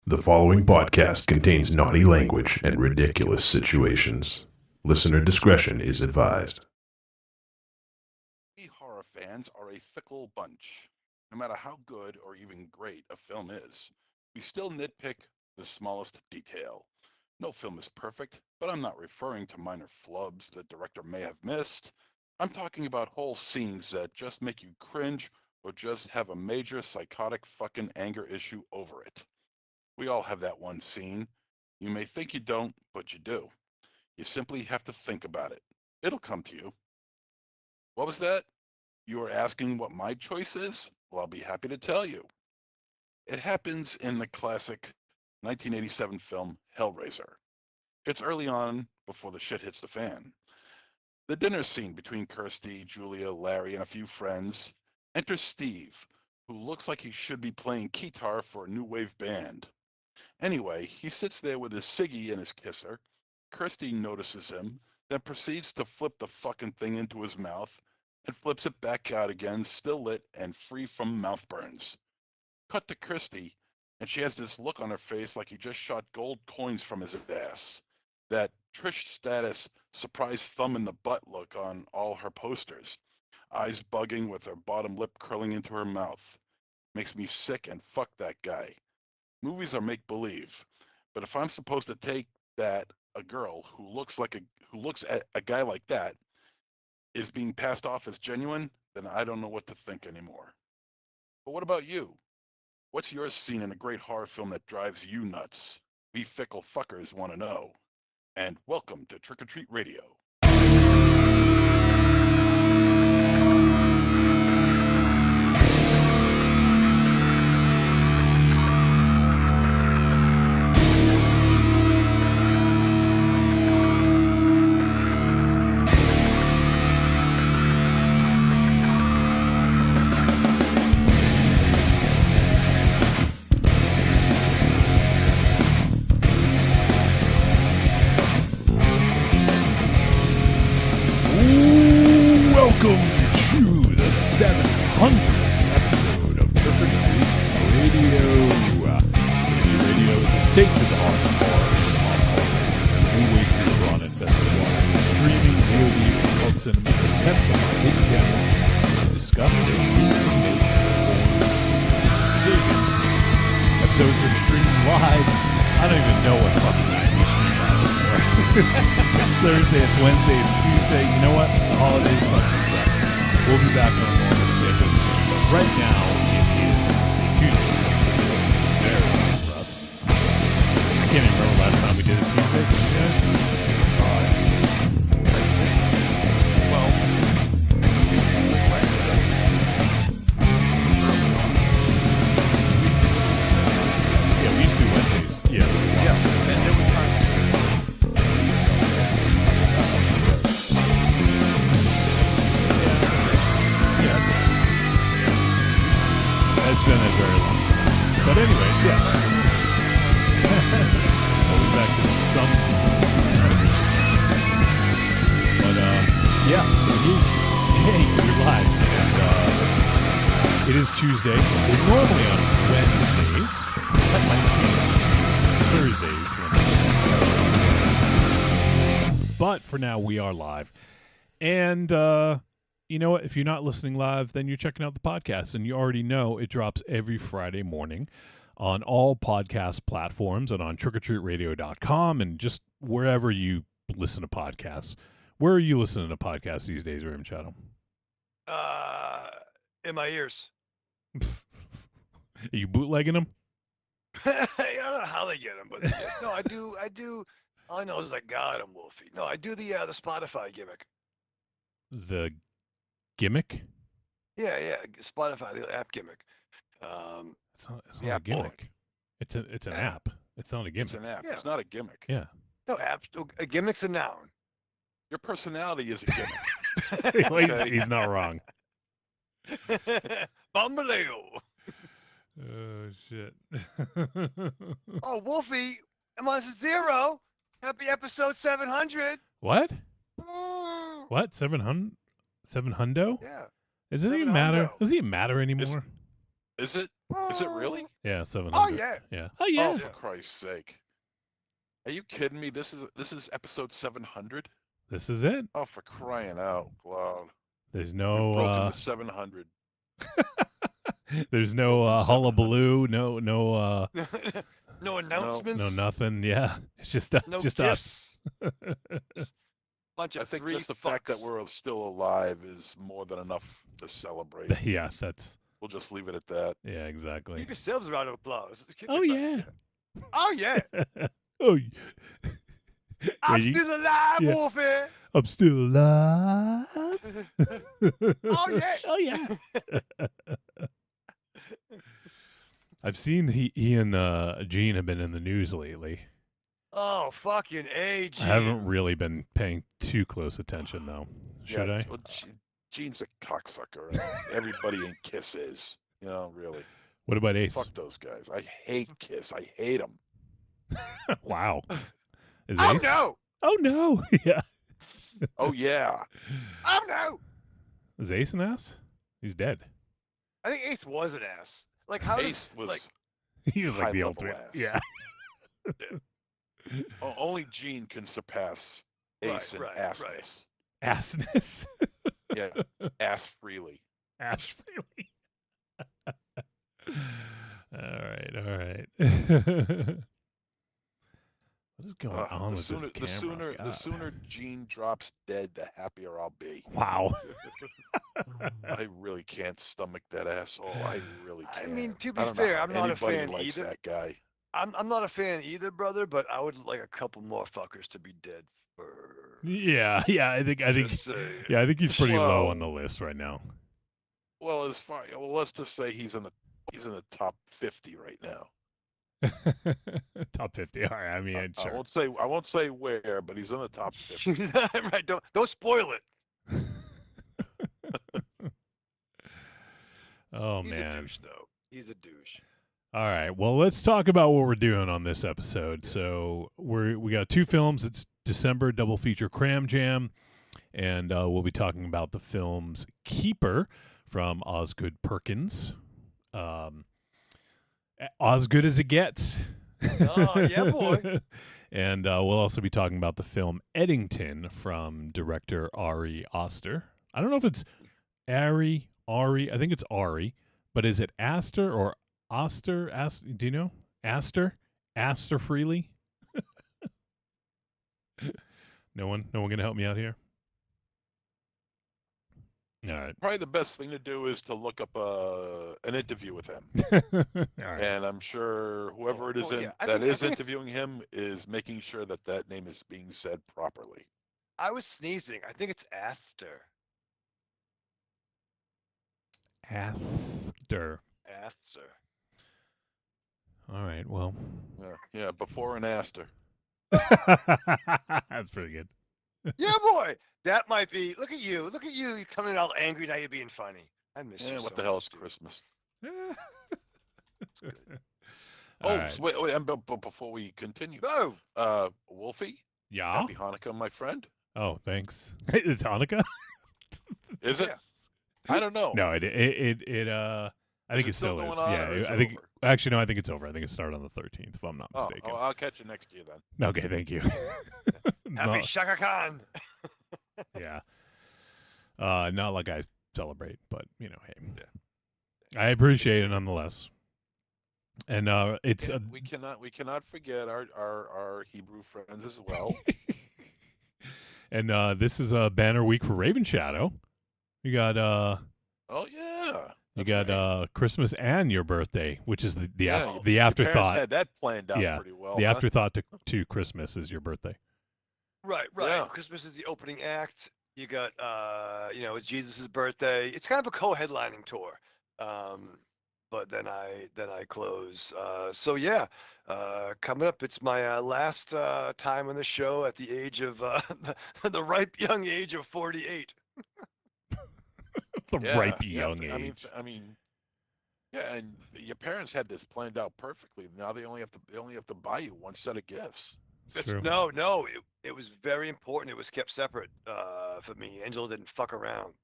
The following podcast contains naughty language and ridiculous situations. Listener discretion is advised. We horror fans are a fickle bunch. No matter how good or even great a film is, we still nitpick the smallest detail. No film is perfect, but I'm not referring to minor flubs the director may have missed. I'm talking about whole scenes that just make you cringe or just have a major psychotic fucking anger issue over it. We all have that one scene. You may think you don't, but you do. You simply have to think about it. It'll come to you. What was that? You are asking what my choice is? Well, I'll be happy to tell you. It happens in the classic 1987 film Hellraiser. It's early on before the shit hits the fan. The dinner scene between Kirsty, Julia, Larry, and a few friends. Enter Steve, who looks like he should be playing guitar for a new wave band. Anyway, he sits there with his ciggy and his kisser. Kirsty notices him, then proceeds to flip the fucking thing into his mouth and flips it back out again, still lit and free from mouth burns. Cut to Kirsty, and she has this look on her face like he just shot gold coins from his ass. That Trish Stratus surprise thumb in the butt look on all her posters. Eyes bugging with her bottom lip curling into her mouth. Makes me sick and fuck that guy. Movies are make-believe, but if I'm supposed to take that a girl who looks at a guy like that is being passed off as genuine, then I don't know what to think anymore. But what about you? What's your scene in a great horror film that drives you nuts? We fickle fuckers want to know. And welcome to Trick or Treat Radio. Welcome to the 700th episode of Trick or Treat Radio. Radio is a stake to the heart of horror and pop culture. As we wade through the raw and investigative streaming, VOD, and cult cinema to attempt to find hidden gems and discuss their unique decisions. Episodes are streamed live. I don't even know what fucking night we stream live anymore. It's Thursday, it's Wednesday, it's Tuesday. You know what? The holidays fucking suck. We'll be back on normal schedules. But right now, it is Tuesday. It's very late for us. I can't even remember last time we did a Tuesday. Did you guys? Well, Yeah, we used to do Wednesdays. Yeah. and then we try. It's been a very long time. But anyways, yeah. We'll be back to some. But, yeah, so we're live. And, it is Tuesday. We're normally on Wednesdays. That might change. Thursdays. But for now, we are live. And, you know what? If you're not listening live, then you're checking out the podcast, and you already know it drops every Friday morning on all podcast platforms and on trickortreatradio.com and just wherever you listen to podcasts. Where are you listening to podcasts these days, Rim Shadow? In my ears. Are you bootlegging them? I don't know how they get them, but yes. No, I do. All I know is I got them, Wolfie. No, I do the Spotify gimmick. The gimmick? Yeah, Spotify, the app gimmick. It's not Yeah, a gimmick. It's an app. It's not a gimmick. It's an app. Yeah. It's not a gimmick. Yeah. No, apps. A gimmick's a noun. Your personality is a gimmick. Well, he's not wrong. Bumbaloo. Oh, shit. Oh, Wolfie, I'm on 0. Happy episode 700. What? Mm. What? 700? 700? Yeah. Does it even 700. matter? Does it even matter anymore? Is it? Is it really? Yeah, 700. Oh yeah. Yeah. Oh yeah. Oh, for Christ's sake! Are you kidding me? This is episode 700. This is it. Oh, for crying out loud! There's We've broken no the 700. there's no Broken 700. hullabaloo, no No announcements. no nothing. Yeah. It's just No just us. gifts. Bunch of I think three just the fact that fucks. we're still alive is more than enough to celebrate. Yeah, that's We'll just leave it at that. yeah, exactly. Give yourselves a round of applause. Oh yeah. Oh yeah. Oh, I'm you- still alive, yeah. Wolfie. I'm still alive. Oh yeah. Oh yeah. I've seen he and Gene have been in the news lately. Oh fucking A, Gene. I haven't really been paying too close attention though. Should I? Well, Gene's a cocksucker. And everybody in Kiss is. You know, really. What about Ace? Fuck those guys. I hate Kiss. I hate them. Wow. Is Oh Ace? no. Oh no. Yeah. Oh yeah. Oh no. Is Ace an ass? He's dead. I think Ace was an ass. Like how Ace does was like He was like the high-level ultimate. ass. Yeah. Only Gene can surpass Ace in right. assness. Assness. Yeah, ass freely. Ass freely. All right. What is going on the with sooner, this camera? the God. sooner Gene drops dead, the happier I'll be. Wow. I really can't stomach that asshole. I really I can't. mean, to be I don't know fair, how I'm not a anybody fan likes either. that guy. I'm not a fan either, brother, but I would like a couple more fuckers to be dead for. Yeah. I think Just saying. yeah, I think he's pretty low Well- on the list right now. Well, as far let's just say he's in the top 50 right now. Top 50. All right. I mean, I sure. won't say where, but he's in the top 50. Right? Don't spoil it. Oh He's a man. douche, though. He's a douche. All right. Well, let's talk about what we're doing on this episode. So we got two films. It's December double feature cram jam, and we'll be talking about the films Keeper from Osgood Perkins, Osgood as it gets. Oh, yeah, boy. And we'll also be talking about the film Eddington from director Ari Aster. I don't know if it's Ari. I think it's Ari, but is it Aster or Oster? Do you know? Aster Freely? No one gonna help me out here? All right. Probably the best thing to do is to look up an interview with him. All right. And I'm sure whoever it is Well, yeah, I that think is it's- interviewing him is making sure that name is being said properly. I was sneezing. I think it's Aster. After. Aster. All right. Well, Yeah, before and after. that's pretty good. Yeah, boy. That might be. Look at you. Look at you. You're coming all angry. Now you're being funny. I miss you. Yeah, what so the hell much, is dude. Christmas? It's good. All Oh, right. so wait, and but before we continue, Oh, Wolfie, Yeah. happy Hanukkah, my friend. Oh, thanks. It's Hanukkah. Is it? Yeah. I don't know. No, I think it it still still is. going on, Yeah, or is I it think. over? Actually, no, I think it's over. I think it started on the 13th, if I'm not Oh, mistaken. I'll catch you next year then. Okay, thank you. It's happy not- Shaka Khan. yeah. Not like I celebrate, but hey, I appreciate it nonetheless. And it's And we cannot forget our Hebrew friends as well. and this is a banner week for Raven Shadow. You got Oh yeah. you that's got right. Christmas and your birthday, which is the Yeah, the Your parents afterthought. had that planned out Yeah, pretty well. The huh? afterthought to Christmas is your birthday. Right. Yeah. Christmas is the opening act. You got, it's Jesus' birthday. It's kind of a co-headlining tour. But then I close. So yeah, coming up, it's my last time on the show at the age of the ripe young age of 48. The Yeah, ripe yeah, young age. I mean, yeah, and your parents had this planned out perfectly. Now they only have to buy you one set of gifts. It's true. No, it was very important. It was kept separate for me. Angela didn't fuck around.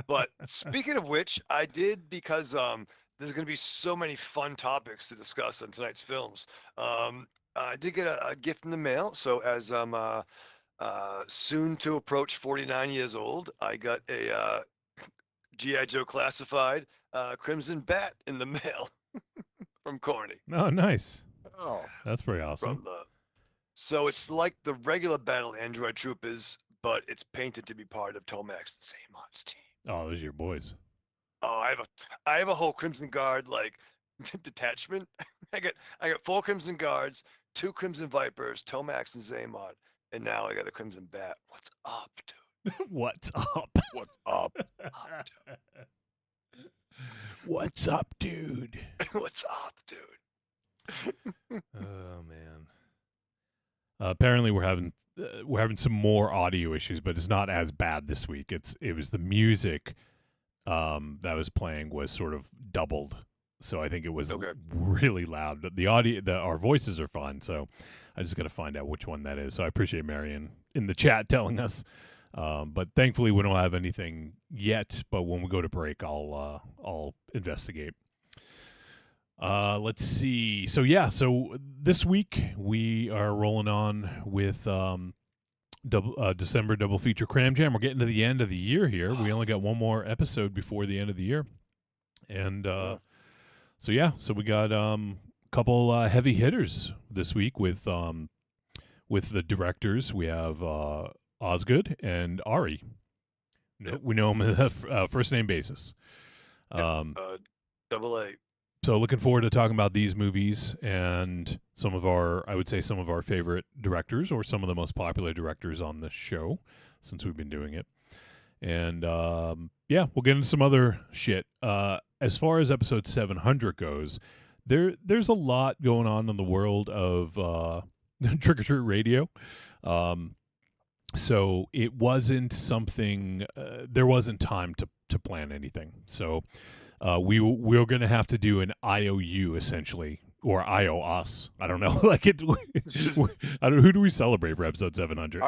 But speaking of which, I did because there's going to be so many fun topics to discuss on tonight's films. I did get a gift in the mail. So as I'm soon to approach 49 years old, I got a GI Joe classified Crimson Bat in the mail from Corny. Oh, nice. Oh, That's pretty awesome. From the So it's like the regular Battle Android Troopers, but it's painted to be part of Tomax and Zamon's team. Oh, those are your boys. Oh, I have a whole Crimson Guard like detachment. I got 4 Crimson Guards, 2 Crimson Vipers, Tomax and Zamon, and now I got a Crimson Bat. What's up, dude? What's up? what's up? What's up, dude? What's up, dude? Oh man. Apparently, we're having some more audio issues, but it's not as bad this week. It was the music that was playing was sort of doubled, so I think it was Okay. really loud. But our voices are fine, so I just got to find out which one that is. So I appreciate Marion in the chat telling us. But thankfully, we don't have anything yet. But when we go to break, I'll investigate. Let's see. So this week we are rolling on with December double feature Cram Jam. We're getting to the end of the year here. We only got one more episode before the end of the year, and so we got a couple heavy hitters this week with the directors. We have Osgood and Ari. Yep. We know them on a first name basis. Double A. So looking forward to talking about these movies and some of our favorite directors or some of the most popular directors on the show since we've been doing it. And we'll get into some other shit. As far as episode 700 goes, there's a lot going on in the world of Trick or Treat Radio. So it wasn't something. There wasn't time to plan anything. So. We're going to have to do an IOU essentially, or IO us. I don't know. Like it. I don't. Who do we celebrate for episode 700?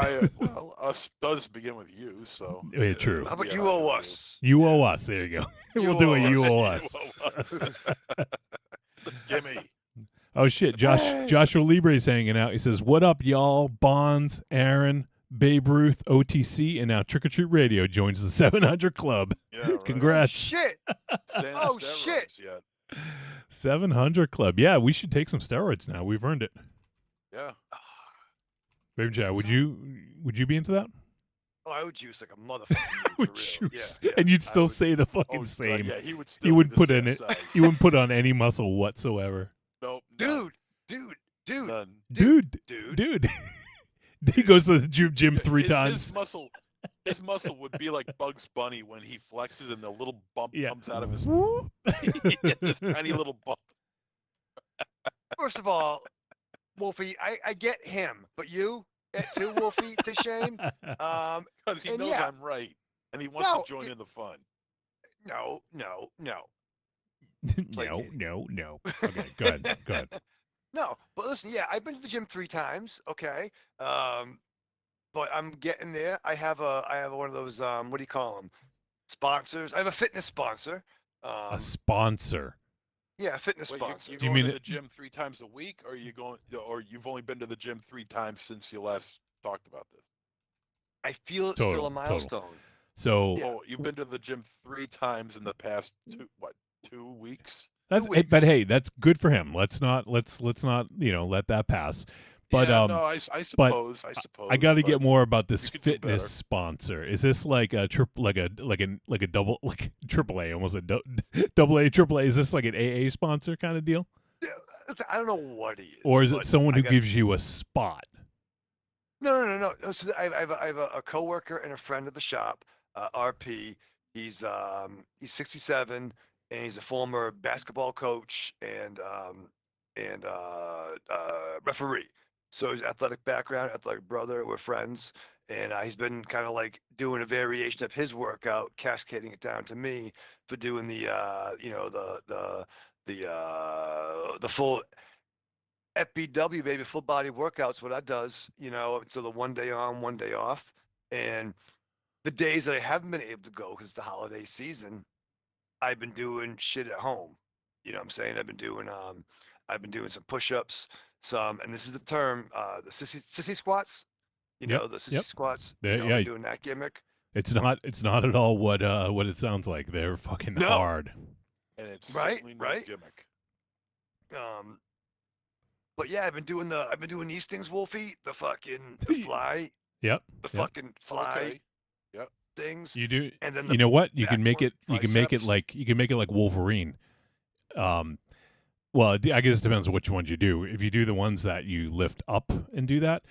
Us does begin with you, so. Yeah, true. How about you owe us? You owe us. There you go. We'll do it. You owe us. Gimme. Oh shit! Joshua Libre is hanging out. He says, "What up, y'all? Bonds, Aaron, Babe Ruth, OTC, and now Trick or Treat Radio joins the 700 Club. Yeah, right. Congrats. Shit! Oh, shit. Yet. 700 Club. Yeah, we should take some steroids now. We've earned it. Yeah. Baby Chad, would you be into that? Oh, I would juice like a motherfucker. Would for real. juice. Yeah, And you'd I still would. say the fucking Oh, same. yeah, he would still. He wouldn't be the put in same it. size. He wouldn't put on any muscle whatsoever. Nope. Dude. None. Dude. He goes to the gym 3 times. His muscle would be like Bugs Bunny when he flexes and the little bump comes out of his. Whoop. This tiny little bump. First of all, Wolfie, I get him, but you too, Wolfie, to shame. Because he And knows yeah. I'm right, and he wants No, to join in the fun. No. No. Okay, go ahead. No, but listen, yeah, I've been to the gym 3 times. Okay, but I'm getting there. I have one of those what do you call them? Sponsors. I have a fitness sponsor. A sponsor. Yeah, a fitness Wait, sponsor. you Do you going mean to the gym 3 times a week, or or you've only been to the gym 3 times since you last talked about this? I feel it's Total, still a total. milestone. So Yeah. Oh, you've been to the gym 3 times in the past 2 weeks? that's 2 weeks. but hey, that's good for him. Let's not let that pass. But yeah, no, I suppose. I got to get but more about this you could do fitness better. sponsor. Is this like a double like triple A, almost a double A, triple A? Is this like an AA sponsor kind of deal, Yeah, I don't know what he is. or is it but someone I who got- gives you a spot? No. So I have a coworker and a friend at the shop, RP. He's 67 and he's a former basketball coach and referee. So his athletic background, athletic brother, we're friends, and he's been kind of like doing a variation of his workout, cascading it down to me for doing the the full FBW, baby, full body workouts. What that does, so the 1 day on, 1 day off, and the days that I haven't been able to go because it's the holiday season, I've been doing shit at home. You know what I'm saying? I've been doing some push-ups, and this is the term, the sissy squats. You Yep. know, the sissy Yep. squats. There- I've yeah. been doing that gimmick. It's not at all what it sounds like. They're fucking No. hard. And it's Right, certainly no right. gimmick. But yeah, I've been doing these things, Wolfie. The fly, Yep. the Yep. fucking fly Okay. Yep. things. You do. And then You know what? You back can make work, it. You can make it triceps. like Wolverine. Well, I guess it depends on which ones you do. If you do the ones that you lift up and do that,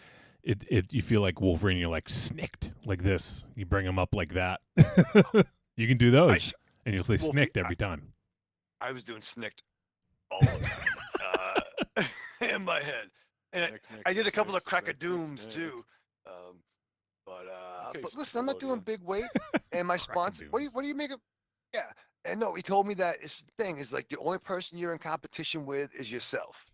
it you feel like Wolverine. You're like snicked like this. You bring them up like that. You can do those, and you'll say Wolfie, snicked every time. I was doing snicked all the time in my head, and I did a couple of crack of dooms too. Okay, But listen, I'm not doing Nickelodeon. big weight, and my sponsor. What do you make it? Yeah, and no, he told me that it's the thing is like the only person you're in competition with is yourself.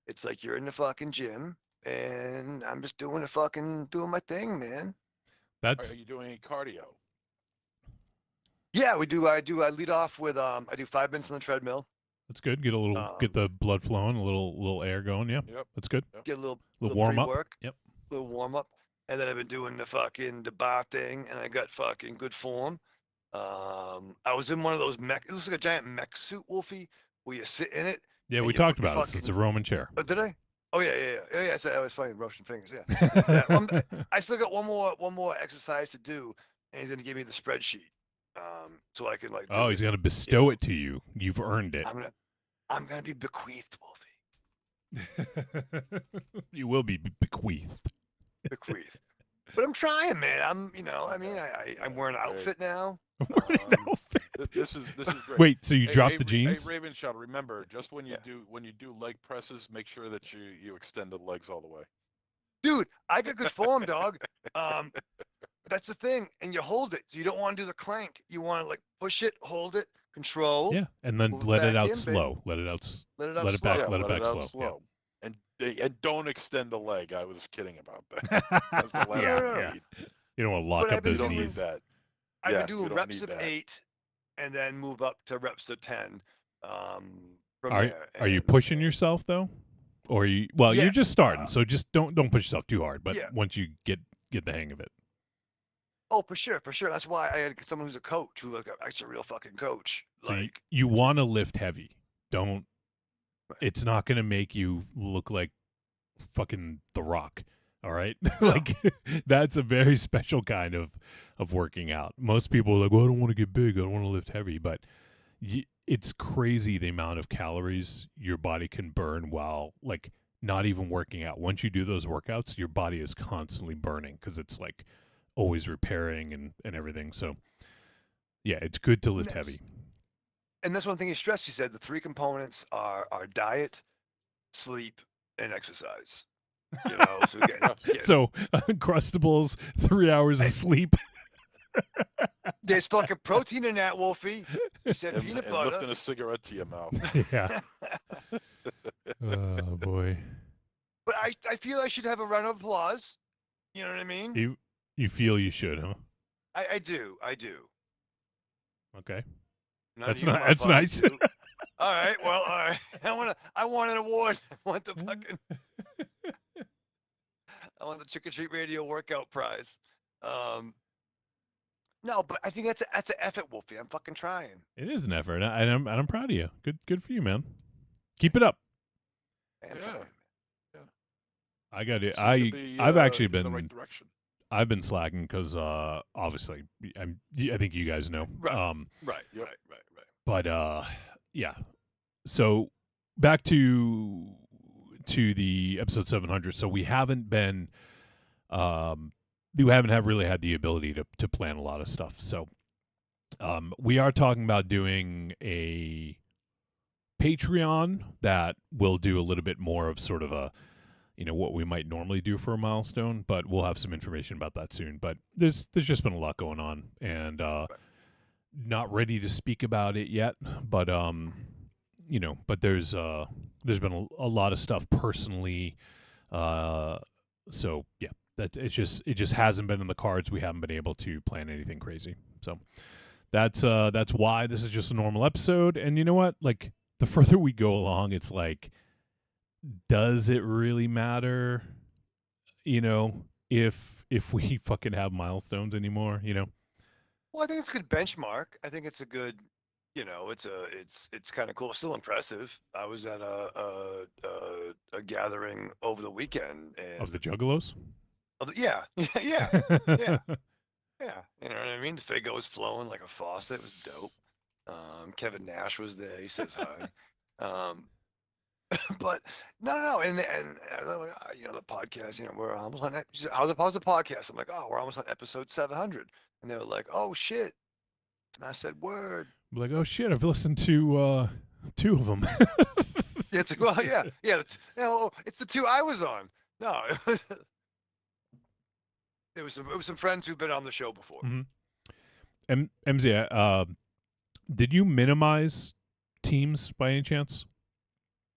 It's like you're in the fucking gym, and I'm just doing my thing, man. That's Are you doing any cardio? Yeah, we do. I lead off with I do 5 minutes on the treadmill. that's good. Get a little get the blood flowing, a little air going. Yeah, Yep. that's good. Get a little warm up. pre-work. Yep. Little warm up, and then I've been doing the bar thing, and I got fucking good form. I was in one of those mech. It looks like a giant mech suit, Wolfie, where you sit in it. Yeah, and we you talked put your about this. It's a Roman chair. Oh, did I? Oh yeah. So that was funny. Russian fingers. Yeah. I still got one more exercise to do, and he's gonna give me the spreadsheet, so I can like. Oh, he's gonna bestow it to you. You've earned it. I'm gonna be bequeathed, Wolfie. You will be bequeathed. Bequeathed. But I'm trying, man. I'm wearing an outfit now. This is great. Wait, so you dropped the Hey, jeans? Ravenshot, remember, just when you do leg presses, make sure that you extend the legs all the way. Dude, I got good form, dog. That's the thing, and you hold it. So you don't want to do the clank. You want to like push it, hold it, control. Yeah, and then move let it back out in, slow. baby. Let it out. Let it out Let it slow. back. Let it back out slow. And don't extend the leg. I was kidding about that. That's the last Yeah, thing you yeah. need. You don't want to lock But up I've been those You don't need knees. that. I've Yes, been you doing don't reps need of that. 8, and then move up to reps of 10. From Are there. you pushing yourself though, or you? Well, Yeah, you're just starting, so just don't push yourself too hard. But yeah. once you get the hang of it. Oh, for sure. That's why I had someone who's a coach, who like actually a real fucking coach. So Like you want to lift heavy. Don't. Right. It's not going to make you look like fucking The Rock. All right, No. like that's a very special kind of working out. Most people are like, well, I don't want to get big. I don't want to lift heavy, but it's crazy the amount of calories your body can burn while like not even working out. Once you do those workouts, your body is constantly burning because it's like always repairing and everything. So yeah, it's good to lift heavy. And that's one thing he stressed. He said the 3 components are diet, sleep, and exercise. You know, so So Uncrustables, 3 hours of sleep. There's fucking protein in that, Wolfie. He said peanut And butter. lifting a cigarette to your mouth. Yeah. Oh boy. But I feel I should have a round of applause. You know what I mean? You feel you should, huh? I do. Okay. None That's of you not. That's motherfuckers nice. do. All right. Well, all right. I want an award. I want the fucking. I want the Trick or Treat Radio workout prize. No, but I think that's an effort, Wolfie. I'm fucking trying. It is an effort, and I'm proud of you. Good for you, man. Keep it up. I'm Yeah. trying. I got it. Seems to be, I've actually in the been right direction. I've been slacking because obviously I think you guys know. Right. Yep. Right. But yeah. So back to the episode 700. So we haven't been really had the ability to plan a lot of stuff. So we are talking about doing a Patreon that will do a little bit more of sort of a, you know, what we might normally do for a milestone, but we'll have some information about that soon. But there's just been a lot going on, and not ready to speak about it yet. But you know, but there's been a lot of stuff personally. So yeah, that it just hasn't been in the cards. We haven't been able to plan anything crazy. So that's why this is just a normal episode. And you know what? Like the further we go along, it's like, does it really matter? You know, if we fucking have milestones anymore, you know? Well, I think it's a good benchmark. I think it's a good, it's kind of cool. Still impressive. I was at a gathering over the weekend and Of the Juggalos? yeah, yeah, yeah, yeah. You know what I mean? The Faygo was flowing like a faucet. It was dope. Kevin Nash was there. He says hi. But no, and the podcast, we're almost on. She said, how's the podcast? I'm like, oh, we're almost on episode 700, and they were like, oh shit, and I said, word. I'm like, oh shit, I've listened to 2 of them. Yeah, it's well, yeah. It's the 2 I was on. No, it was some friends who've been on the show before. Mm-hmm. MZ, did you minimize teams by any chance?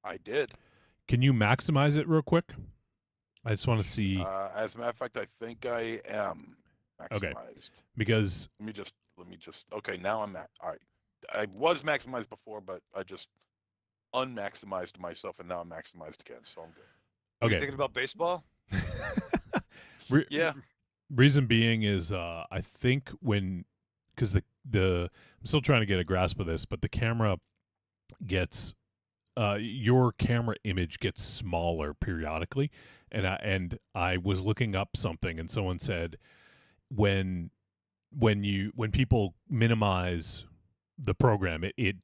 I did. Can you maximize it real quick? I just want to see. As a matter of fact, I think I am maximized. Okay. Because let me just. Okay, now I'm at. All right. I was maximized before, but I just unmaximized myself, and now I'm maximized again. So I'm good. okay. You thinking about baseball? Yeah. Reason being is I think because the I'm still trying to get a grasp of this, but the camera gets your camera image gets smaller periodically, and I was looking up something, and someone said when people minimize the program, it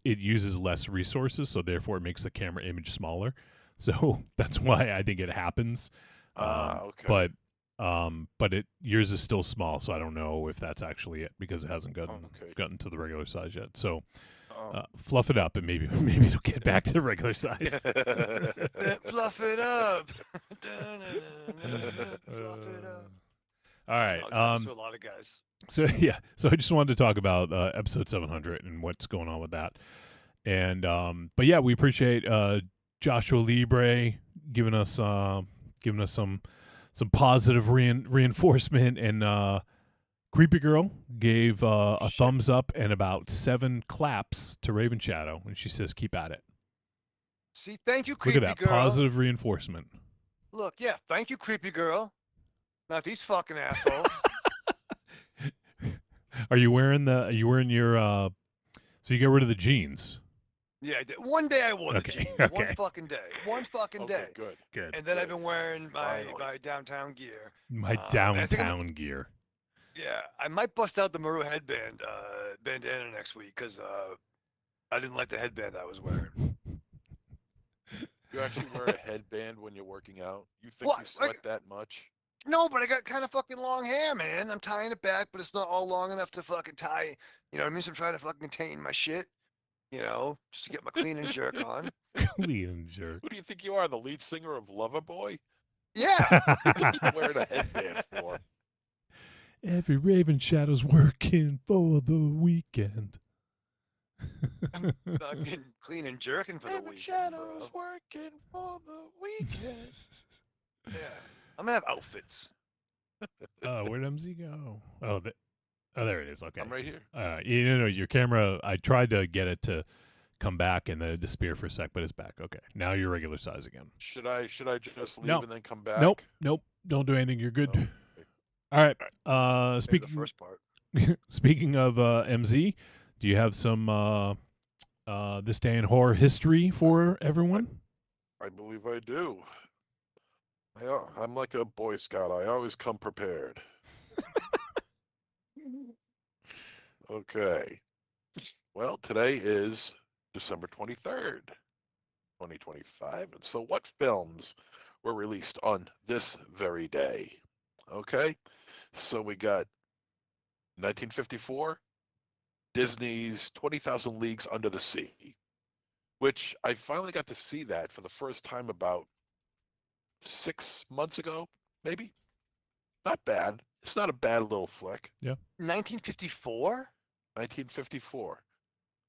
uses less resources, so therefore it makes the camera image smaller. So that's why I think it happens. Okay. But yours is still small, so I don't know if that's actually it because it hasn't gotten to the regular size yet. So fluff it up and maybe it'll get back to regular size. Fluff it up. Fluff it up. All right. To a lot of guys. So yeah, so I just wanted to talk about episode 700 and what's going on with that. And but yeah, we appreciate Joshua Libre giving us some positive reinforcement, and Creepy Girl gave a thumbs up and about 7 claps to Raven Shadow, and she says, "Keep at it." See, thank you, Creepy Girl. Look at that positive reinforcement. Look, yeah, thank you, Creepy Girl. Not these fucking assholes. Are you wearing your so you get rid of the jeans? Yeah, I did. One day I wore the jeans. Okay. One fucking day. One fucking day. Good. And then I've been wearing my downtown gear. My downtown gear. Yeah, I might bust out the Maru headband bandana next week because I didn't like the headband I was wearing. You actually wear a headband when you're working out? You think you sweat that much? No, but I got kind of fucking long hair, man. I'm tying it back, but it's not all long enough to fucking tie. You know what I mean? So I'm trying to fucking contain my shit. Just to get my clean and jerk on. Clean and jerk. Who do you think you are, the lead singer of Loverboy? Yeah. What are you wearing a headband for? Every Raven Shadow's working for the weekend. I'm fucking clean and jerking for the weekend, Shadow's bro. working for the weekend. Yeah. I'm gonna have outfits. Where'd MZ go? Oh, there it is. Okay. I'm right here. Your camera, I tried to get it to come back and then it disappeared for a sec, but it's back. Okay. Now you're regular size again. Should I just leave and then come back? Nope. Don't do anything. You're good. Oh, okay. All right. Speaking the first part. Speaking of MZ, do you have some this day in horror history for everyone? I believe I do. I'm like a Boy Scout. I always come prepared. Okay. Well, today is December 23rd, 2025. And so what films were released on this very day? Okay. So we got 1954, Disney's 20,000 Leagues Under the Sea, which I finally got to see that for the first time about 6 months ago, maybe. Not bad. It's not a bad little flick. Yeah. 1954? 1954.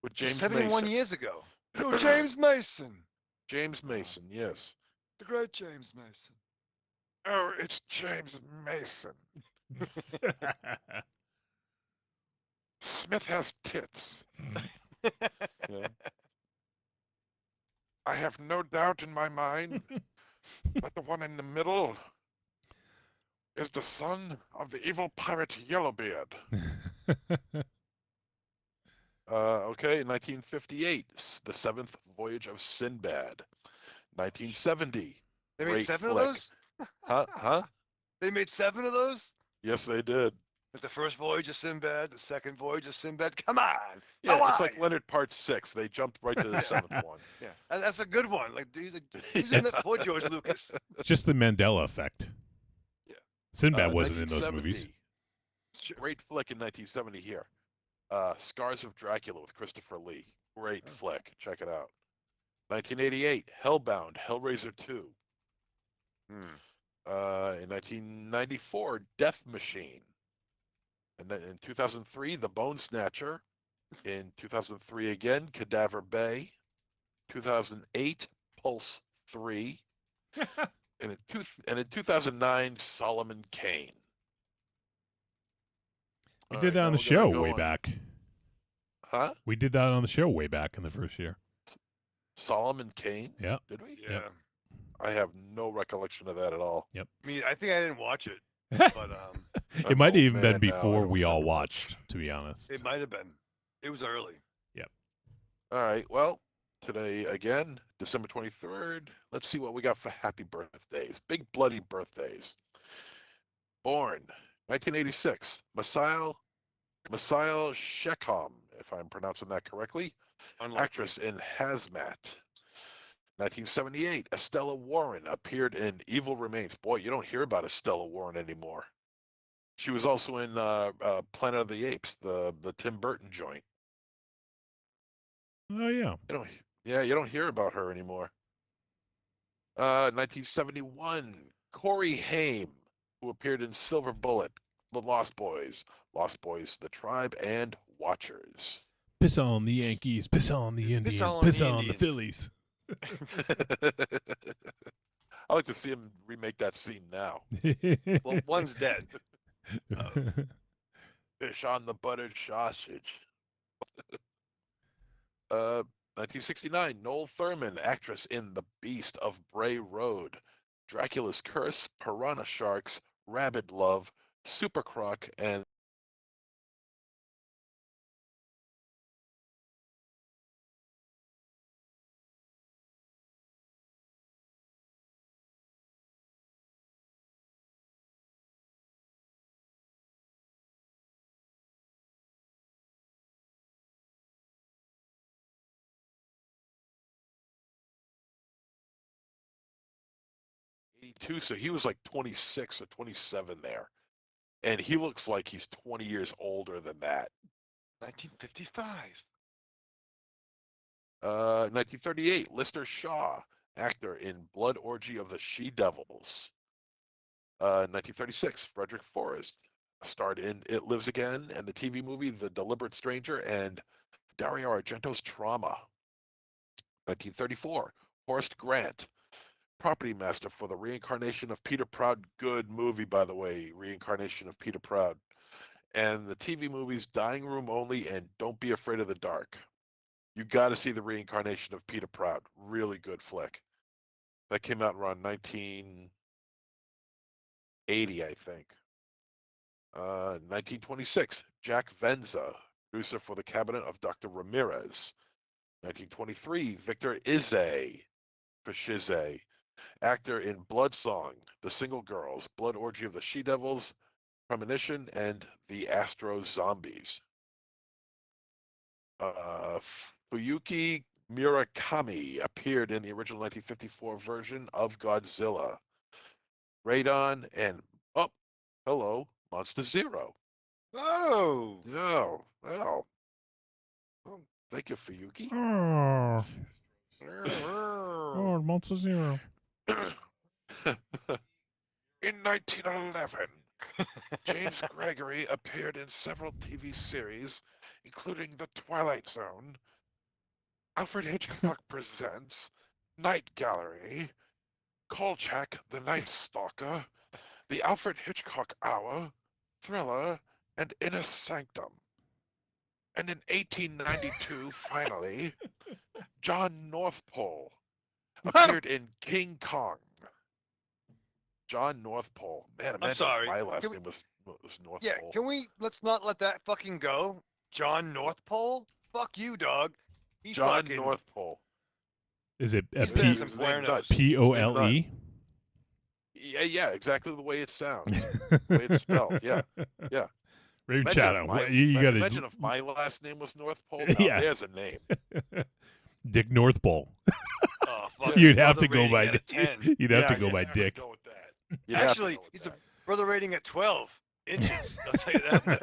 With James 71 Mason. years ago. No, James Mason. James Mason, yes. The great James Mason. Oh, it's James Mason. Smith has tits. Yeah. I have no doubt in my mind that the one in the middle is the son of the evil pirate Yellowbeard. Okay, 1958, The Seventh Voyage of Sinbad. 1970, They made great 7 flick. of those? Huh? They made 7 of those? Yes, they did. Like the first voyage of Sinbad, the second voyage of Sinbad. Come on. Yeah, How it's are like ya? Leonard Part 6. They jumped right to the seventh one. Yeah, that's a good one. Like, who's in it before George Lucas? Just the Mandela effect. Yeah. Sinbad wasn't in those movies. 1970, great flick in 1970 here. Scars of Dracula with Christopher Lee. Great flick. Check it out. 1988, Hellbound, Hellraiser 2. In 1994, Death Machine. And then in 2003, The Bone Snatcher. In 2003 again, Cadaver Bay. 2008, Pulse 3. and in 2009, Solomon Kane. We All did right, that on now the we're gonna show go way on- back. Huh? We did that on the show way back in the first year. Solomon Kane? Yeah. Did we? Yeah. I have no recollection of that at all. I mean, I think I didn't watch it, but It might have an even old been man now, I before don't we all remember much. watched, to be honest. it might have been. It was early. All right. Well, today again, December 23rd. Let's see what we got for happy birthdays. Big bloody birthdays. Born 1986, Masail Sheckham, if I'm pronouncing that correctly. Unlikely. Actress in Hazmat. 1978, Estella Warren appeared in Evil Remains. Boy, you don't hear about Estella Warren anymore. She was also in Planet of the Apes, the Tim Burton joint. Oh, yeah. You don't hear about her anymore. 1971, Corey Haim, who appeared in Silver Bullet, The Lost Boys, The Tribe, and Watchers. Piss on the Yankees, piss on the Indians, on piss the on the Indians. Phillies. I like to see him remake that scene now. Well, one's dead. Fish on the buttered sausage. 1969, Noel Thurman, actress in The Beast of Bray Road, Dracula's Curse, Piranha Sharks, Rabid Love, Super Croc, and '82. So he was like 26 or 27 there. And he looks like he's 20 years older than that. 1955. 1938, Lister Shaw, actor in Blood Orgy of the She-Devils. 1936, Frederick Forrest starred in It Lives Again and the TV movie The Deliberate Stranger and Dario Argento's Trauma. 1934, Horace Grant, property master for the Reincarnation of Peter Proud. Good movie, by the way, Reincarnation of Peter Proud. And the TV movies Dying Room Only and Don't Be Afraid of the Dark. You got to see the Reincarnation of Peter Proud. Really good flick. That came out around 1980, I think. 1926, Jack Venza, producer for The Cabinet of Dr. Ramirez. 1923, Victor Izay, Fashize, actor in Bloodsong, The Single Girls, Blood Orgy of the She-Devils, Premonition, and The Astro Zombies. Fuyuki Murakami appeared in the original 1954 version of Godzilla. Radon and, oh, hello, Monster Zero. Oh. Oh, well. Well, thank you, Fuyuki. Oh, oh, Monster Zero. In 1911, James Gregory appeared in several TV series, including The Twilight Zone, Alfred Hitchcock Presents, Night Gallery, Kolchak, The Night Stalker, The Alfred Hitchcock Hour, Thriller, and Inner Sanctum. And in 1892, finally, John North Pole appeared in King Kong. John North Pole. Man, imagine sorry. if my last Can we- name was North Yeah, Pole. let's not let that fucking go. John North Pole? Fuck you, dog. He's John fucking, North Pole. Is it He's been in some His name Buenos. Dutch. P-O-L-E? Yeah, exactly the way it sounds. The way it's spelled, yeah. Ray Imagine Shadow. if my- You got Imagine if my last name was North Pole. Now, Yeah. there's a name. Dick North Pole. Oh, fuck. You'd have Brother to go rating by at a 10. You'd have to Yeah, go you'd by have to Dick. go with that. You'd have to Actually, go with he's a that. brother rating at 12 inches. I'll tell you that much.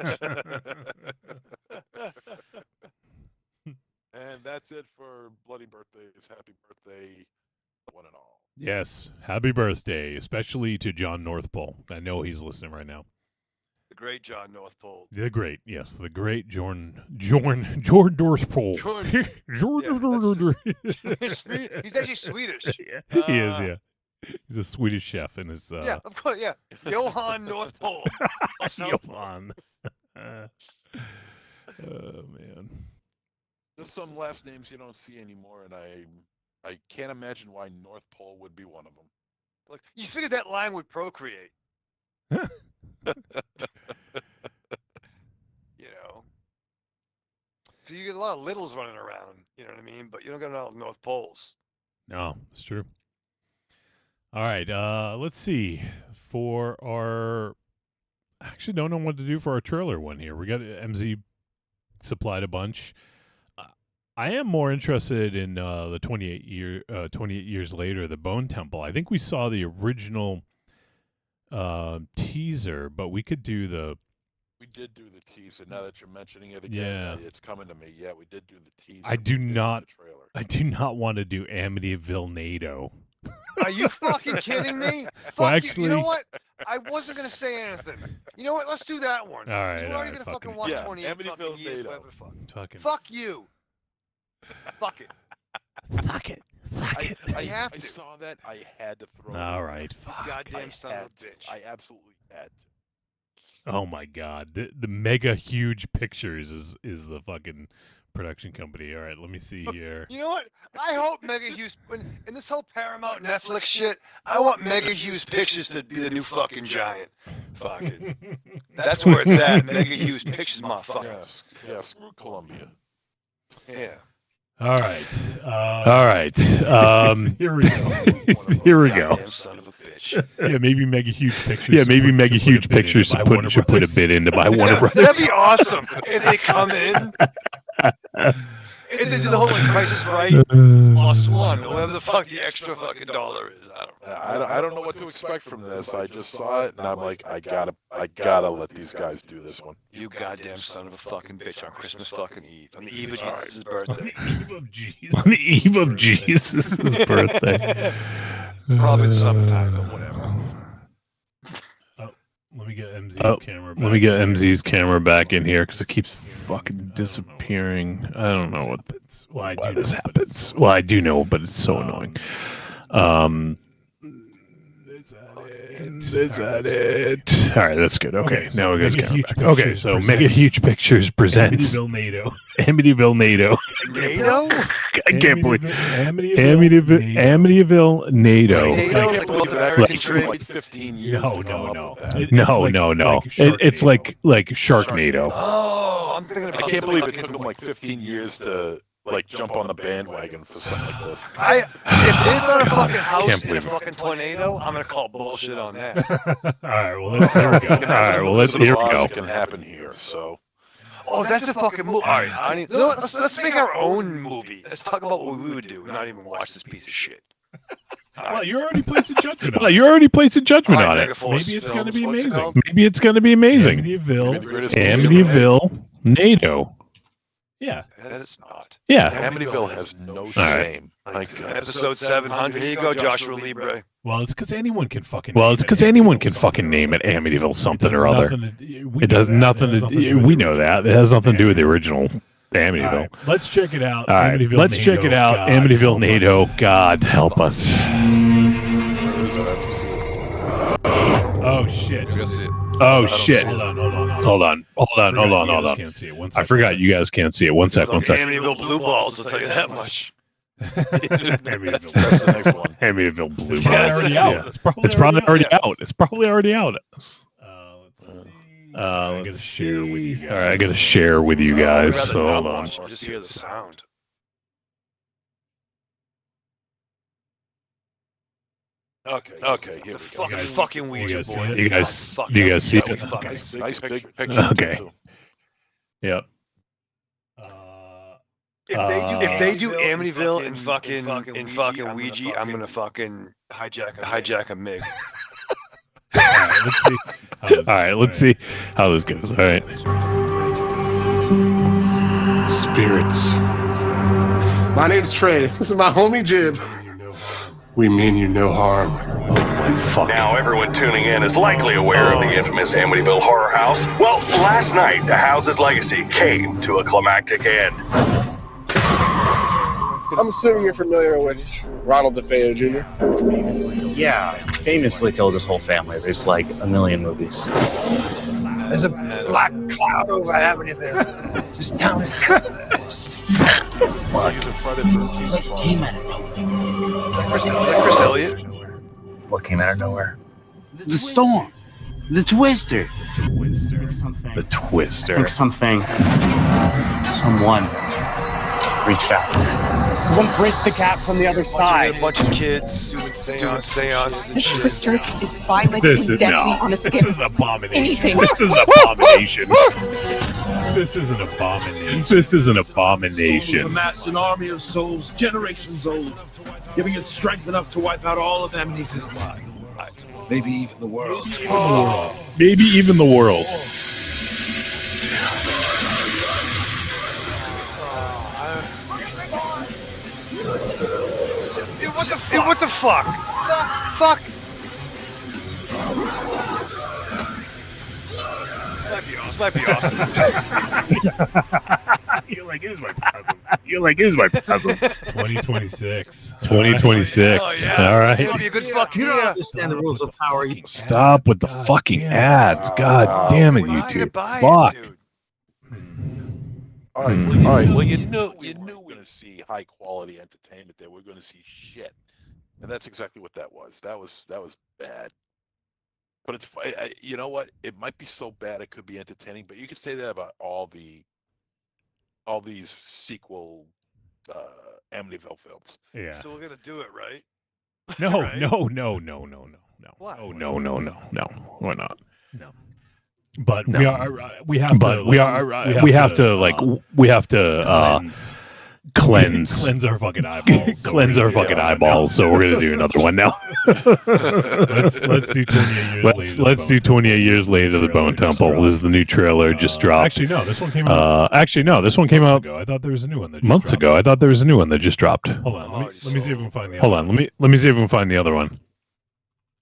And that's it for Bloody Birthdays. Happy birthday, one and all. Yes. Happy birthday, especially to John North Pole. I know he's listening right now. The great John North Pole. The great, yes, the great Jorn North Pole. Jorn- He's actually Swedish. Yeah, he is, yeah. He's a Swedish chef in his Yeah, of course, yeah. Johan North Pole. Or South Pole. Johan. Oh man. There's some last names you don't see anymore, and I can't imagine why North Pole would be one of them. Look, you figured that line would procreate. You know. So you get a lot of littles running around, you know what I mean? But you don't get a lot of North Poles. No, it's true. All right, let's see. For our, I actually don't know what to do for our trailer one here. We got MZ supplied a bunch. I am more interested in the 28 years later, the Bone Temple. I think we saw the original teaser, but we could do the. We did do the teaser. Now that you're mentioning it again, Yeah. it's coming to me. Yeah, we did do the teaser. I do we did not- The trailer. I do not want to do Amityville NATO. Are you fucking kidding me? Fuck Well, you. You know actually- what? I wasn't gonna say anything. You know what? Let's do that one. All right, We're all already right, gonna fucking fucking- watch Yeah, 28 fucking Amityville years, NATO. whatever the fuck. Fucking Fuck you. Fuck it. fuck it. Fuck it. I have I to. saw that. I had to throw. it All in. right. Fuck. Goddamn I son of had a to. bitch. I absolutely had to. Oh my god. The Mega Huge Pictures is the fucking production company. All right, let me see here. You know what? I hope Mega Hughes, in this whole Paramount Netflix shit, I want Mega Hughes Pictures to be the new fucking giant. Fucking. That's where it's at. Mega Hughes Pictures, motherfucker. Yeah, screw Columbia. Yeah. All right. All right. Here we go. Here we go. Goddamn son of a bitch. Yeah, maybe Mega Huge Pictures. Yeah, maybe Mega should put a Huge bid in Pictures to buy Warner should put a Brothers. bid in to buy Warner Brothers. That'd be awesome if they come in. If they do the whole like Price is Right +1, or whatever the fuck the extra fucking dollar is. I don't know. I don't know what to expect from this. I just saw it and I'm like, I gotta let these guys do this one. You goddamn son of a fucking bitch on Christmas fucking Eve. On the eve of All right. Jesus' birthday. Eve of Jesus. On the eve of Jesus' birthday. Probably the summertime, but whatever. Let me get MZ's Oh, camera. Let me get MZ's camera back in here because it keeps fucking disappearing. I don't know what happens. Well, I why do this know, but it's happens. so Well, I do know, but it's so annoying. Is that it? All right, that's good. Okay, so now we got his Mega camera Huge back. Okay, Pictures so presents Mega Huge Pictures presents Amityville NATO. Amityville NATO. NATO? I can't believe Amityville Amityville NATO. NATO, I like can't the believe it American actually took Tree. like 15 years No, to come up no. with that. It's No, like- no, no. like It's Sharknado. like Sharknado. Oh, I'm thinking I about can't believe it took them like 15 years to like jump on the bandwagon for something like this. if there's not a fucking house Can't in a believe it. fucking tornado, I'm gonna call bullshit on that. All right, well, there we go. It can happen All right, in well, the let's- Wizard here of we Oz, go. It can happen here. So Oh, that's a fucking movie. All right, I need, let's make our own movie. Let's talk about what we would do, not even watch this piece of shit. Well, you already placed a judgment on Well, it. you already placed a judgment All right, on it. Megaforce Maybe it's gonna Films, be what's it amazing. called? Maybe it's going to be amazing. maybe the Amityville. greatest movie ever made. Amityville NATO. Yeah. That is not. Yeah. Amityville has no right. shame. My God. Episode 700. Here you go, Joshua Libre. Well, it's because anyone can fucking. Well, name it's it because anyone can Amityville fucking something name it Amityville It something does or other. nothing to- we It know does that. nothing It has to. do with We the know original. that. It has nothing to do with the original All Amityville. right, let's check it out. All right, Amityville let's NATO. check it out. God Amityville help NATO. us. God help us. Where is Oh shit. You guys see it? Oh shit! Hold on. Hold on. You guys can't see it. One I sec. forgot you guys can't see it. One sec. Amityville blue balls, I'll tell you that much. Amityville. That's the next one. Amityville Blue. It's probably already out. Yeah. It's probably It's probably already out. out. It's probably already out. Let's see. I gotta share with you guys. All right, I gotta share with you guys. So hold on. Just hear the sound. Okay, here we go. Fucking Ouija guys see board. it? You guys, do you guys see it? Nice big picture. Okay. too. Yep. If they do Amityville and fucking Ouija, I'm gonna fucking hijack a MiG. All right, let's see. All right, let's see how this goes. All right. Spirits. My name's Trey. This is my homie Jib. We mean you no harm. Fuck. Now, everyone tuning in is likely aware of the infamous Amityville Horror House. Well, last night, the house's legacy came to a climactic end. I'm assuming you're familiar with Ronald DeFeo Jr. Yeah, famously killed his whole family. There's like a million movies. There's a black cloud over Amityville. This town is cursed. It's like it came out of nowhere. Chris Elliott. What came out of nowhere? The storm. The twister. The Twister. I think someone reached out. Someone bridged the gap from the other side. A bunch of kids doing seances and The shit. Twister is violent This and is deadly no. on a This scale is an abomination. anything. This is an abomination. This is an abomination. This is an abomination. Amassed an army of souls generations old, giving it strength enough to wipe out all of Amityville. Maybe even the world. Maybe even the world. What the fuck? Fuck. This might be awesome. You're like, here's my puzzle. You're like, here's my puzzle. 2026. 2026. Oh, yeah. All right. It'll be a good fucking You don't year. understand the rules of power. You Stop with the fucking ads. God damn it, YouTube. Fuck. Dude. All right. Well, you knew we were going to see high quality entertainment there. We're going to see shit, and that's exactly what that was. That was bad. But it's you know what? It might be so bad it could be entertaining. But you could say that about all these sequel Amityville films. Yeah. So we're gonna do it, right? No, Right? no. What? Oh no, we're not. No. But No. we have to. We have to cleanse cleanse our fucking eyeballs. So cleanse we're our gonna fucking do it. eyeballs. So we're gonna do another one now. Let's do 28 years later. Let's do 28 years later. The Bone Temple. This is the new trailer just dropped. Actually, no. This one came out. This one came months out ago. I thought there was a new one that just months dropped. ago. I thought there was a new one that just dropped. Hold on. Let me see if we can find the. Hold on. Let me see if we can find the other one.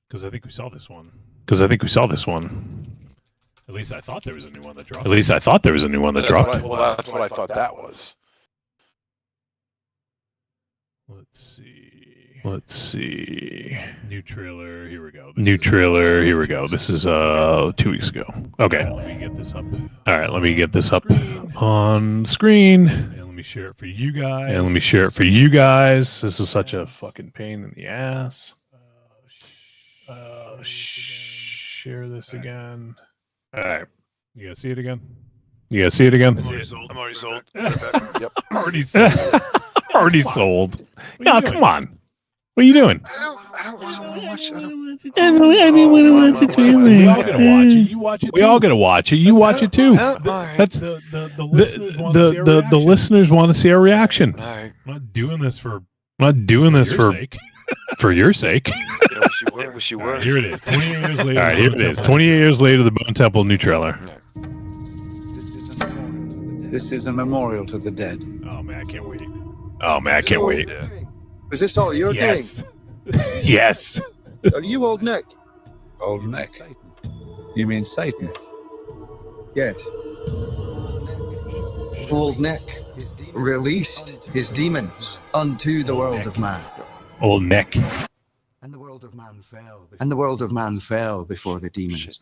Because I think we saw this one. At least I thought there was a new one that dropped. Well, that's what I thought that was. Let's see. New trailer. Here we go. This is 2 weeks ago. Okay. Let me get this up. All right. Let me get this up on screen. And let me share it for you guys. This is such a fucking pain in the ass. Share this again. All right. You guys see it again? I'm already sold. Yep. Already sold. Already sold. What are you God, doing? come on. What are you doing? I don't want to watch. We all gotta watch it. You watch it. We all gotta watch it. You watch it too. That's the listeners want to see our the reaction. listeners want to see our reaction. All right. I'm not doing this for for your sake. for your sake. Yeah, wish you were. All right, here it is. 28 years later. All right, here it is. 28 years later, the Bone Temple new trailer. This is a memorial to the dead. Oh man, I can't wait. Yeah. Is this all you're Yes. Yes. doing? Are you Old Nick? Old Nick? You mean Satan? Yes. Old Nick released his demons unto the world of man. Old Nick. And the world And the world of man fell before the demons.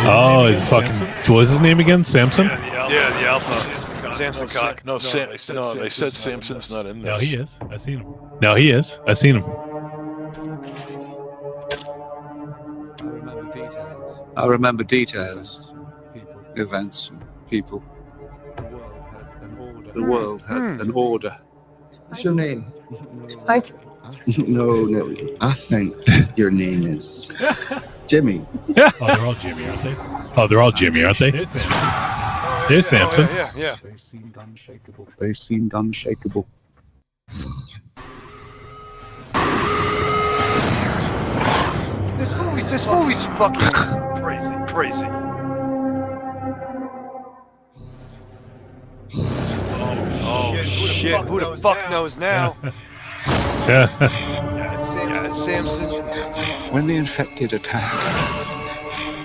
Oh, his fucking. What was his name again? Samson? Yeah, the Alpha. Samson Cock. No, they said Samson's not in this. No, he is. I've seen him. No, he is. I've seen him. I remember details, events, people. The world had an order. What's your name? Spike. No. I think your name is Jimmy. Oh, they're all Jimmy, aren't they? Oh, they're all Jimmy, aren't they? There's Samson. There's Samson. Yeah. They seemed unshakable. They seemed unshakable. This movie's fucking crazy. Oh shit! Who the fuck knows now? Yeah, it's Samson. When the infected attack,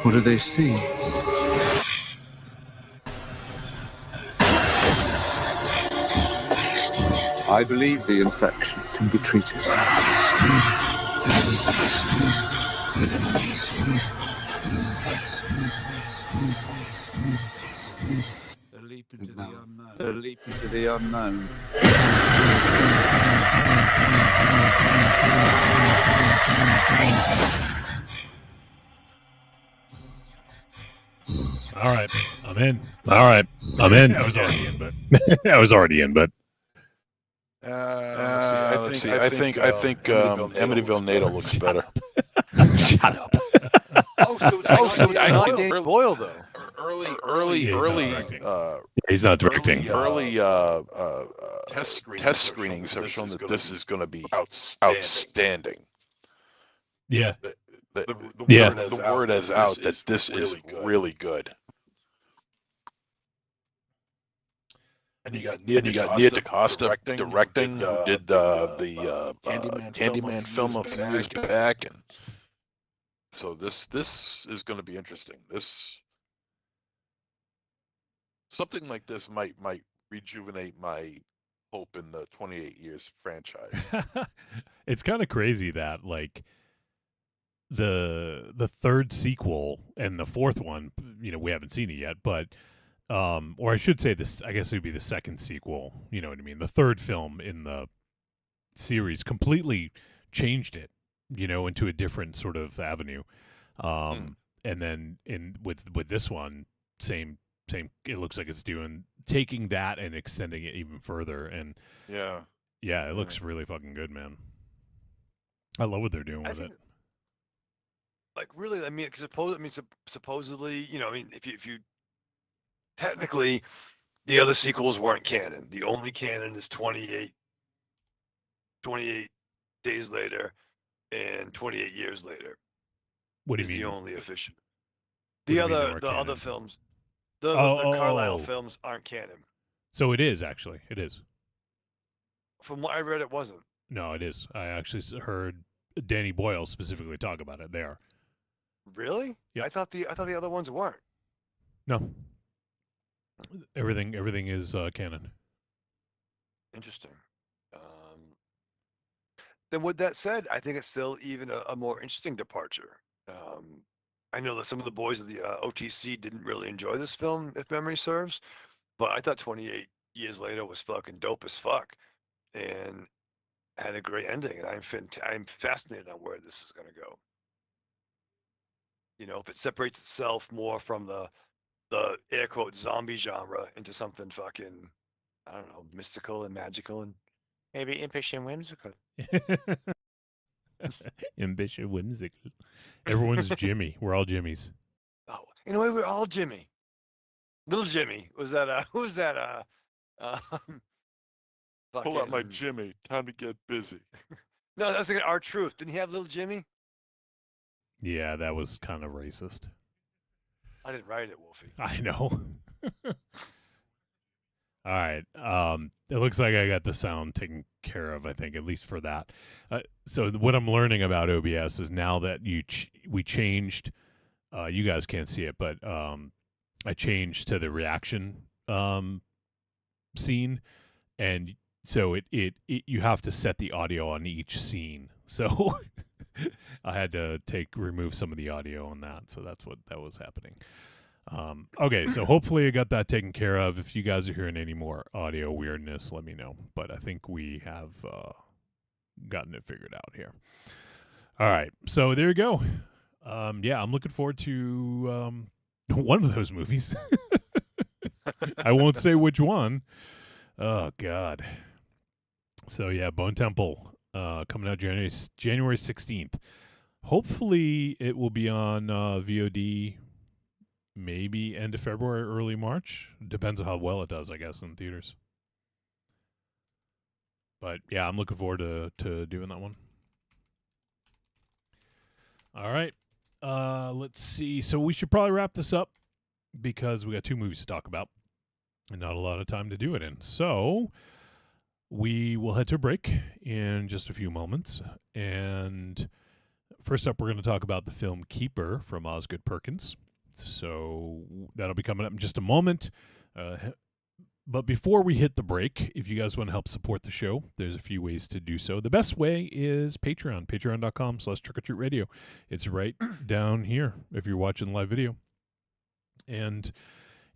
what do they see? I believe the infection can be treated. A leap into the unknown. A leap into the unknown. All right, I'm in. All right, I'm in. I was already in, but I was already in, but Let's see. I think Amityville NATO looks better. shut up. Not Danny Boyle though. Early. He's not directing. Early test screenings have shown that this is going to be outstanding. yeah, The word is out that this is really good. And you got Nia DaCosta directing, who did the Candyman film a few years back, and so this is going to be interesting. Something like this might rejuvenate my hope in the 28 years franchise. it's kind of crazy that like the third sequel and the fourth one, we haven't seen it yet, but or I should say this, I guess it would be the second sequel, you know what I mean? The third film in the series completely changed it, into a different sort of avenue. And then with this one, same, it looks like it's taking that and extending it even further. And yeah, it looks really fucking good, man. I love what they're doing with it. Like really, I mean, supposedly, if you technically, the other sequels weren't canon. The only canon is 28 days later and 28 years later. What do you mean? The only official. The other films, the Carlisle films aren't canon. So it is actually. It is. From what I read, it wasn't. No, it is. I actually heard Danny Boyle specifically talk about it. They are. Really? Yeah. I thought the other ones weren't. No. Everything is canon. Interesting. Then with that said, I think it's still even a more interesting departure. I know that some of the boys of the OTC didn't really enjoy this film, if memory serves, but I thought 28 years later was fucking dope as fuck, and had a great ending. And I'm fascinated on where this is going to go. If it separates itself more from the air quote zombie genre into something fucking, I don't know, mystical and magical and maybe impish and whimsical. Impish and whimsical. Everyone's Jimmy. We're all Jimmys. Oh, in a way, we're all Jimmy. Little Jimmy. Was that who's that Pull out my Jimmy. Time to get busy. No, I was thinking R-Truth. Didn't he have Little Jimmy? Yeah, that was kind of racist. I didn't write it, Wolfie. I know. All right. It looks like I got the sound taken care of, I think, at least for that. So what I'm learning about OBS is now that we changed, you guys can't see it, but I changed to the reaction scene, and so it you have to set the audio on each scene. So I had to remove some of the audio on that. So that's what that was happening. Okay, so hopefully I got that taken care of. If you guys are hearing any more audio weirdness, let me know. But I think we have gotten it figured out here. All right, so there you go. Yeah, I'm looking forward to one of those movies. I won't say which one. Oh God. So yeah, Bone Temple coming out January 16th. Hopefully it will be on VOD maybe end of February, early March. Depends on how well it does, I guess, in theaters. But yeah, I'm looking forward to doing that one. All right. Let's see. So we should probably wrap this up because we got 2 movies to talk about and not a lot of time to do it in. So we will head to a break in just a few moments. And first up, we're going to talk about the film Keeper from Osgood Perkins. So that'll be coming up in just a moment. But before we hit the break, if you guys want to help support the show, there's a few ways to do so. The best way is Patreon, patreon.com/trickortreatradio. It's right down here if you're watching the live video. And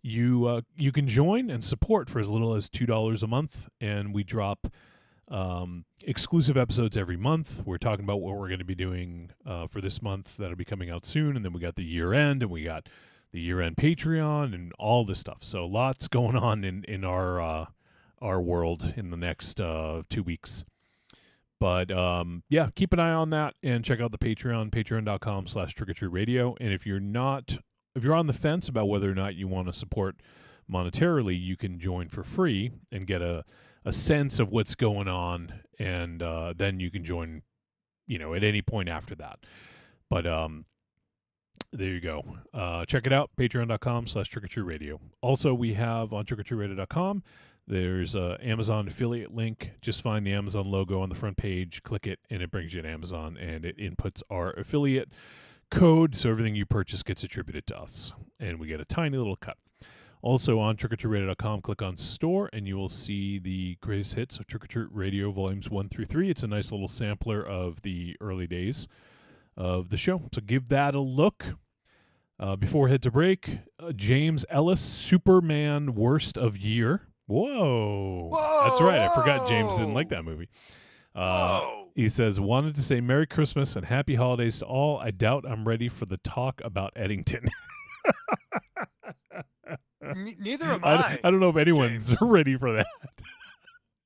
you can join and support for as little as $2 a month, and we drop exclusive episodes every month. We're talking about what we're going to be doing for this month. That'll be coming out soon, and then we got the year end, and we got the year-end Patreon and all this stuff. So lots going on in our world in the next 2 weeks. But yeah, keep an eye on that and check out the Patreon, patreon.com/trickortreatradio. And if you're on the fence about whether or not you want to support monetarily, you can join for free and get a sense of what's going on, and then you can join, at any point after that. But there you go. Check it out, patreon.com/trickortreatradio. Also, we have on trickortreatradio.com, there's a Amazon affiliate link. Just find the Amazon logo on the front page, click it, and it brings you to Amazon, and it inputs our affiliate code, so everything you purchase gets attributed to us, and we get a tiny little cut. Also on trickortreatradio.com, click on store, and you will see the greatest hits of Trick or Treat Radio Volumes 1 through 3. It's a nice little sampler of the early days of the show. So give that a look. Before we head to break, James Ellis, Superman Worst of Year. Whoa. That's right. I forgot James didn't like that movie. He says, wanted to say Merry Christmas and Happy Holidays to all. I doubt I'm ready for the talk about Eddington. Neither am I. I don't know if anyone's James. ready for that.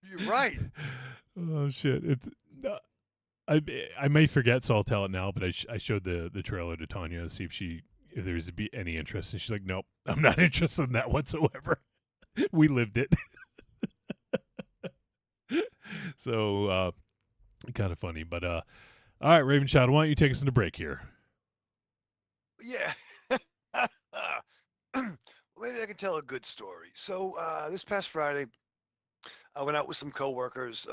You're right. Oh, shit. It's I may forget, so I'll tell it now, but I showed the trailer to Tanya to see if there's any interest, and she's like, nope, I'm not interested in that whatsoever. We lived it. So, kind of funny, but all right, Raven Shadow, why don't you take us into break here? Yeah. Maybe I can tell a good story. So this past Friday, I went out with some coworkers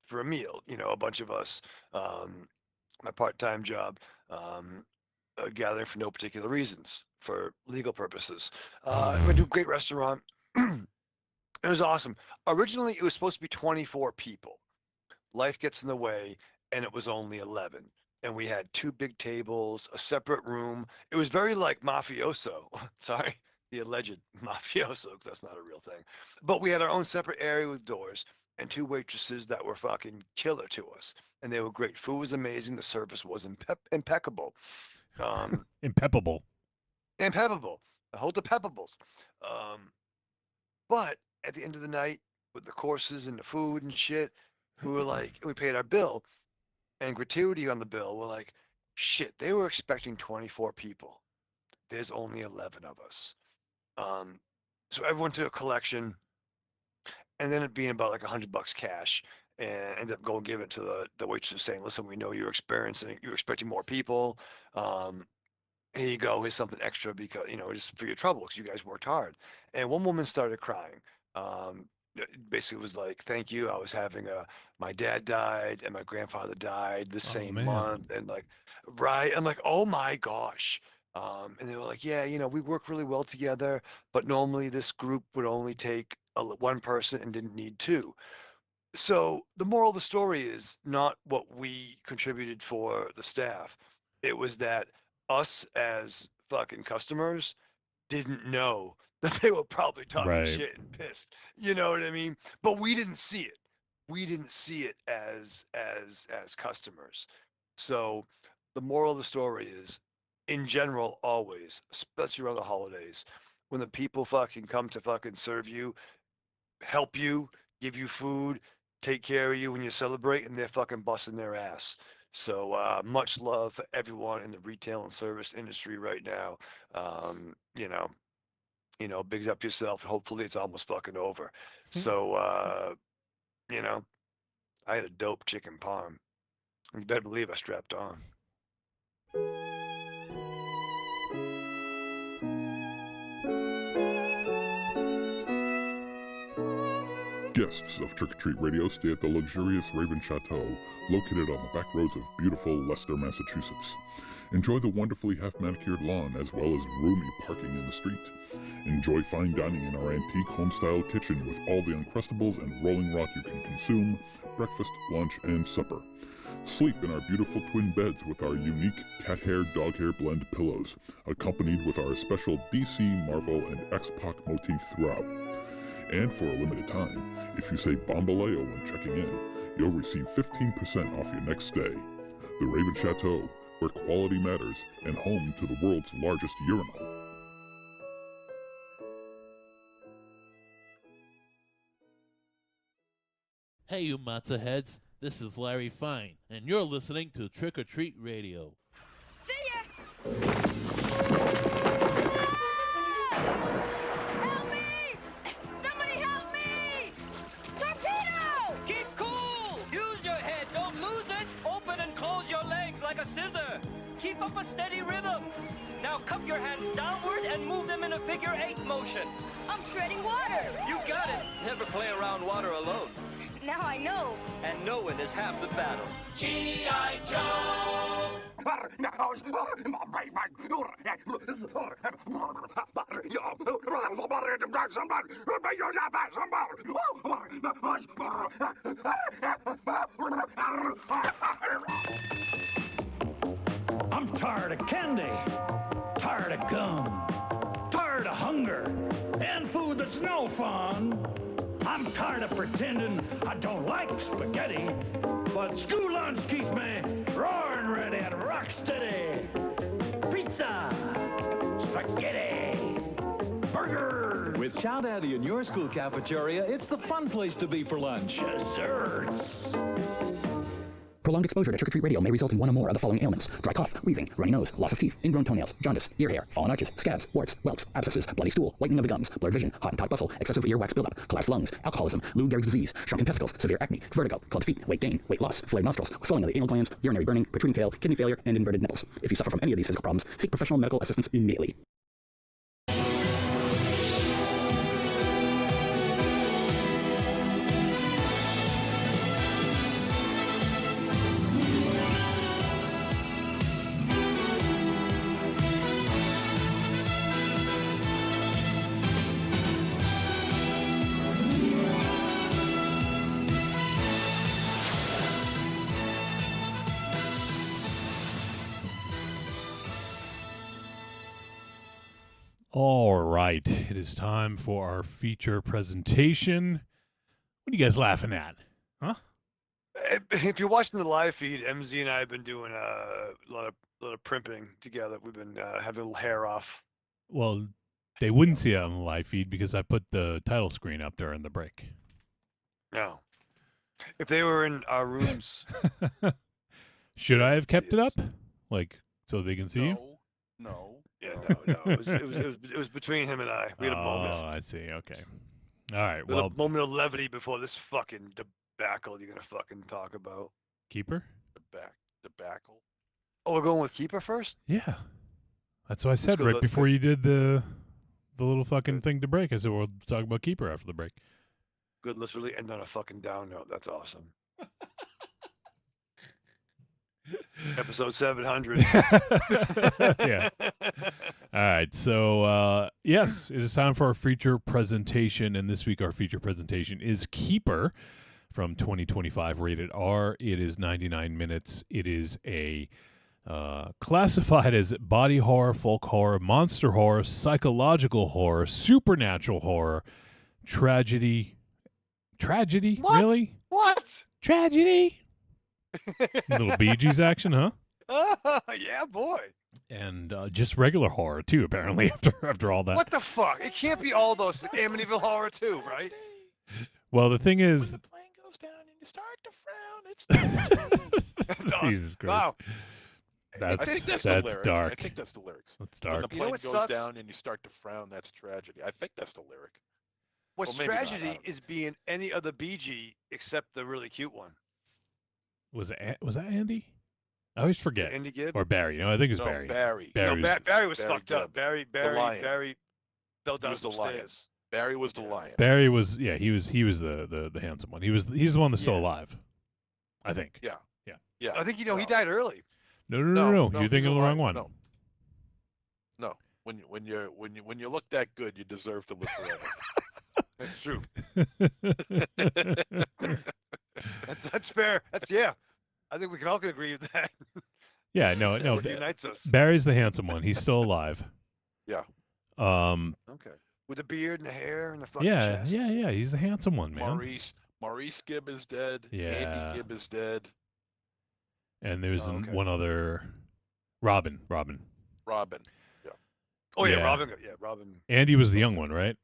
for a meal. A bunch of us, my part-time job, gathering for no particular reasons, for legal purposes. Went to a great restaurant. It was awesome. Originally, it was supposed to be 24 people. Life gets in the way, and it was only 11. And we had 2 big tables, a separate room. It was very like mafioso. Sorry, the alleged mafioso, because that's not a real thing. But we had our own separate area with doors and 2 waitresses that were fucking killer to us. And they were great. Food was amazing. The service was impeccable. Impeccable. Impeccable. Hold the peppables. But at the end of the night, with the courses and the food and shit, we paid our bill, and gratuity on the bill. We're like, shit, they were expecting 24 people. There's only 11 of us. So everyone took a collection, and then it being about like $100 cash, and ended up going give it to the waitress, saying, listen, we know you're expecting more people. Here you go, here's something extra because, just for your trouble, because you guys worked hard. And one woman started crying. Basically was like, thank you. I was having my dad died and my grandfather died the same month. And right. I'm like, oh my gosh. And they were like, yeah, we work really well together, but normally this group would only take one person and didn't need two. So the moral of the story is not what we contributed for the staff. It was that us as fucking customers didn't know that they were probably talking Right. shit and pissed. You know what I mean? But we didn't see it. We didn't see it as customers. So the moral of the story is, in general, always, especially around the holidays, when the people fucking come to fucking serve you, help you, give you food, take care of you when you celebrate, and they're fucking busting their ass. So much love for everyone in the retail and service industry right now. Bigs up yourself. Hopefully it's almost fucking over. So I had a dope chicken parm. You better believe I strapped on. Guests of Trick or Treat Radio stay at the luxurious Raven Chateau, located on the back roads of beautiful Leicester, Massachusetts. Enjoy the wonderfully half-manicured lawn as well as roomy parking in the street. Enjoy fine dining in our antique home-style kitchen with all the Uncrustables and Rolling Rock you can consume, breakfast, lunch, and supper. Sleep in our beautiful twin beds with our unique cat hair, dog hair blend pillows, accompanied with our special DC, Marvel, and X-Pac motif throughout. And for a limited time, if you say Bombaleo when checking in, you'll receive 15% off your next stay. The Raven Chateau, where quality matters, and home to the world's largest urinal. Hey, you matzo heads. This is Larry Fine, and you're listening to Trick or Treat Radio. See ya! Help me! Somebody help me! Torpedo! Keep cool! Use your head, don't lose it! Open and close your legs like a scissor. Keep up a steady rhythm. Now cup your hands downward and move them in a figure 8 motion. I'm treading water! You got it! Never play around water alone. Now I know. And knowing is half the battle. G.I. Joe! I'm tired of candy, tired of gum, tired of hunger, and food that's no fun. I'm tired of pretending I don't like spaghetti, but school lunch keeps me roaring ready and rock steady. Pizza, spaghetti, burger. With Chow Daddy in your school cafeteria, it's the fun place to be for lunch. Desserts. Prolonged exposure to Trick or Treat Radio may result in one or more of the following ailments: dry cough, wheezing, runny nose, loss of teeth, ingrown toenails, jaundice, ear hair, fallen arches, scabs, warts, welts, abscesses, bloody stool, whitening of the gums, blurred vision, Hottentot bustle, excessive earwax buildup, collapsed lungs, alcoholism, Lou Gehrig's disease, shrunken testicles, severe acne, vertigo, clubbed feet, weight gain, weight loss, flared nostrils, swelling of the anal glands, urinary burning, protruding tail, kidney failure, and inverted nipples. If you suffer from any of these physical problems, seek professional medical assistance immediately. All right, it is time for our feature presentation. What are you guys laughing at? Huh? If you're watching the live feed, MZ and I have been doing a lot of primping together. We've been having a little hair off. Well, they wouldn't see it on the live feed because I put the title screen up during the break. No. If they were in our rooms. Should I have kept it up? Like, so they can see you? No. Yeah, no. It was between him and I. We had a moment. Oh, I see. Okay. All right. We had Well, a moment of levity before this fucking debacle you're gonna fucking talk about. Keeper? Debacle. Oh, we're going with Keeper first? Yeah. That's what I said go right to- before you did the little fucking thing to break. I said we'll talk about Keeper after the break. Good. Let's really end on a fucking down note. That's awesome. Episode 700. Yeah. All right. So, yes, it is time for our feature presentation. And this week, our feature presentation is Keeper from 2025, rated R. It is 99 minutes. It is a classified as body horror, folk horror, monster horror, psychological horror, supernatural horror, tragedy. Tragedy? What? Really? What? Tragedy? Little Bee Gees action, huh? Yeah, boy. And just regular horror too, apparently. After all that. What the fuck? It can't be all those Amityville horror too, right? Well, the thing is, When the plane goes down and you start to frown, it's Jesus Christ, Wow. that's I think that's the that's lyrics. dark. I think that's the lyrics. That's When dark. the You know plane what goes sucks? down and you start to frown, that's tragedy. I think that's the lyric. What's Well, maybe not, I tragedy don't know. is being any other BG except the really cute one. Was that Andy? I always forget. Andy Gibb? Or Barry. No, I think it was No, Barry. Barry. Barry No, was, Barry was Barry fucked up. Gibb. Barry lion. fell He down was the some lion. stairs. Barry was the lion. Barry was he was the handsome one. He's the one that's still Yeah. alive. I think. Yeah. Yeah. Yeah. I think he No. died early. No. No, You're he's thinking of the wrong alive. one. No. When you look that good, you deserve to live forever. That's true. That's fair. That's yeah. I think we can all agree with that. Yeah, no. It unites us. Barry's the handsome one. He's still alive. Yeah. Okay. With the beard and the hair and the fucking Yeah, chest. yeah. He's the handsome one, man. Maurice Gibb is dead. Yeah. Andy Gibb is dead. And there's okay. one other, Robin. Robin. Yeah. Oh yeah, Yeah. Robin. Andy was the young one, right?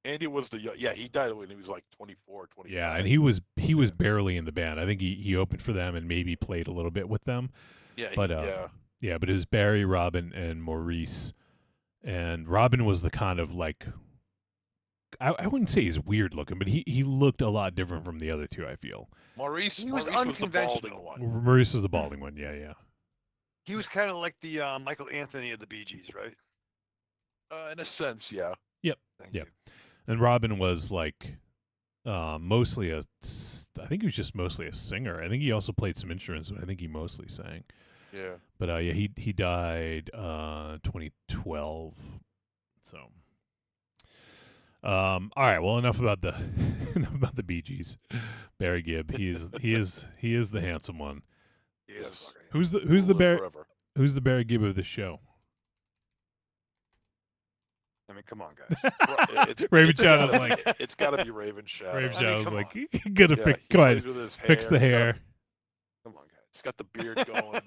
Andy was he died when he was like 24, 25. Yeah, and he was barely in the band. I think he opened for them and maybe played a little bit with them. Yeah, But yeah. but it was Barry, Robin, and Maurice. And Robin was the kind of like, I wouldn't say he's weird looking, but he looked a lot different from the other two, I feel. Maurice He was the balding unconventional. one. Maurice is the balding one, yeah. He was kind of like the Michael Anthony of the Bee Gees, right? In a sense, yeah. Yep. Thank Yep. you. And Robin was like mostly I think he was just mostly a singer. I think he also played some instruments, but I think he mostly sang. Yeah. But yeah, he died 2012. So all right, well, enough about the Bee Gees. Barry Gibb, he is the handsome one. Yes. Who's the Barry Gibb of the show? I mean, come on, guys. Raven Shadow's like, it's got to be Raven Shadow. Raven I mean, Shadow's come like, on. you gotta Yeah, fix. he Go ahead, plays with his fix the hair. hair. Come on, guys. He's got the beard going.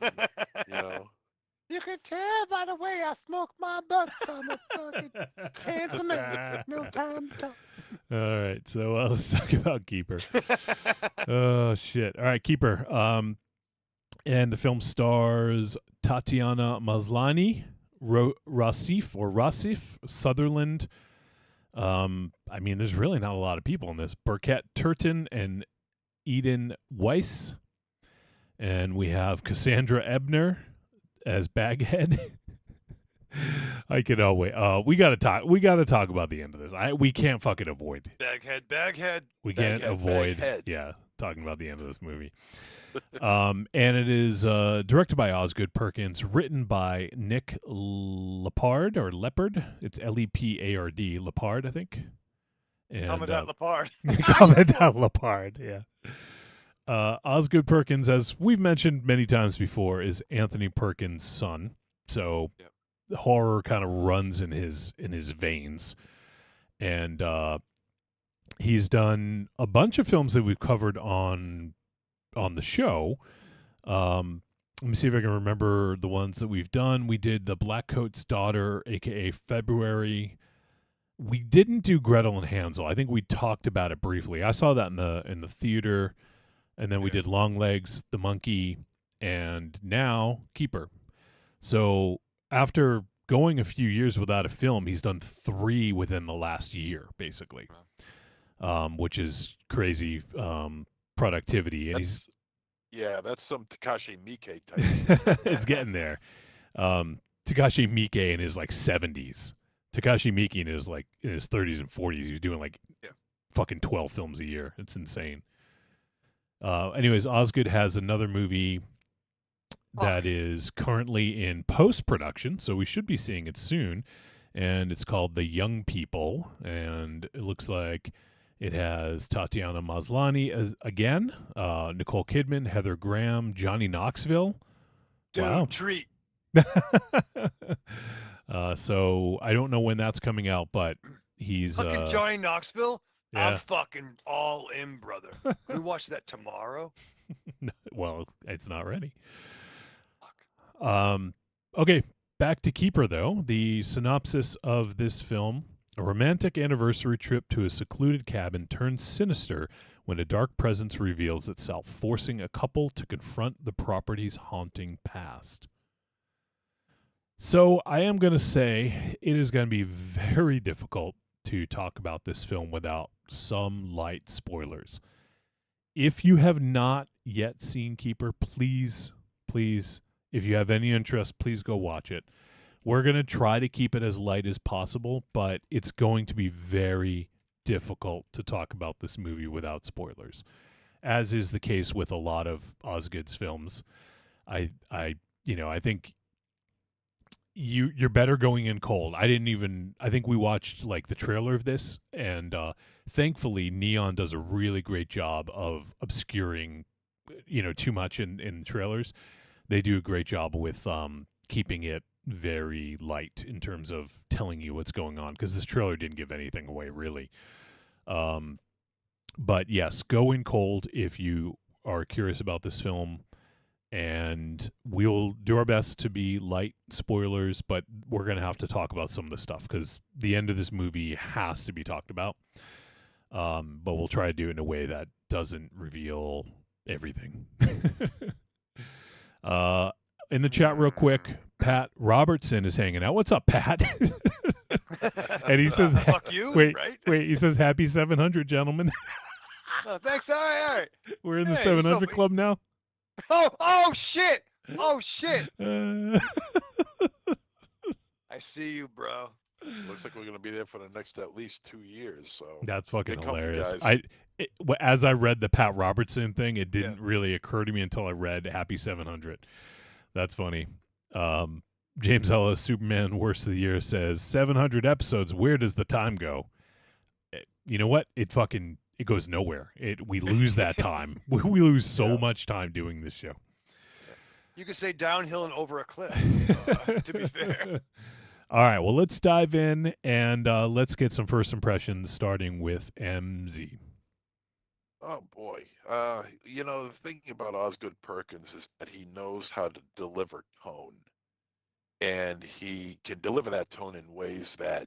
You know. You can tell by the way I smoke my butts. I'm a fucking handsome man. No time to talk. All right, so let's talk about Keeper. Oh shit! All right, Keeper. And the film stars Tatiana Maslany, Rasif Sutherland. I mean, there's really not a lot of people in this. Burkett Turton and Eden Weiss, and we have Cassandra Ebner as Baghead. I can wait. We gotta talk. We gotta talk about the end of this. We can't fucking avoid. Baghead. We can't Baghead, avoid. Baghead. Yeah, talking about the end of this movie. And it is directed by Osgood Perkins, written by Nick Lepard or Leopard. It's Lepard, Lepard, I think. And Commandant Lepard. Commandant Lepard, yeah. Osgood Perkins, as we've mentioned many times before, is Anthony Perkins' son. So horror kind of runs in his veins. And he's done a bunch of films that we've covered on the show. Let me see if I can remember the ones that we've done. We did The Blackcoat's Daughter, aka February. We didn't do Gretel and Hansel. I think we talked about it briefly. I saw that in the theater, and then we did Longlegs, The Monkey, and now Keeper. So after going a few years without a film, he's done 3 within the last year, basically, which is crazy productivity. And that's some Takashi Miike type. It's getting there. Takashi Miike in his like 70s. Takashi Miike in his 30s and 40s. He was doing fucking 12 films a year. It's insane. Anyways, Osgood has another movie that is currently in post production, so we should be seeing it soon. And it's called The Young People, and it looks like it has Tatiana Maslany again, Nicole Kidman, Heather Graham, Johnny Knoxville. Dude, Wow. treat. So I don't know when that's coming out, but he's Fucking Johnny Knoxville. I'm yeah. fucking all in, brother. Can we watch that tomorrow? Well, it's not ready. Okay, back to Keeper though. The synopsis of this film: a romantic anniversary trip to a secluded cabin turns sinister when a dark presence reveals itself, forcing a couple to confront the property's haunting past. So I am going to say it is going to be very difficult to talk about this film without some light spoilers. If you have not yet seen Keeper, please, if you have any interest, please go watch it. We're going to try to keep it as light as possible, but it's going to be very difficult to talk about this movie without spoilers, as is the case with a lot of Osgood's films. I think you're better going in cold. I think we watched like the trailer of this, and thankfully Neon does a really great job of obscuring too much in trailers. They do a great job with keeping it very light in terms of telling you what's going on, because this trailer didn't give anything away really. But yes, go in cold if you are curious about this film, and we'll do our best to be light spoilers, but we're going to have to talk about some of the stuff because the end of this movie has to be talked about. But we'll try to do it in a way that doesn't reveal everything. In the chat real quick, Pat Robertson is hanging out. What's up, Pat? And he says, fuck you, wait, right? he says, happy 700, gentlemen. Oh, thanks. All right. We're in the 700 club now. Oh, shit. Oh, shit. I see you, bro. Looks like we're going to be there for the next at least 2 years. So that's fucking get comfy, hilarious. guys. As I read the Pat Robertson thing, it didn't really occur to me until I read Happy 700. That's funny. James Ellis, Superman Worst of the Year, says 700 episodes. Where does the time go? You know what? It goes nowhere. We lose that time. We lose so much time doing this show. You could say downhill and over a cliff, to be fair. All right, well, let's dive in and let's get some first impressions, starting with MZ. Oh boy. The thing about Osgood Perkins is that he knows how to deliver tone. And he can deliver that tone in ways that,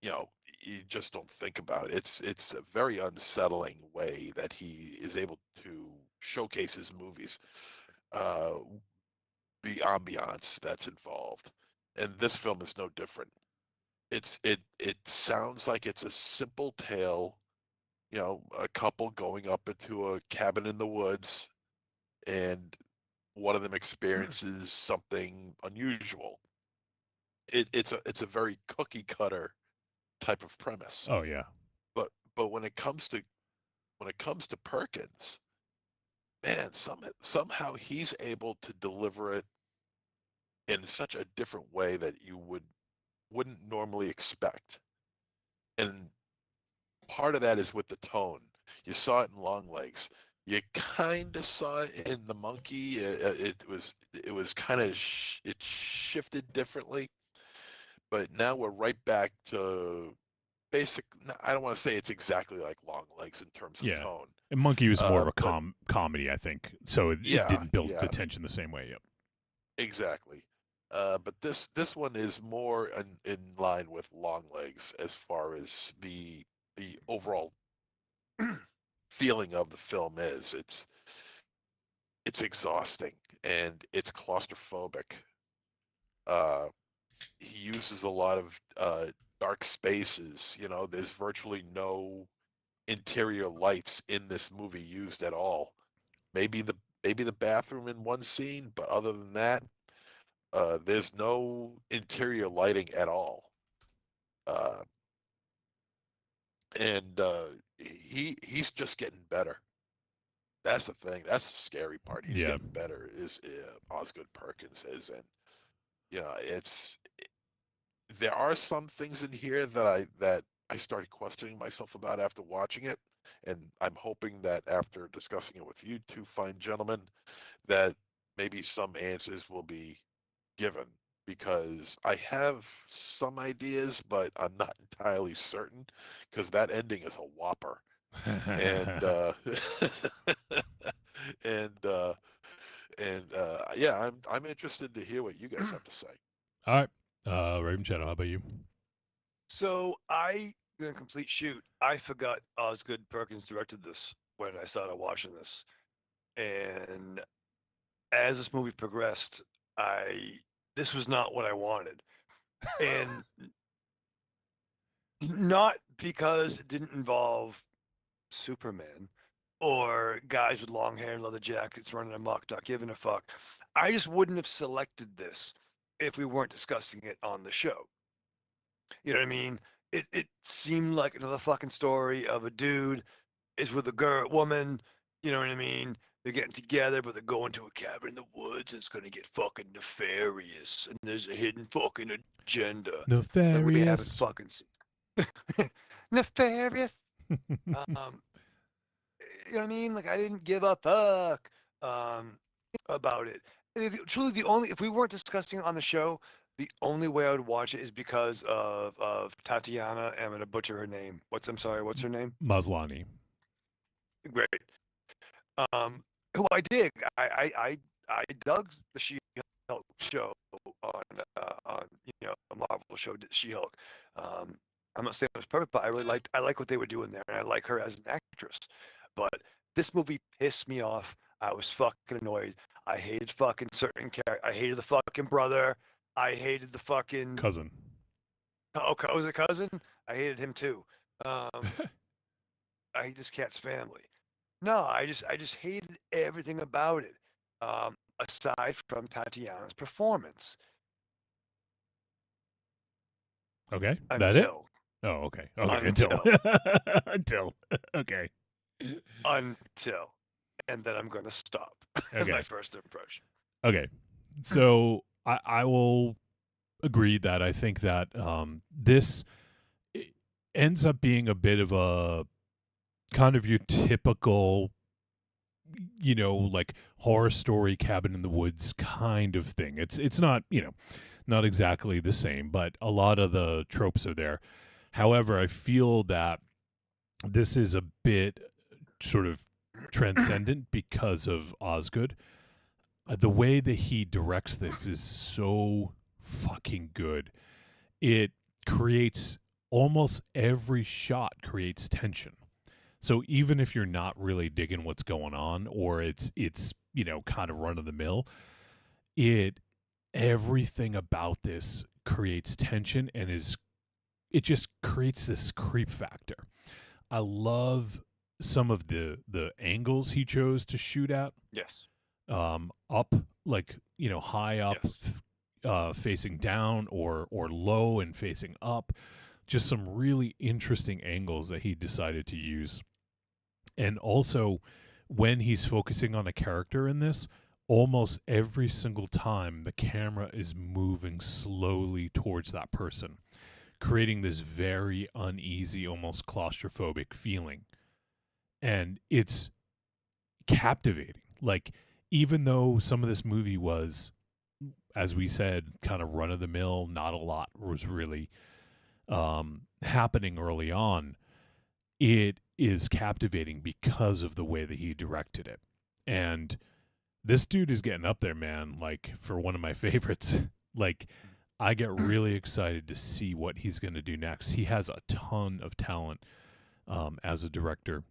you just don't think about. It's a very unsettling way that he is able to showcase his movies, the ambiance that's involved. And this film is no different. It sounds like it's a simple tale, a couple going up into a cabin in the woods, and one of them experiences something unusual. It's a very cookie cutter type of premise. Oh yeah. But when it comes to Perkins, man, somehow he's able to deliver it in such a different way that you wouldn't normally expect. And part of that is with the tone. You saw it in Longlegs. You kind of saw it in The Monkey. It was kind of it shifted differently. But now we're right back to basic. I don't want to say it's exactly like Longlegs in terms of tone. And Monkey was more of a comedy, I think. So it didn't build the tension the same way. Yep. Exactly. But this one is more in line with Longlegs as far as the overall feeling of the film is. It's exhausting and it's claustrophobic. He uses a lot of dark spaces. There's virtually no interior lights in this movie used at all. Maybe the bathroom in one scene, but other than that, there's no interior lighting at all. And he's just getting better. That's the thing. That's the scary part. He's Yeah. getting better. Is Osgood Perkins is, and there are some things in here that I started questioning myself about after watching it, and I'm hoping that after discussing it with you two fine gentlemen, that maybe some answers will be given, because I have some ideas, but I'm not entirely certain, because that ending is a whopper. And yeah, I'm interested to hear what you guys have to say. All right. Raven Shadow, how about you? So in a complete shoot, I forgot Osgood Perkins directed this when I started watching this. And as this movie progressed, this was not what I wanted. And not because it didn't involve Superman or guys with long hair and leather jackets running amok, not giving a fuck. I just wouldn't have selected this if we weren't discussing it on the show. You know what I mean? It seemed like another fucking story of a dude is with a woman, you know what I mean? They're getting together, but they're going to a cabin in the woods and it's gonna get fucking nefarious and there's a hidden fucking agenda. That we haven't Nefarious. fucking seen. Nefarious. You know what I mean? Like I didn't give a fuck about it. Truly, if we weren't discussing it on the show, the only way I would watch it is because of Tatiana. I'm gonna butcher her name. What's her name? Maslany. Great. Who I dig. I dug the She-Hulk show on a Marvel show, She-Hulk. I'm not saying it was perfect, but I like what they were doing there, and I like her as an actress. But this movie pissed me off. I was fucking annoyed. I hated fucking certain characters. I hated the fucking brother. I hated the fucking cousin. Oh, was it cousin? I hated him too. I hate this cat's family. No, I just hated everything about it. Aside from Tatiana's performance. Okay. That it? Until. Oh, okay. Okay. Until. Until. Okay. Until. And then I'm going to stop. That's my first impression. Okay. So I will agree that I think that this ends up being a bit of a kind of your typical, like horror story, cabin in the woods kind of thing. It's not, not exactly the same, but a lot of the tropes are there. However, I feel that this is a bit sort of transcendent because of Osgood. The way that he directs this is so fucking good. It creates almost every shot creates tension. So even if you're not really digging what's going on, or it's kind of run of the mill, everything about this creates tension and it just creates this creep factor. I love some of the angles he chose to shoot at. Yes. Up, like, high up, yes. Facing down, or low and facing up. Just some really interesting angles that he decided to use. And also, when he's focusing on a character in this, almost every single time the camera is moving slowly towards that person, creating this very uneasy, almost claustrophobic feeling. And it's captivating. Like, even though some of this movie was, as we said, kind of run-of-the-mill, not a lot was really happening early on, it is captivating because of the way that he directed it. And this dude is getting up there, man, like, for one of my favorites. Like, I get really excited to see what he's going to do next. He has a ton of talent as a director.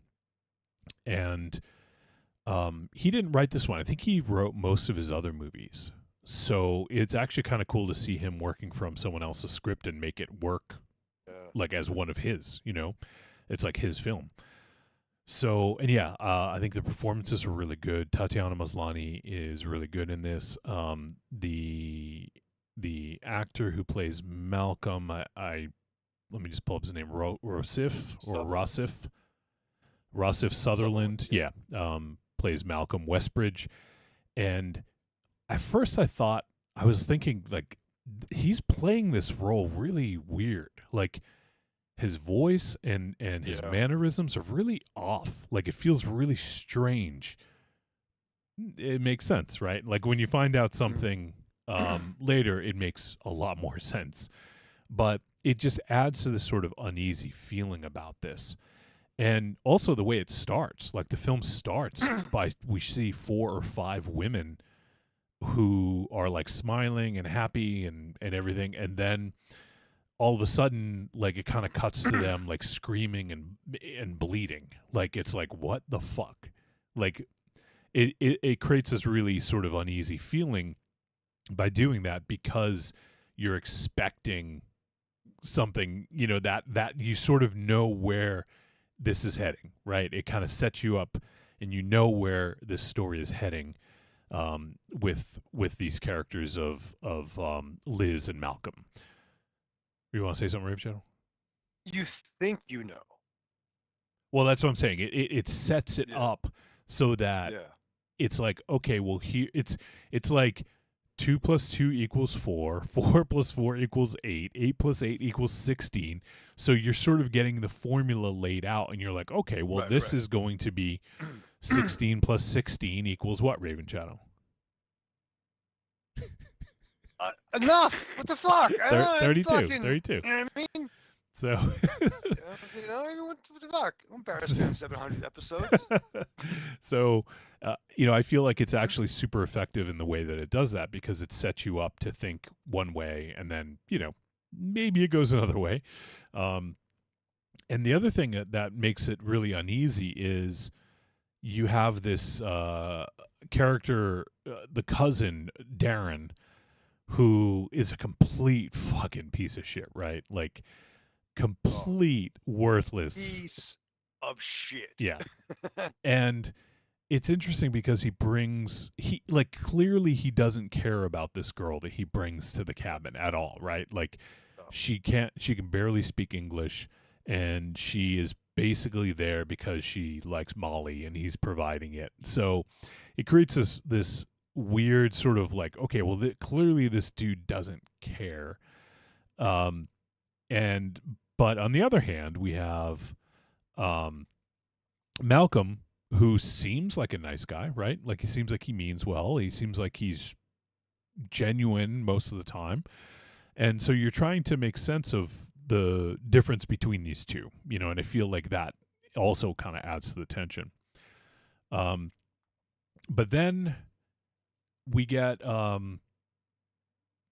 And he didn't write this one. I think he wrote most of his other movies. So it's actually kind of cool to see him working from someone else's script and make it work like as one of his, It's like his film. So, and yeah, I think the performances are really good. Tatiana Maslany is really good in this. The actor who plays Malcolm, let me just pull up his name, Rossif Sutherland. Yeah. plays Malcolm Westbridge. And at first I was thinking, like, he's playing this role really weird. Like, his voice and his mannerisms are really off. Like, it feels really strange. It makes sense, right? Like, when you find out something later, it makes a lot more sense. But it just adds to this sort of uneasy feeling about this. And also the way it starts. Like, the film starts by, we see 4 or 5 women who are, like, smiling and happy and everything. And then all of a sudden, like, it kind of cuts to them, like, screaming and bleeding. Like, it's like, what the fuck? Like, it creates this really sort of uneasy feeling by doing that, because you're expecting something, you know, that you sort of know where this is heading, right? It kind of sets you up, and you know where this story is heading, with these characters of Liz and Malcolm. You want to say something, Rave Shadow? You think you know. Well, that's what I'm saying. It sets it up so that it's like, okay, well, here it's like 2 + 2 = 4, 4 + 4 = 8, 8 + 8 = 16. So you're sort of getting the formula laid out, and you're like, okay, well, this is going to be 16 + 16 = what, Raven Shadow? Enough! What the fuck? 32. Fucking, 32. You know what I mean? So, what the fuck? I'm embarrassed in 700 episodes. So, you know, I feel like it's actually super effective in the way that it does that, because it sets you up to think one way, and then, you know, maybe it goes another way. And the other thing that makes it really uneasy is you have this character, the cousin, Darren, who is a complete fucking piece of shit, right? Like, complete worthless Piece of shit. Yeah. And it's interesting because clearly he doesn't care about this girl that he brings to the cabin at all, right? Like, she can barely speak English, and she is basically there because she likes Molly and he's providing it. So it creates this weird sort of like, okay, well, clearly this dude doesn't care. But on the other hand, we have Malcolm, who seems like a nice guy, right? Like, he seems like he means well. He seems like he's genuine most of the time. And so you're trying to make sense of the difference between these two, you know, and I feel like that also kind of adds to the tension. But then we get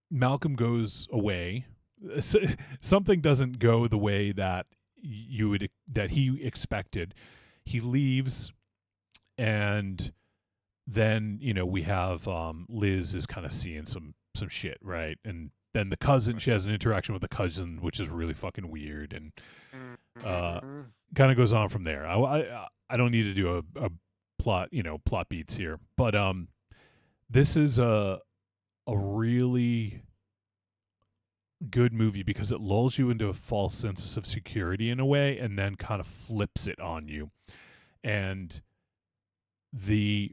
Malcolm goes away. Something doesn't go the way that he expected. He leaves, and then, you know, we have Liz is kind of seeing some shit, right? And then the cousin, she has an interaction with the cousin, which is really fucking weird, and kind of goes on from there. I don't need to do a plot beats here, but this is a really good movie because it lulls you into a false sense of security in a way, and then kind of flips it on you. And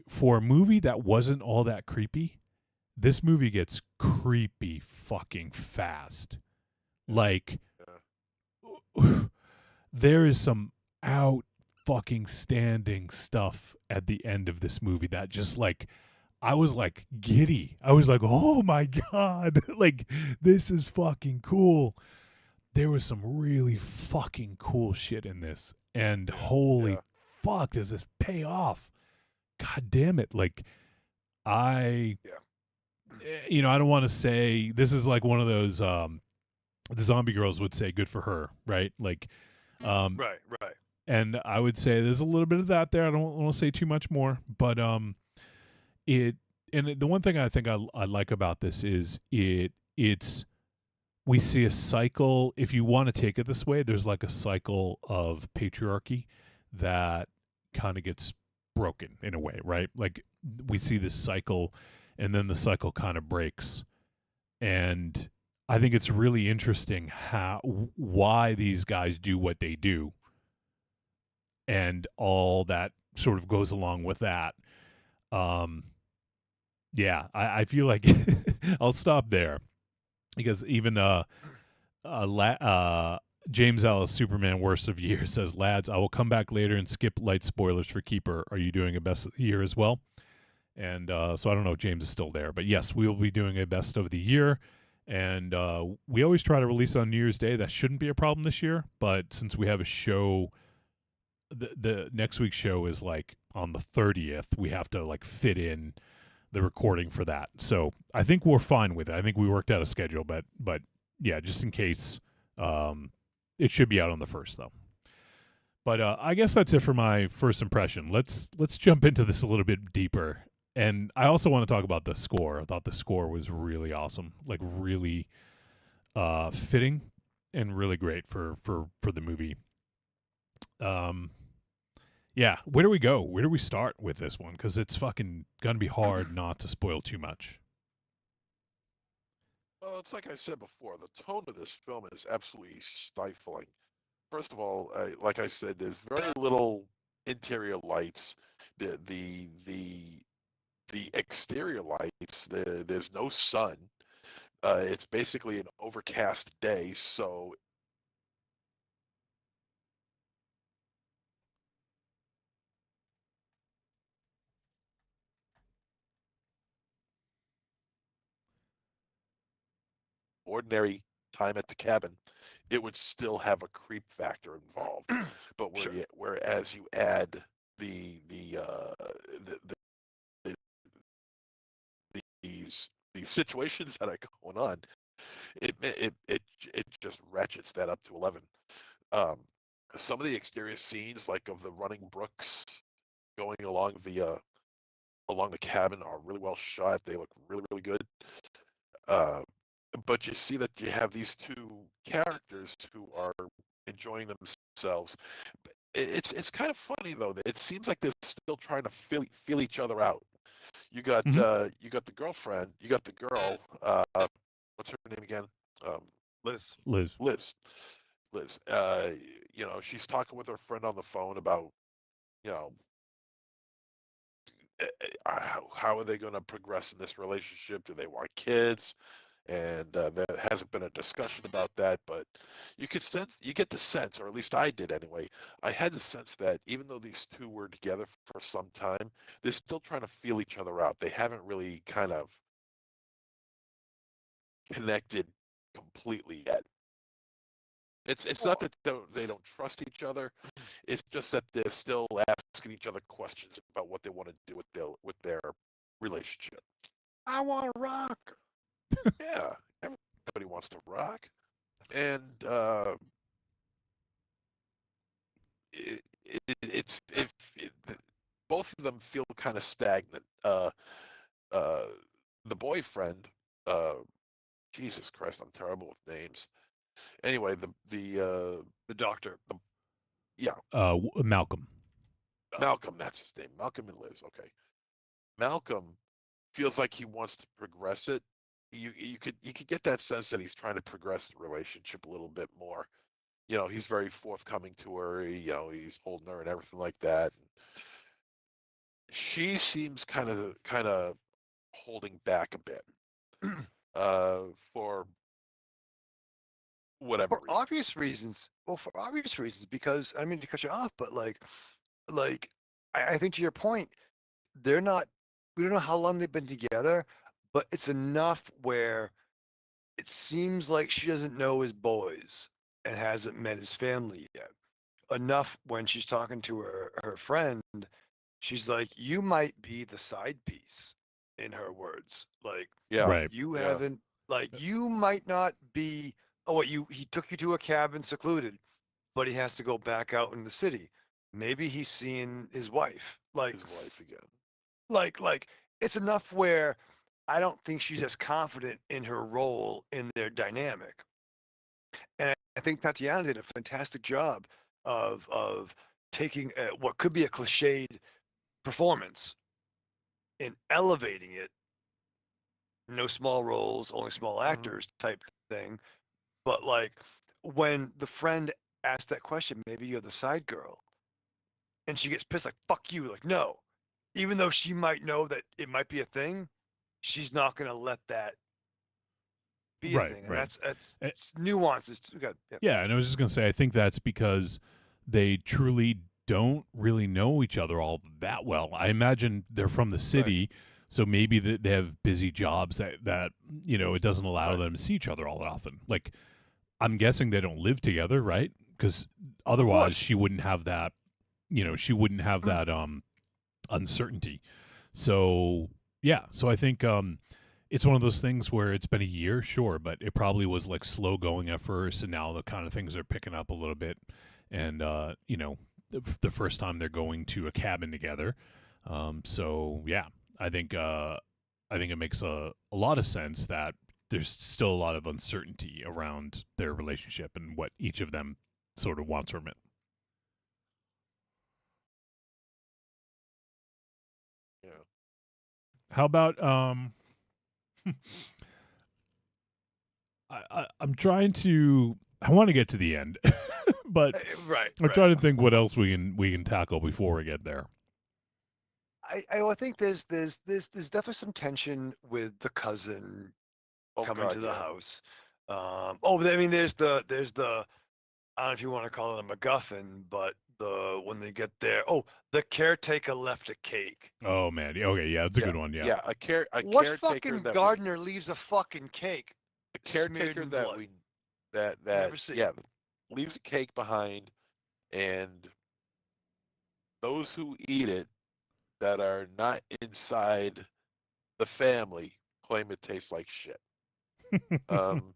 for a movie that wasn't all that creepy, this movie gets creepy fucking fast. Like, there is some out fucking standing stuff at the end of this movie that just, like, I was like giddy. I was like, oh my God, like, this is fucking cool. There was some really fucking cool shit in this, and holy fuck, does this pay off? God damn it. Like, you know, I don't want to say this is like one of those, the zombie girls would say, good for her, right? Like, right. And I would say there's a little bit of that there. I don't want to say too much more, but the one thing I think I like about this is we see a cycle. If you want to take it this way, there's like a cycle of patriarchy that kind of gets broken in a way, right? Like, we see this cycle, and then the cycle kind of breaks. And I think it's really interesting why these guys do what they do, and all that sort of goes along with that. Yeah, I feel like I'll stop there because even James Ellis, Superman Worst of Year, says, "Lads, I will come back later and skip light spoilers for Keeper. Are you doing a best of the year as well?" And so I don't know if James is still there, but yes, we will be doing a best of the year. And we always try to release on New Year's Day. That shouldn't be a problem this year. But since we have a show, the next week's show is like on the 30th, we have to like fit in the recording for that. So I think we're fine with it. I think we worked out a schedule, but yeah, just in case, it should be out on the 1st though. But I guess that's it for my first impression. Let's jump into this a little bit deeper. And I also want to talk about the score. I thought the score was really awesome, like really fitting and really great for the movie. Yeah, where do we go? Where do we start with this one? Because it's fucking gonna be hard not to spoil too much. Well, it's like I said before, the tone of this film is absolutely stifling. First of all, like I said, there's very little interior lights. The exterior lights, there's no sun. It's basically an overcast day, so ordinary time at the cabin, it would still have a creep factor involved. But whereas you add the these situations that are going on, it just ratchets that up to 11. Some of the exterior scenes, like of the running brooks going along the cabin, are really well shot. They look really, really good. But you see that you have these two characters who are enjoying themselves. It's kind of funny though that it seems like they're still trying to feel each other out. You got you got the girlfriend, you got the girl. What's her name again? Liz. Liz. Liz. You know, she's talking with her friend on the phone about, you know, how are they going to progress in this relationship? Do they want kids? And there hasn't been a discussion about that, but you get the sense, or at least I did anyway. I had the sense that even though these two were together for some time, they're still trying to feel each other out. They haven't really kind of connected completely yet. It's not that they don't trust each other. It's just that they're still asking each other questions about what they want to do with their relationship. I want to rock. Yeah, everybody wants to rock, and both of them feel kind of stagnant. The boyfriend, Jesus Christ, I'm terrible with names. Anyway, the doctor. Malcolm. Malcolm, that's his name. Malcolm and Liz. Okay. Malcolm feels like he wants to progress it. You could get that sense that he's trying to progress the relationship a little bit more. You know, he's very forthcoming to her. He's holding her and everything like that. She seems kind of holding back a bit for whatever for obvious reasons. Well, for obvious reasons, because I mean to cut you off, but like I think to your point, they're not. We don't know how long they've been together, but it's enough where it seems like she doesn't know his boys and hasn't met his family yet. Enough when she's talking to her friend, she's like, "You might be the side piece," in her words. Like, Right. you haven't, like, you might not be. Oh, what he took you to a cabin secluded, but he has to go back out in the city. Maybe he's seeing his wife. Like his wife again. Like it's enough where I don't think she's as confident in her role in their dynamic. And I think Tatiana did a fantastic job of taking what could be a cliched performance and elevating it. No small roles, only small actors type thing. But like when the friend asked that question, maybe you're the side girl, and she gets pissed like "fuck you," like no, even though she might know that it might be a thing, she's not going to let that be a Right, thing. And right. that's it's nuances. Good. Yeah. Yeah, and I was just gonna say, I think that's because they truly don't really know each other all that well. I imagine they're from the city, so maybe they have busy jobs that it doesn't allow them to see each other all that often. Like, I'm guessing they don't live together, right? Because otherwise, she wouldn't have that. She wouldn't have that uncertainty. So yeah, so I think it's one of those things where it's been a year, sure, but it probably was like slow going at first, and now the kind of things are picking up a little bit. And the first time they're going to a cabin together. So yeah, I think it makes a lot of sense that there's still a lot of uncertainty around their relationship and what each of them sort of wants from it. Yeah. How about I'm trying to. I want to get to the end, but I'm trying to think what else we can tackle before we get there. I think there's definitely some tension with the cousin coming to the house. I mean, there's the I don't know if you want to call it a MacGuffin, but when they get there, the caretaker left a cake. Oh man, okay, yeah, it's a good one. Yeah, Yeah, What caretaker fucking that gardener leaves a fucking cake? a caretaker in that blood? we that Never seen. leaves a cake behind, and those who eat it that are not inside the family claim it tastes like shit. Um,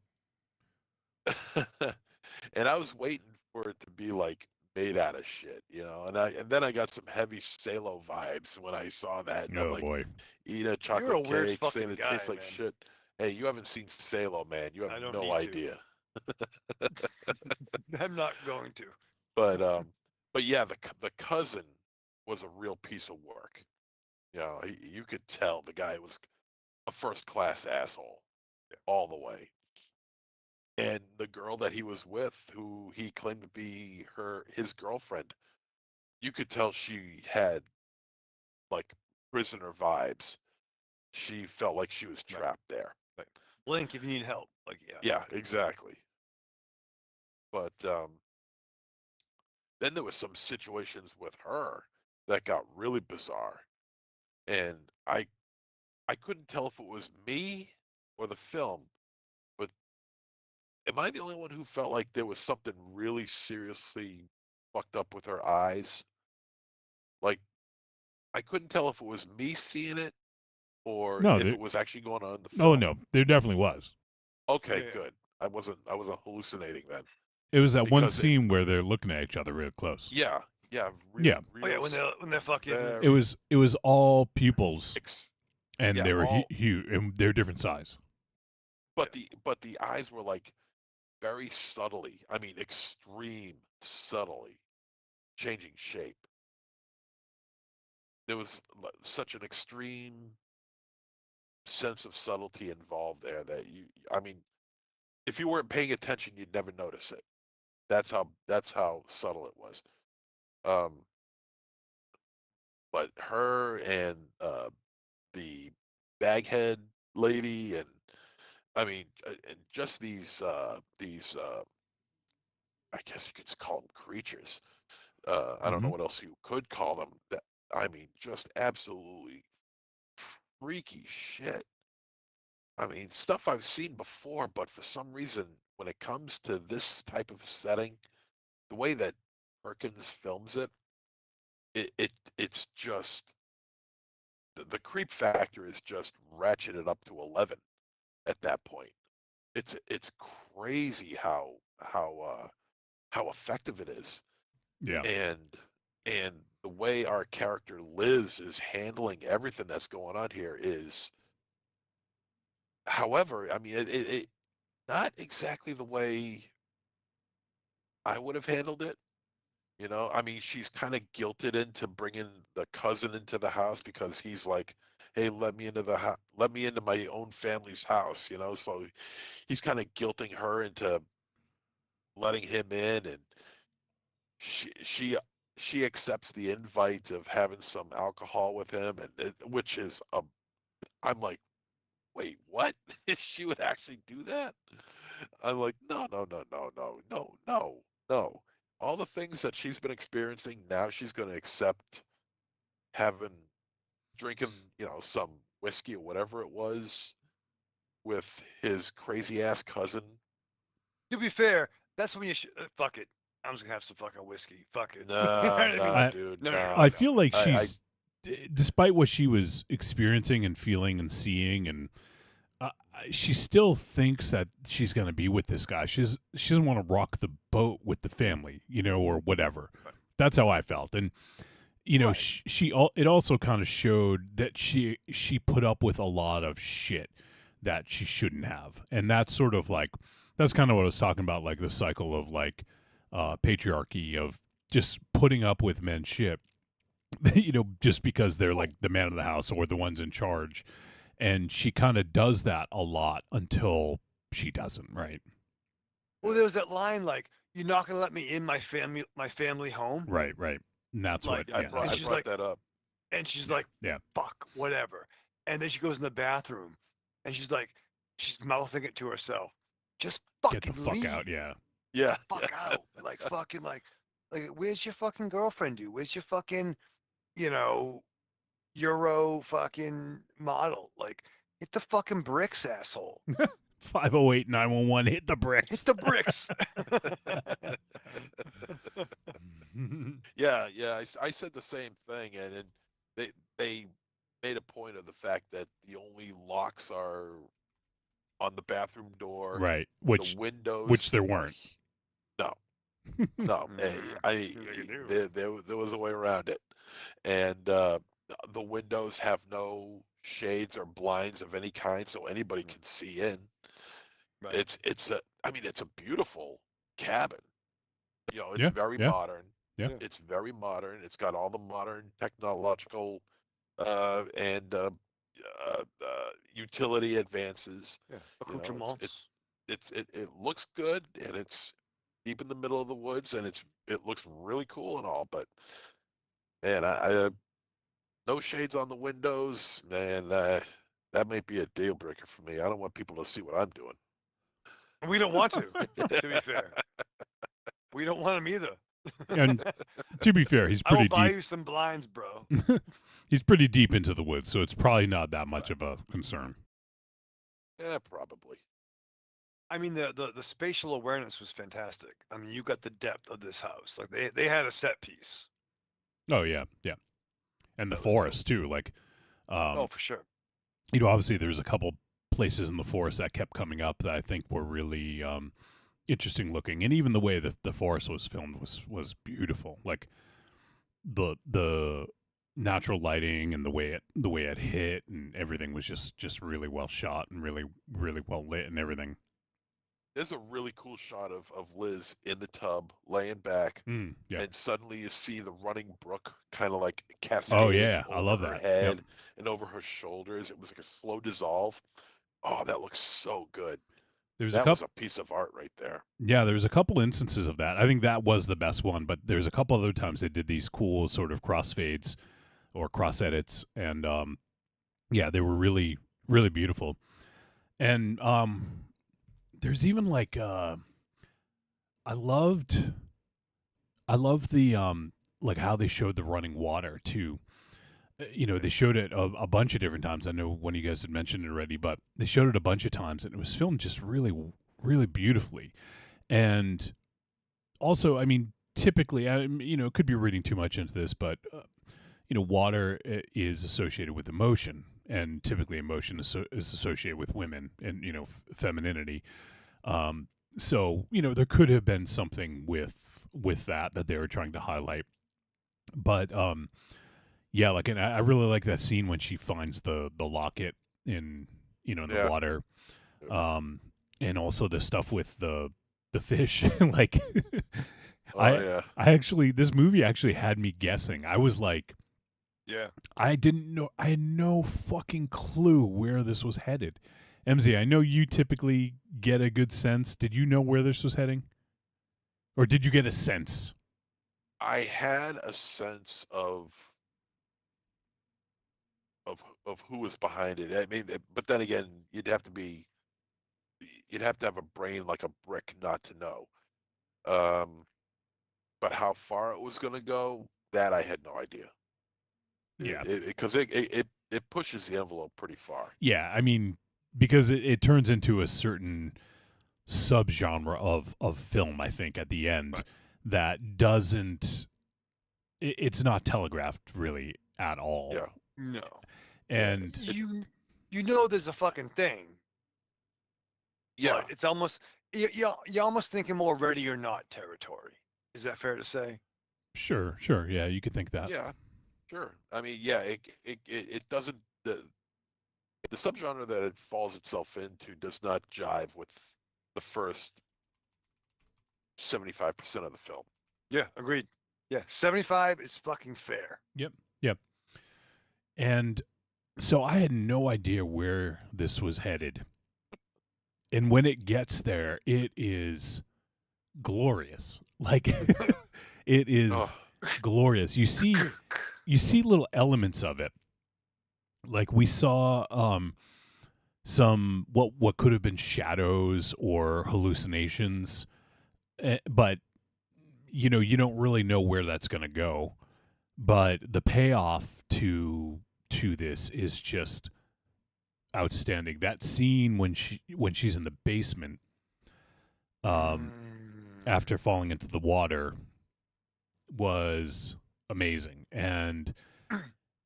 and I was waiting for it to be like made out of shit, and then I got some heavy Salo vibes when I saw that. And I'm Oh like, boy, eat a You're a chocolate weird cake saying fucking it guy, tastes like man. shit. Hey, you haven't seen Salo, man. You I have don't no need to. idea. I'm not going to. But yeah, the cousin was a real piece of work. You could tell the guy was a first class asshole all the way. And the girl that he was with, who he claimed to be his girlfriend, you could tell she had like prisoner vibes. She felt like she was trapped there. Right. Blink if you need help. Like, yeah. Yeah, exactly. But then there was some situations with her that got really bizarre, and I couldn't tell if it was me or the film. But am I the only one who felt like there was something really seriously fucked up with her eyes? Like, I couldn't tell if it was me seeing it or no, if it was actually going on in the film. oh no, there definitely was. Okay, good. I wasn't hallucinating then. It was that one Because scene where they're looking at each other real close. Yeah, Yeah. real when they're fucking. It was all pupils, and yeah, they were all- huge, and they're different size. but the eyes were like very subtly, I mean extreme subtly changing shape. There was such an extreme sense of subtlety involved there that I mean, if you weren't paying attention, you'd never notice it. That's how subtle it was. But her and the baghead lady, and I mean, and just these I guess you could call them creatures. I don't know what else you could call them. That I mean, just absolutely freaky shit. I mean, stuff I've seen before, but for some reason, when it comes to this type of setting, the way that Perkins films it's just the creep factor is just ratcheted up to 11 at that point. It's crazy how effective it is. Yeah. And the way our character Liz is handling everything that's going on here is, however, I mean, it not exactly the way I would have handled it. I mean, she's kind of guilted into bringing the cousin into the house because he's like, "Hey, let me into my own family's house." So he's kind of guilting her into letting him in, and she she accepts the invite of having some alcohol with him, and which is I'm like, wait, what? She would actually do that? I'm like, no, no, no, no, no, no, no, no. All the things that she's been experiencing, now she's going to accept drinking, some whiskey or whatever it was with his crazy ass cousin. To be fair, that's when you should fuck it. I'm just gonna have some fucking whiskey. Fuck it. No, dude. No, no. I feel like I- she's, despite what she was experiencing and feeling and seeing, and she still thinks that she's going to be with this guy. She doesn't want to rock the boat with the family, or whatever. That's how I felt, and it also kind of showed that she put up with a lot of shit that she shouldn't have, and that's sort of like that's kind of what I was talking about, like the cycle of like patriarchy of just putting up with men's shit, just because they're like the man of the house or the ones in charge. And she kind of does that a lot until she doesn't, right? Well, there was that line like, "You're not gonna let me in my family home." Right. And that's Like, what. I brought that up. And she's like, yeah, fuck, whatever. And then she goes in the bathroom, and she's mouthing it to herself. Just fucking get the fuck leave. out, yeah. Yeah. Fuck out. Like fucking like where's your fucking girlfriend, dude? Where's your fucking, Euro fucking model? Like, hit the fucking bricks, asshole. 508-911, hit the bricks. Hit the bricks. Yeah. I said the same thing, and then they made a point of the fact that the only locks are on the bathroom door, Right, the windows, which there weren't. No, there was a way around it, and the windows have no shades or blinds of any kind, so anybody can see in. Right. It's a beautiful cabin. It's Yeah, very yeah, modern. yeah. It's very modern. It's got all the modern technological and utility advances. Yeah, You know, accoutrements. it looks good, and it's deep in the middle of the woods, and it looks really cool and all. But man, I no shades on the windows, man. That might be a deal breaker for me. I don't want people to see what I'm doing. We don't want to be fair. We don't want him either. And to be fair, he's I will pretty buy deep. you some blinds, bro. He's pretty deep into the woods, so it's probably not that much of a concern. Yeah, probably. I mean, the spatial awareness was fantastic. I mean, you got the depth of this house. Like they had a set piece. Oh yeah, and the forest too. Like, Oh, for sure. Obviously there's a couple places in the forest that kept coming up that I think were really interesting looking, and even the way that the forest was filmed was beautiful. Like the natural lighting and the way it hit and everything was just really well shot and really well lit and everything. There's a really cool shot of Liz in the tub, laying back, yeah. and suddenly you see the running brook kind of like cascading Oh yeah, I over love her that. head Yep. and over her shoulders. It was like a slow dissolve. Oh, that looks so good. That was a piece of art right there. Yeah, there's a couple instances of that. I think that was the best one, but there's a couple other times they did these cool sort of crossfades or cross edits, and yeah, they were really beautiful. And there's even like I loved the like how they showed the running water too. They showed it a bunch of different times. I know one of you guys had mentioned it already, but they showed it a bunch of times, and it was filmed just really beautifully. And also, I mean, typically, could be reading too much into this, but water is associated with emotion, and typically emotion is associated with women and femininity. So there could have been something with that they were trying to highlight, but yeah, like, and I really like that scene when she finds the locket in the water, and also the stuff with the fish. Like, I actually, this movie actually had me guessing. I was like, yeah, I didn't know, I had no fucking clue where this was headed. MZ, I know you typically get a good sense. Did you know where this was heading, or did you get a sense? I had a sense of who was behind it. I mean, but then again, you'd have to have a brain like a brick not to know. Um, but how far it was going to go, that I had no idea. Yeah. Because it pushes the envelope pretty far. Yeah, I mean, because it turns into a certain subgenre of film, I think, at the end that doesn't. It's not telegraphed really at all. Yeah. No. And you know there's a fucking thing. Yeah. But it's almost you're almost thinking more ready or not territory. Is that fair to say? sure, yeah, you could think that. Yeah. Sure. I mean, yeah. It doesn't the subgenre that it falls itself into does not jive with the first 75% of the film. Yeah, agreed. Yeah, 75 is fucking fair. Yep. And so I had no idea where this was headed. And when it gets there, it is glorious. Like it is glorious. You see little elements of it. Like we saw some what could have been shadows or hallucinations, but you don't really know where that's going to go. But the payoff to this is just outstanding. That scene when she's in the basement after falling into the water was amazing. And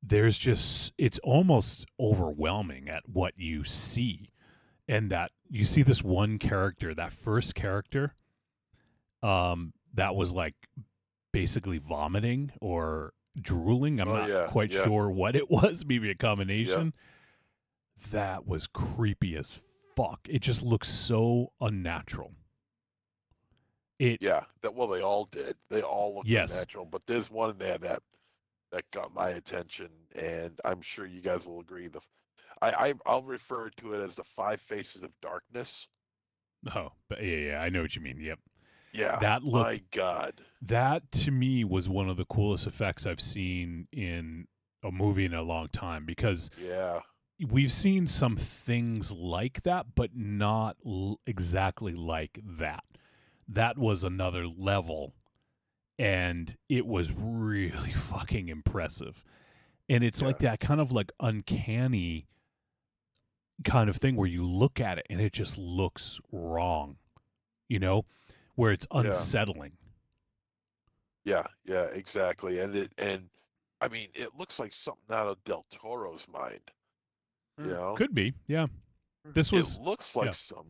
there's just, it's almost overwhelming at what you see. And that you see this one character, that first character, that was like basically vomiting or drooling. I'm not quite sure what it was, maybe a combination. That was creepy as fuck. It just looks so unnatural. They all did. They all looked unnatural, but there's one in there that got my attention, and I'm sure you guys will agree. I'll refer to it as the 5 faces of darkness. Oh, but yeah, I know what you mean. Yep. Yeah. That looked, my God. That to me was one of the coolest effects I've seen in a movie in a long time, because we've seen some things like that, but not exactly like that. That was another level, and it was really fucking impressive. And it's like that kind of like uncanny kind of thing where you look at it and it just looks wrong, where it's unsettling. Yeah, exactly. And I mean, it looks like something out of Del Toro's mind. Could be, yeah. It looks like some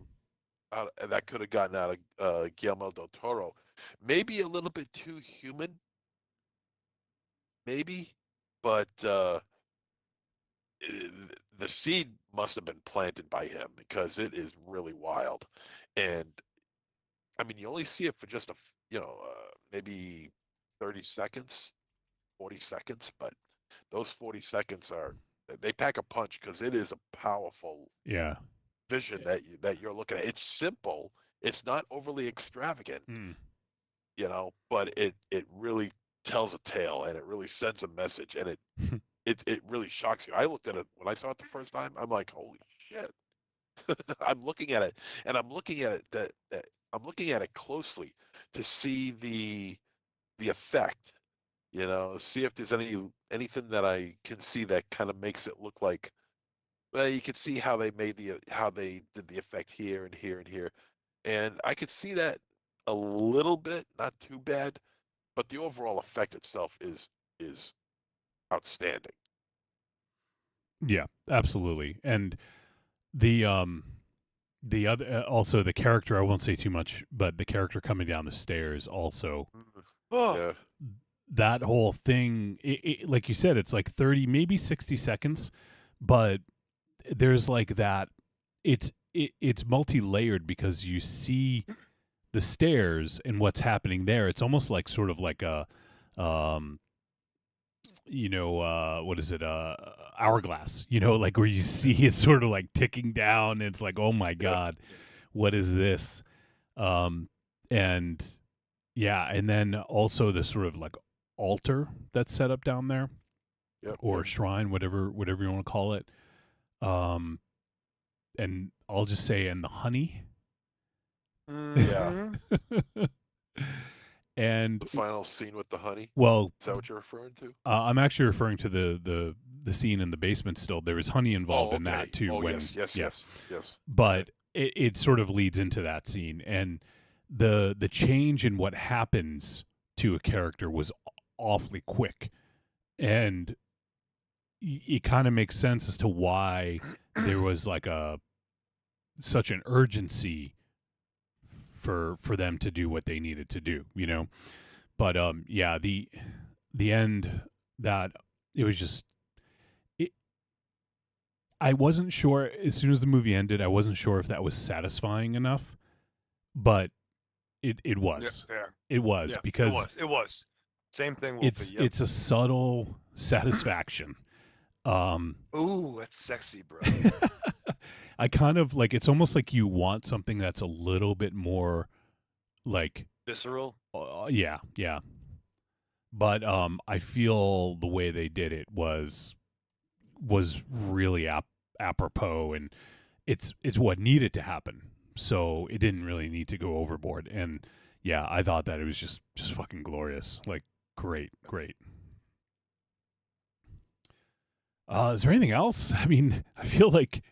that could have gotten out of Guillermo del Toro. Maybe a little bit too human. Maybe, but the seed must have been planted by him, because it is really wild. And I mean, you only see it for just maybe 30 seconds, 40 seconds, but those 40 seconds they pack a punch, because it is a powerful vision that you're looking at. It's simple. It's not overly extravagant, but it really tells a tale, and it really sends a message, and it really shocks you. I looked at it when I saw it the first time. I'm like, holy shit. I'm looking at it, and I'm looking at it I'm looking at it closely to see the effect, see if there's anything that I can see that kind of makes it look like, well, you can see how they did the effect here and here and here. And I could see that a little bit, not too bad, but the overall effect itself is outstanding. Yeah, absolutely. And the other, also the character, I won't say too much, but the character coming down the stairs also, that whole thing, like you said, it's like 30, maybe 60 seconds, but there's like that, it's multi-layered, because you see the stairs and what's happening there. It's almost like sort of like a, what is it? Hourglass, like where you see it sort of like ticking down. And it's like, oh my God, what is this? And Yeah, and then also the sort of like altar that's set up down there, Yep. or Yep. shrine, whatever you want to call it. And I'll just say, and the honey. Mhm. And The final scene with the honey. well, Is that what you're referring to? I'm actually referring to the scene in the basement. Still, there was honey involved Oh, in that okay. too. Oh, when yes. But it sort of leads into that scene, and the change in what happens to a character was awfully quick, and it kind of makes sense as to why there was like such an urgency for them to do what they needed to do, you know. But yeah, the end, that it was just it, I wasn't sure as soon as the movie ended, I wasn't sure if that was satisfying enough, but it was. Yeah, fair. It was, Yeah, because it was. Same thing, Wolfie. Yep. it's a subtle satisfaction. Ooh, that's sexy, bro. I kind of like, it's almost like you want something that's a little bit more like Visceral. Yeah. But I feel the way they did it was really apropos, and it's what needed to happen. So it didn't really need to go overboard. And yeah, I thought that it was just fucking glorious. Like, great. Is there anything else? I mean, I feel like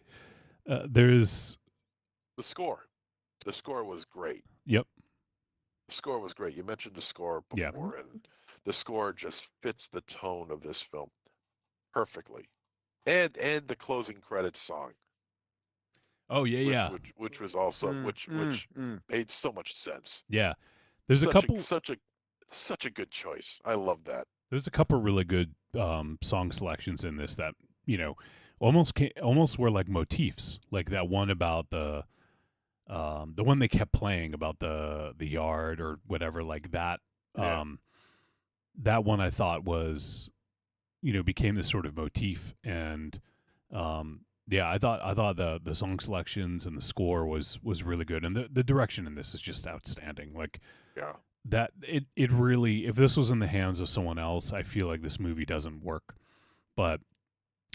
there's The score. The score was great. Yep. The score was great. You mentioned the score before, and the score just fits the tone of this film perfectly. And the closing credits song. Oh yeah, which was also which made so much sense. Yeah. There's such a couple such a good choice. I love that. There's a couple really good song selections in this that, you know, almost were like motifs, like that one about the one they kept playing about the yard or whatever, like that. That one I thought was, you know, became this sort of motif, and yeah, I thought the song selections and the score was really good, and the direction in this is just outstanding. Like, yeah, that it really, if this was in the hands of someone else, I feel like this movie doesn't work. But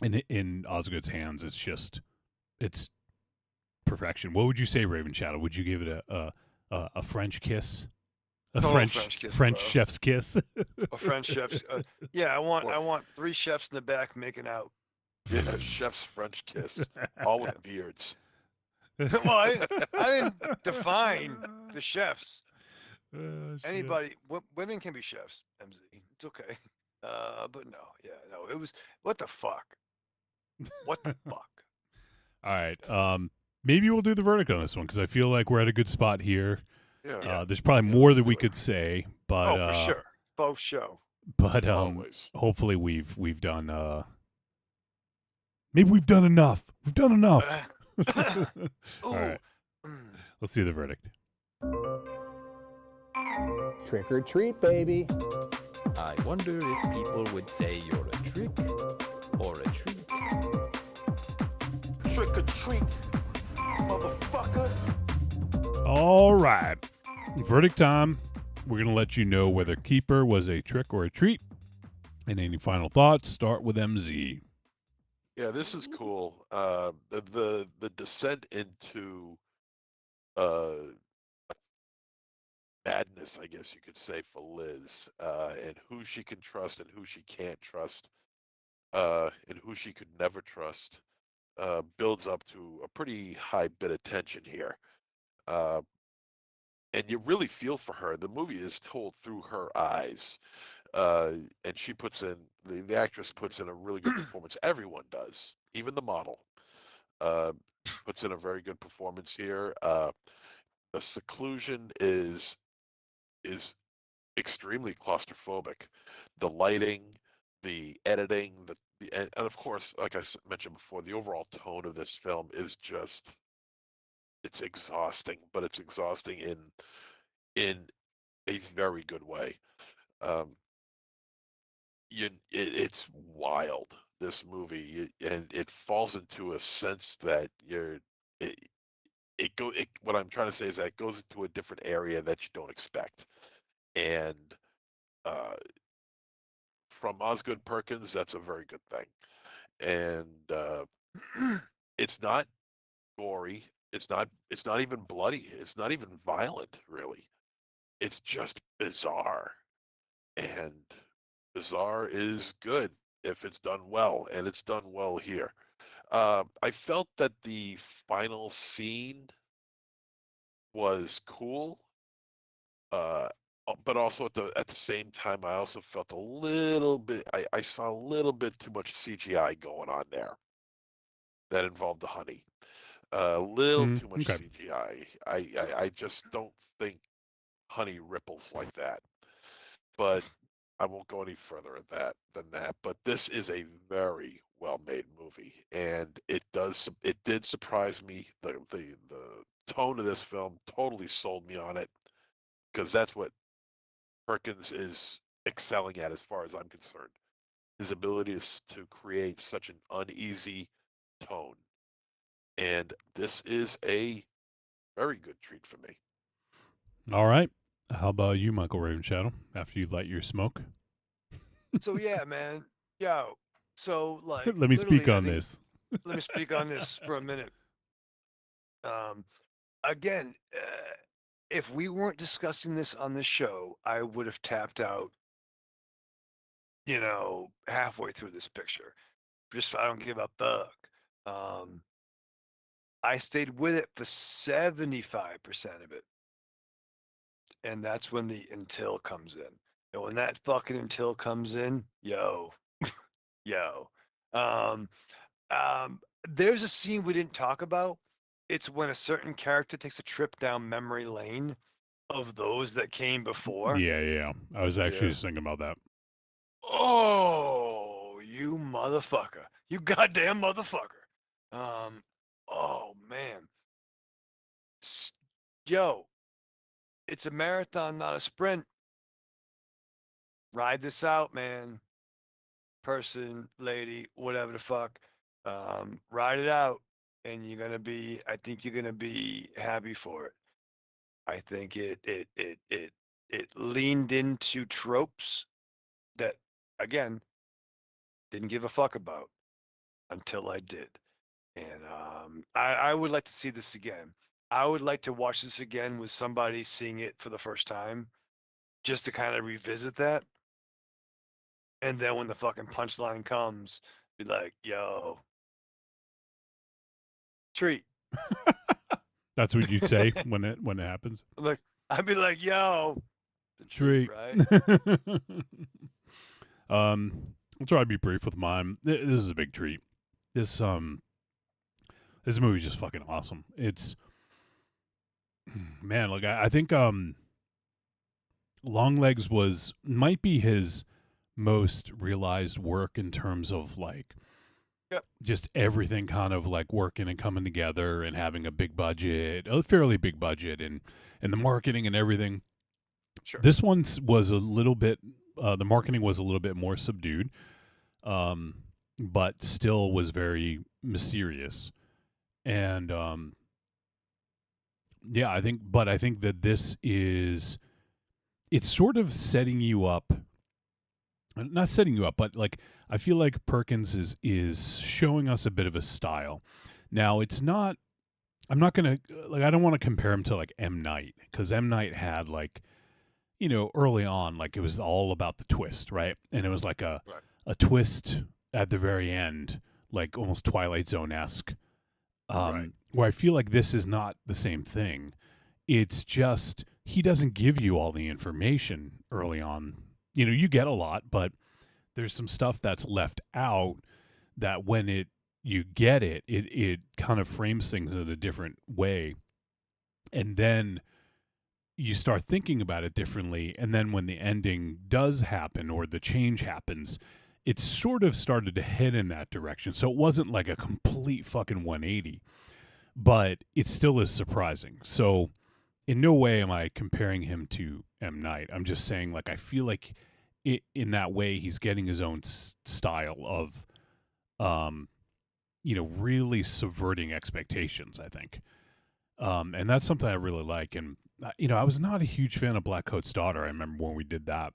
in Osgood's hands, it's perfection. What would you say, Raven Shadow? Would you give it a French kiss? French kiss, French bro. chef's kiss? A French chef's. Yeah, I want 3 chefs in the back making out. Yeah, chef's French kiss, all with beards. Well, I didn't define the chefs. Anybody, women can be chefs. MZ, it's okay. But no, it was what the fuck. What the fuck. All right. Maybe we'll do the verdict on this one, because I feel like we're at a good spot here. Yeah. There's probably more that we could say, but for sure, both show. But Always. hopefully we've done. Maybe we've done enough. We've done enough. All right. Let's do the verdict. Trick or treat, baby. I wonder if people would say you're a trick or a treat. Trick or treat, motherfucker. All right. Verdict time. We're going to let you know whether Keeper was a trick or a treat. And any final thoughts, start with MZ. Yeah, this is cool. The descent into madness, I guess you could say, for Liz, and who she can trust and who she can't trust, and who she could never trust, builds up to a pretty high bit of tension here. And you really feel for her. The movie is told through her eyes. And she puts in, the actress puts in a really good performance. Everyone does, even the model. Puts in a very good performance here. The seclusion is extremely claustrophobic. The lighting, the editing, and of course, like I mentioned before, the overall tone of this film is just, it's exhausting, but it's exhausting in a very good way. It's wild, this movie, and it falls into a sense that what I'm trying to say is that it goes into a different area that you don't expect. And from Osgood Perkins, that's a very good thing. And it's not gory. It's not even bloody. It's not even violent, really. It's just bizarre. And bizarre is good if it's done well, and it's done well here. I felt that the final scene was cool, but also at the same time, I also felt a little bit. I saw a little bit too much CGI going on there that involved the honey. A little too much Okay. CGI. I just don't think honey ripples like that. But I won't go any further than that. But this is a very well-made movie, and it did surprise me. The tone of this film totally sold me on it, because that's what Perkins is excelling at, as far as I'm concerned. His ability is to create such an uneasy tone, and this is a very good treat for me. All right. How about you, Michael Ravenshadow, after you light your smoke? So yeah, man. Yo. So like, Let me speak literally, I on think- this. Let me speak on this for a minute. Again, if we weren't discussing this on the show, I would have tapped out, halfway through this picture. Just I don't give a fuck. I stayed with it for 75% of it. And that's when the until comes in. And when that fucking until comes in, yo. Um, there's a scene we didn't talk about. It's when a certain character takes a trip down memory lane of those that came before. Yeah. I was actually just thinking about that. Oh, you motherfucker. You goddamn motherfucker. Oh man. Yo, it's a marathon, not a sprint. Ride this out, man. Person, lady, whatever the fuck. Ride it out. And I think you're gonna be happy for it. I think it leaned into tropes that, again, didn't give a fuck about until I did. And I would like to see this again. I would like to watch this again with somebody seeing it for the first time, just to kind of revisit that. And then when the fucking punchline comes, be like, yo, treat. That's what you'd say when it happens. Like, I'd be like, yo, the Treat. right? I'll try to be brief with mine. This is a big treat. This movie's just fucking awesome. It's, man, like I think Longlegs might be his most realized work in terms of like just everything kind of like working and coming together and having a big budget, a fairly big budget, and the marketing and everything. Sure. This one was a little bit, the marketing was a little bit more subdued, but still was very mysterious. And yeah, I think that this is, it's sort of setting you up, not setting you up, but like I feel like Perkins is showing us a bit of a style. Now it's not, I'm not gonna, like, I don't want to compare him to like M. Night, because M. Night had like, early on, like it was all about the twist, right? And it was like a twist at the very end, like almost Twilight Zone-esque. Where I feel like this is not the same thing. It's just he doesn't give you all the information early on. You get a lot, but there's some stuff that's left out that when you get it kind of frames things in a different way. And then you start thinking about it differently. And then when the ending does happen or the change happens, it sort of started to head in that direction. So it wasn't like a complete fucking 180, but it still is surprising. So in no way am I comparing him to M. Night. I'm just saying, like, I feel like in that way he's getting his own style of, really subverting expectations, I think. And that's something I really like. And I was not a huge fan of Black Coat's Daughter. I remember when we did that.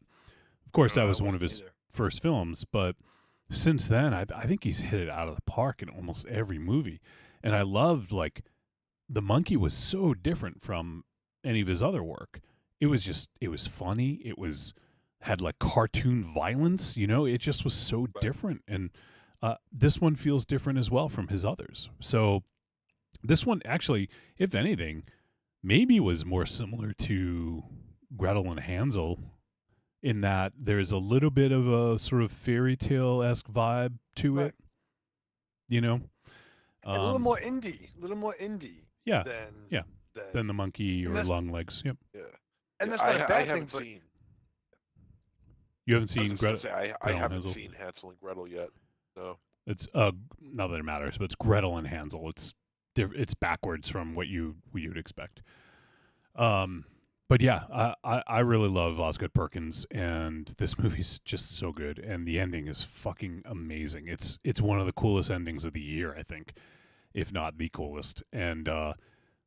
Of course, that was one of his first films, but since then, I think he's hit it out of the park in almost every movie. And I loved, like, The Monkey was so different from any of his other work. It was funny. It had like cartoon violence, it just was so different. And this one feels different as well from his others. So this one actually, if anything, maybe was more similar to Gretel and Hansel in that there's a little bit of a sort of fairy tale-esque vibe to it, a little more indie, Yeah, than than The Monkey or Long Legs. Yep. Yeah. And that's not a I bad haven't thing. seen. You haven't I seen was just Gretel? gonna say, I Gretel and haven't Hansel? seen Hansel and Gretel yet. So It's not that it matters, but it's Gretel and Hansel. It's backwards from what you would expect. But yeah, I really love Osgood Perkins, and this movie's just so good, and the ending is fucking amazing. It's one of the coolest endings of the year, I think, if not the coolest. And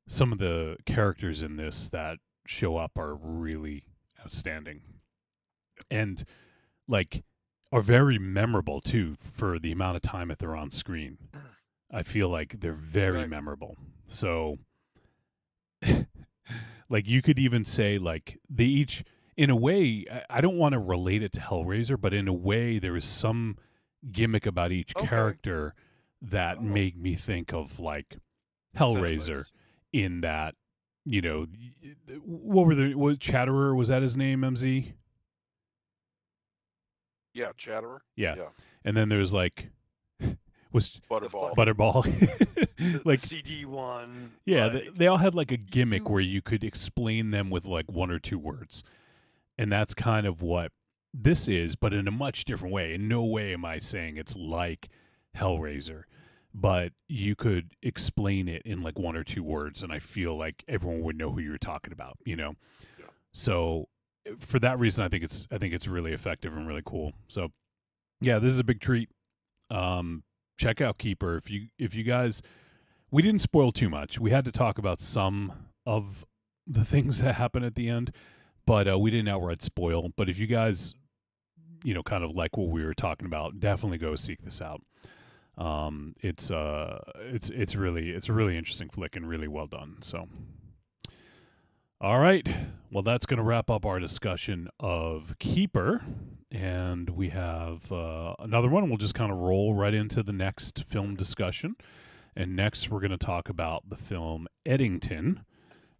some of the characters in this that show up are really outstanding, and like are very memorable too for the amount of time that they're on screen. I feel like they're very memorable. So like you could even say like they each, in a way, I don't want to relate it to Hellraiser, but in a way there is some gimmick about each character that made me think of like Hellraiser in that, what Chatterer, was that his name, MZ? yeah, Chatterer. Yeah. And then there's like was Butterball. like CD one. Yeah, they all had like a gimmick where you could explain them with like one or two words. And that's kind of what this is, but in a much different way. In no way am I saying it's like Hellraiser, but you could explain it in like one or two words, and I feel like everyone would know who you're talking about, Yeah. So for that reason, I think it's really effective and really cool. So yeah, this is a big treat. Check out Keeper. If you guys, we didn't spoil too much. We had to talk about some of the things that happen at the end, but we didn't outright spoil. But if you guys, kind of like what we were talking about, definitely go seek this out. It's a really interesting flick and really well done. So, all right, well, that's going to wrap up our discussion of Keeper. And we have another one. We'll just kind of roll right into the next film discussion. And next, we're going to talk about the film Eddington.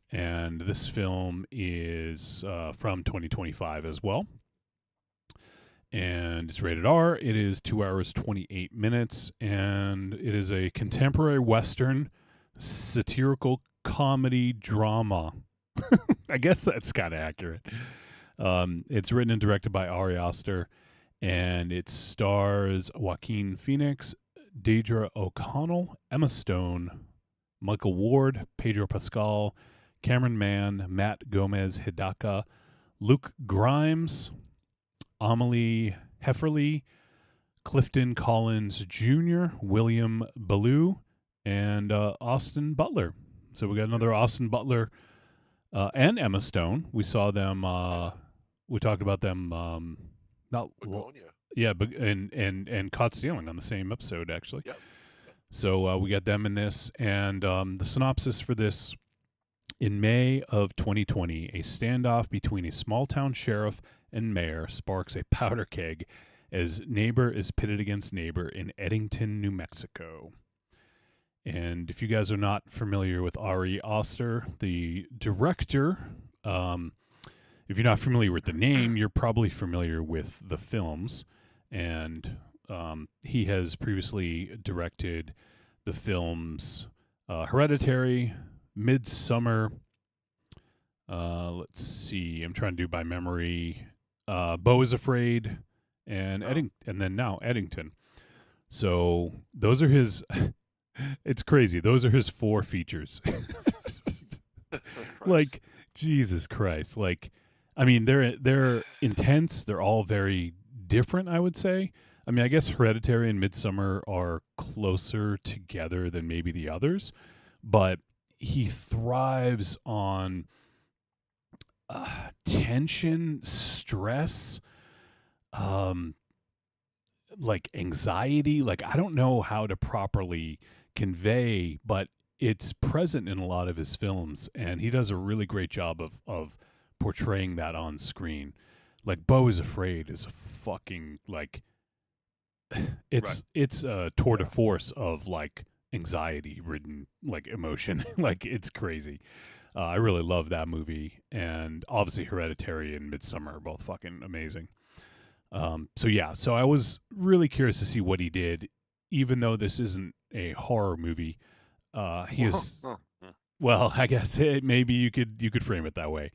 And this film is from 2025 as well. And it's rated R. It is 2 hours, 28 minutes. And it is a contemporary Western satirical comedy drama. I guess that's kind of accurate. It's written and directed by Ari Aster, and it stars Joaquin Phoenix, Deirdre O'Connell, Emma Stone, Michael Ward, Pedro Pascal, Cameron Mann, Matt Gomez Hidaka, Luke Grimes, Amelie Hefferly, Clifton Collins Jr., William Ballou, and Austin Butler. So we got another Austin Butler and Emma Stone. We saw them. We talked about them. Not yeah, but and Caught Stealing on the same episode actually. Yep. So we got them in this, and the synopsis for this: in May of 2020, a standoff between a small-town sheriff and mayor sparks a powder keg as neighbor is pitted against neighbor in Eddington, New Mexico. And if you guys are not familiar with Ari Aster, the director, if you're not familiar with the name, you're probably familiar with the films. And he has previously directed the films Hereditary, Midsummer. Let's see, I'm trying to do by memory. Beau is Afraid, and and then now Eddington. So those are his. It's crazy. Those are his 4 features. Like Jesus Christ. Like, I mean, they're intense. They're all very different, I would say. I mean, I guess Hereditary and Midsummer are closer together than maybe the others, but he thrives on tension, stress, like anxiety. Like, I don't know how to properly convey, but it's present in a lot of his films, and he does a really great job of portraying that on screen. Like, Beau is Afraid is fucking like it's a tour de force of like anxiety ridden like emotion. Like, it's crazy. I really love that movie, and obviously Hereditary and Midsummer are both fucking amazing. So I was really curious to see what he did, even though this isn't a horror movie. He is well, I guess maybe you could frame it that way,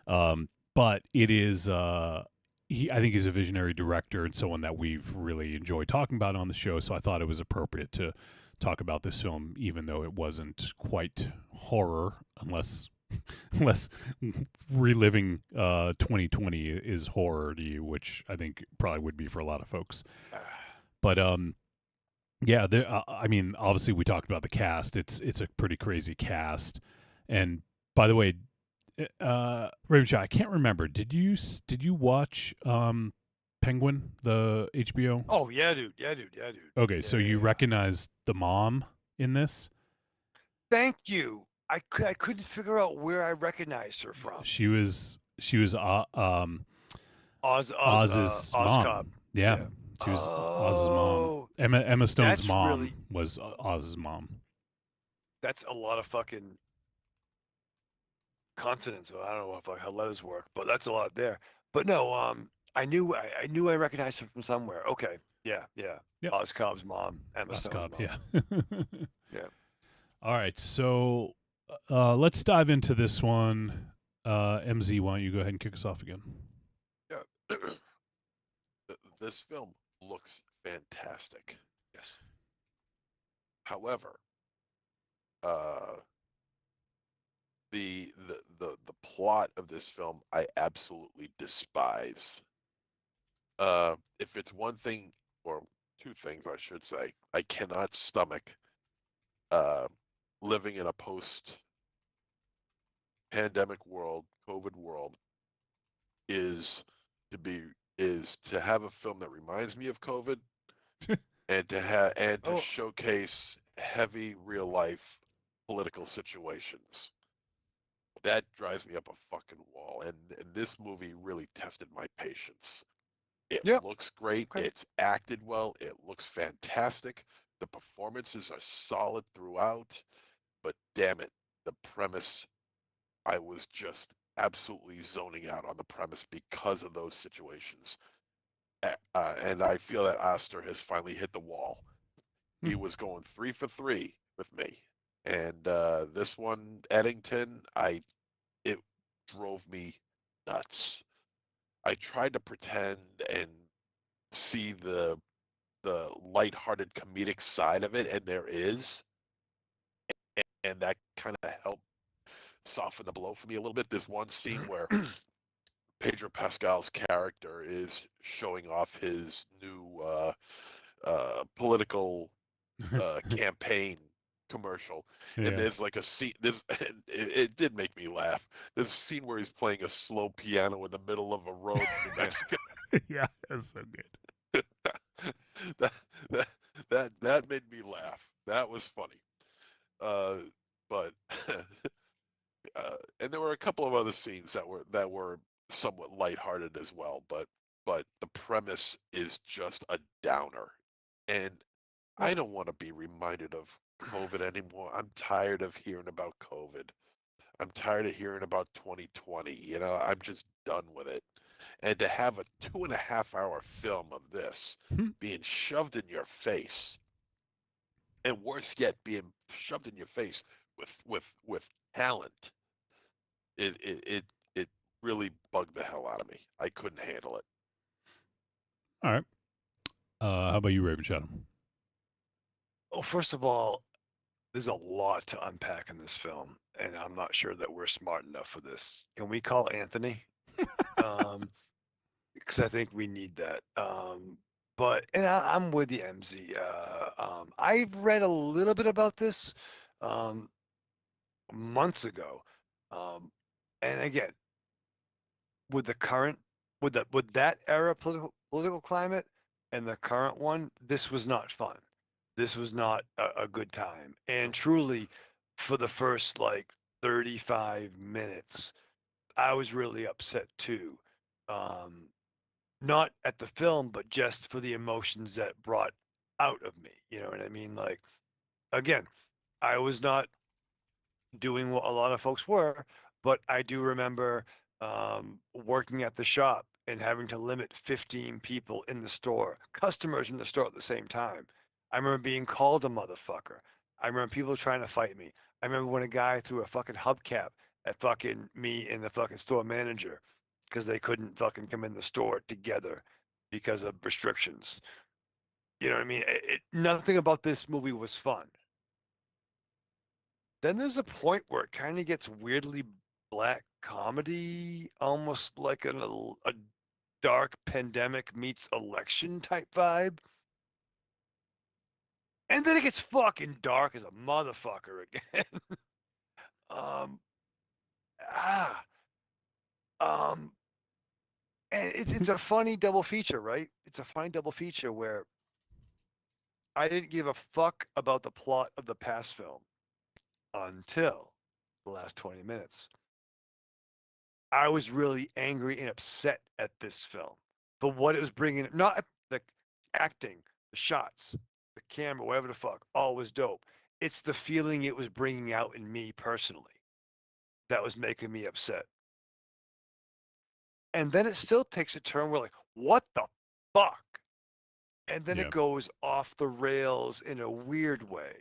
but it is. I think he's a visionary director and someone that we've really enjoyed talking about on the show. So I thought it was appropriate to talk about this film, even though it wasn't quite horror, unless reliving 2020 is horror to you, which I think probably would be for a lot of folks. But yeah, I mean, obviously we talked about the cast. It's a pretty crazy cast. And by the way, Raven, I can't remember. Did you watch Penguin, the HBO? Oh yeah, dude. Okay, Yeah, so you recognize the mom in this? Thank you. I couldn't figure out where I recognized her from. She was Oz's Oz mom. Cobb. Yeah. She was Oz's mom. Emma Stone's that's mom really- was Oz's mom. That's a lot of fucking consonants. I don't know how letters work, but that's a lot there. But no, I knew I recognized her from somewhere. Okay, yeah. Yep. Oz Cobb's mom, Emma Oz Stone's Cobb, mom. yeah. Yeah. All right, so let's dive into this one. MZ, why don't you go ahead and kick us off again? Yeah. This film looks fantastic. Yes. However, the plot of this film I absolutely despise. If it's one thing or two things I should say, I cannot stomach living in a post-pandemic world, COVID world, is to have a film that reminds me of COVID and to showcase heavy real life political situations. That drives me up a fucking wall, and this movie really tested my patience. It looks great. Okay. It's acted well. It looks fantastic. The performances are solid throughout, but damn it, the premise, I was just absolutely zoning out on the premise because of those situations. And I feel that Oster has finally hit the wall. He was going 3 for 3 with me. And this one, Eddington, it drove me nuts. I tried to pretend and see the lighthearted comedic side of it, and there is, and that kind of helped soften the blow for me a little bit. There's one scene where Pedro Pascal's character is showing off his new political campaign commercial, and there's like a scene. It did make me laugh. There's a scene where he's playing a slow piano in the middle of a road in New Mexico. Yeah, that's so good. that made me laugh. That was funny. But and there were a couple of other scenes that were somewhat lighthearted as well. But the premise is just a downer, and I don't want to be reminded of COVID anymore. I'm tired of hearing about COVID. I'm tired of hearing about 2020. You know, I'm just done with it. And to have a 2.5-hour film of this being shoved in your face, and worse yet, being shoved in your face with talent, it really bugged the hell out of me. I couldn't handle it. All right. How about you, Raven Shadow? Well, first of all, there's a lot to unpack in this film, and I'm not sure that we're smart enough for this. Can we call Anthony? Because I think we need that. But I'm with the MZ. I've read a little bit about this. months ago. And again, with the current, with that era political climate and the current one, this was not fun. This was not a good time. And truly, for the first like 35 minutes, I was really upset too. Not at the film, but just for the emotions that brought out of me. You know what I mean? Like, again, I was not doing what a lot of folks were, but I do remember working at the shop and having to limit 15 people in the store, customers in the store at the same time. I remember being called a motherfucker. I remember people trying to fight me. I remember when a guy threw a fucking hubcap at fucking me and the fucking store manager because they couldn't fucking come in the store together because of restrictions. You know what I mean? Nothing about this movie was fun. Then there's a point where it kind of gets weirdly black comedy, almost like a dark pandemic meets election type vibe. And then it gets fucking dark as a motherfucker again. um, ah, and it's a funny double feature, right? It's a funny double feature where I didn't give a fuck about the plot of the past film until the last 20 minutes. I was really angry and upset at this film for what it was bringing. Not the acting, the shots, the camera, whatever the fuck, all was dope. It's the feeling it was bringing out in me personally that was making me upset. And then it still takes a turn where like, what the fuck? And then it goes off the rails in a weird way.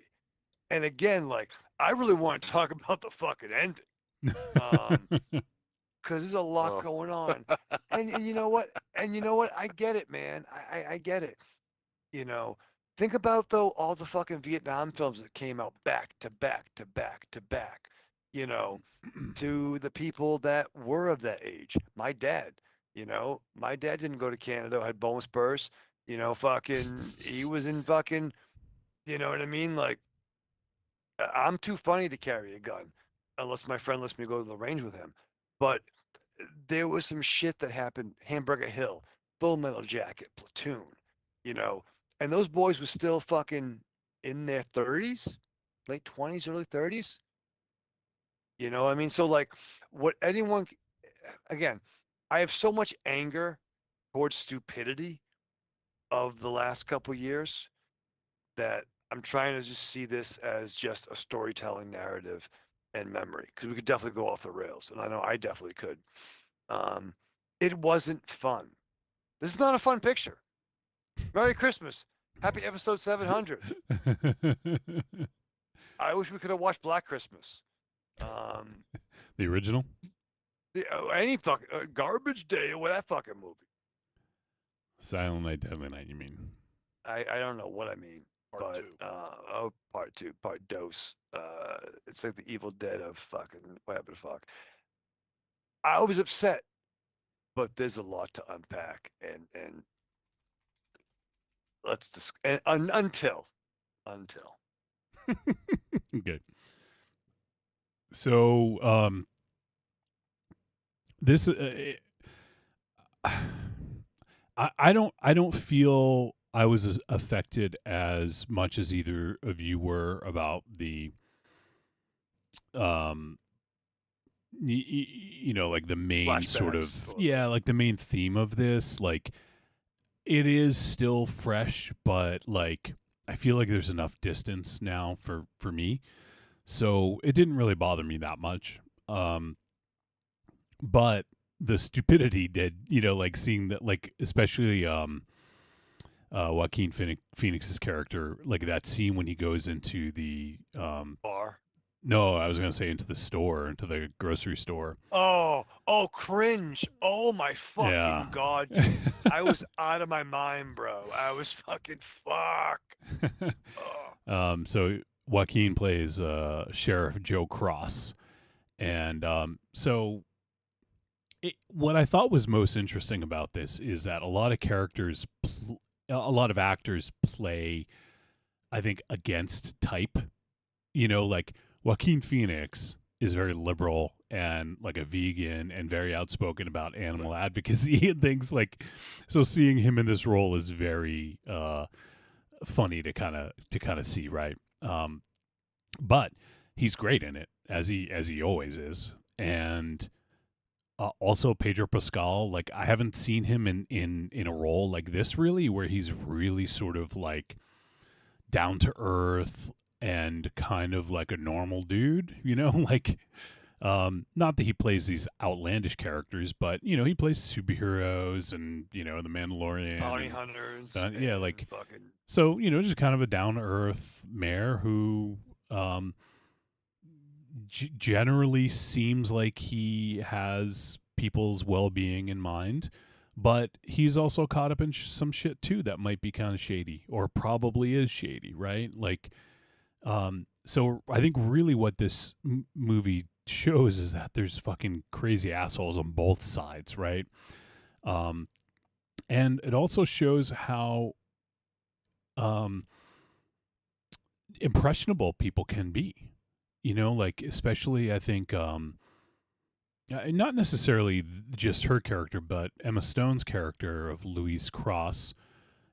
And again, like, I really want to talk about the fucking ending. Because there's a lot going on. And you know what? I get it, man. I get it. You know, think about, though, all the fucking Vietnam films that came out back to back to back to back, you know, to the people that were of that age. My dad didn't go to Canada, had bone spurs, fucking, he was in fucking, you know what I mean? Like, I'm too funny to carry a gun unless my friend lets me go to the range with him. But there was some shit that happened. Hamburger Hill, Full Metal Jacket, Platoon, and those boys were still fucking in their 30s, late 20s, early 30s. You know what I mean? So, like, what anyone, again, I have so much anger towards stupidity of the last couple years that I'm trying to just see this as just a storytelling narrative and memory, because we could definitely go off the rails, and I know I definitely could. It wasn't fun. This is not a fun picture. Merry Christmas. Happy episode 700. I wish we could have watched Black Christmas. The original? Any fucking Garbage Day or that fucking movie. Silent Night, Deadly Night, you mean? I don't know what I mean. Part two, part dose. It's like the Evil Dead of fucking whatever the fuck. I was upset, but there's a lot to unpack, and let's until. Okay. So, this I don't feel I was as affected as much as either of you were about the like the main sort of like the main theme of this. Like, it is still fresh, but like I feel like there's enough distance now for me, so it didn't really bother me that much. But the stupidity did, like seeing that, like especially Joaquin Phoenix's character, like that scene when he goes into the bar. No, I was gonna say into the store, into the grocery store. Oh, cringe! Oh my fucking god, dude. I was out of my mind, bro. I was fucking fuck. So Joaquin plays Sheriff Joe Cross, and so. What I thought was most interesting about this is that a lot of actors play, I think, against type. Like Joaquin Phoenix is very liberal and like a vegan and very outspoken about animal advocacy and things like. So seeing him in this role is very funny to kind of see, right? But he's great in it as he always is, and also Pedro Pascal. Like I haven't seen him in a role like this really, where he's really sort of like down to earth and kind of like a normal dude, you know, like not that he plays these outlandish characters, but you know, he plays superheroes and, you know, the Mandalorian, bounty hunters, yeah, like fucking... so, you know, just kind of a down to earth mayor who generally seems like he has people's well-being in mind, but he's also caught up in some shit too that might be kind of shady, or probably is shady, right? Like so I think really what this movie shows is that there's fucking crazy assholes on both sides, right? And it also shows how impressionable people can be, you know, like especially I think not necessarily just her character, but Emma Stone's character of Louise Cross,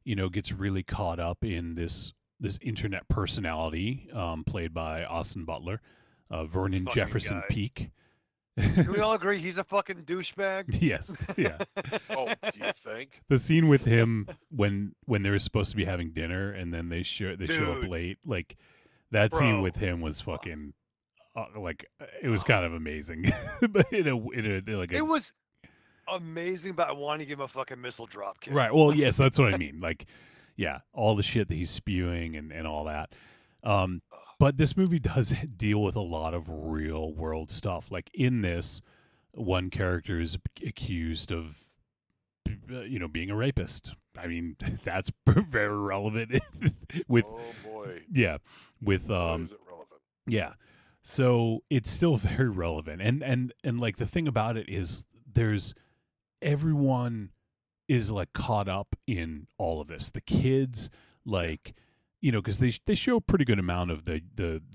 you know, gets really caught up in this internet personality played by Austin Butler, Vernon Jefferson Peake. Can we all agree he's a fucking douchebag? Yes, yeah. Oh, do you think? The scene with him when they were supposed to be having dinner and then they show up late, like that scene with him was fucking like it was kind of amazing. But it was amazing, but I wanted to give him a fucking missile drop kick. Right. Well, yes, that's what I mean. Like, yeah, all the shit that he's spewing and all that. But this movie does deal with a lot of real world stuff. Like in this, one character is accused of, you know, being a rapist. I mean, that's very relevant with. Oh boy. Yeah, with Boy, is it relevant? Yeah, so it's still very relevant, and like the thing about it is there's everyone is like caught up in all of this. The kids, like, you know, because they show a pretty good amount of the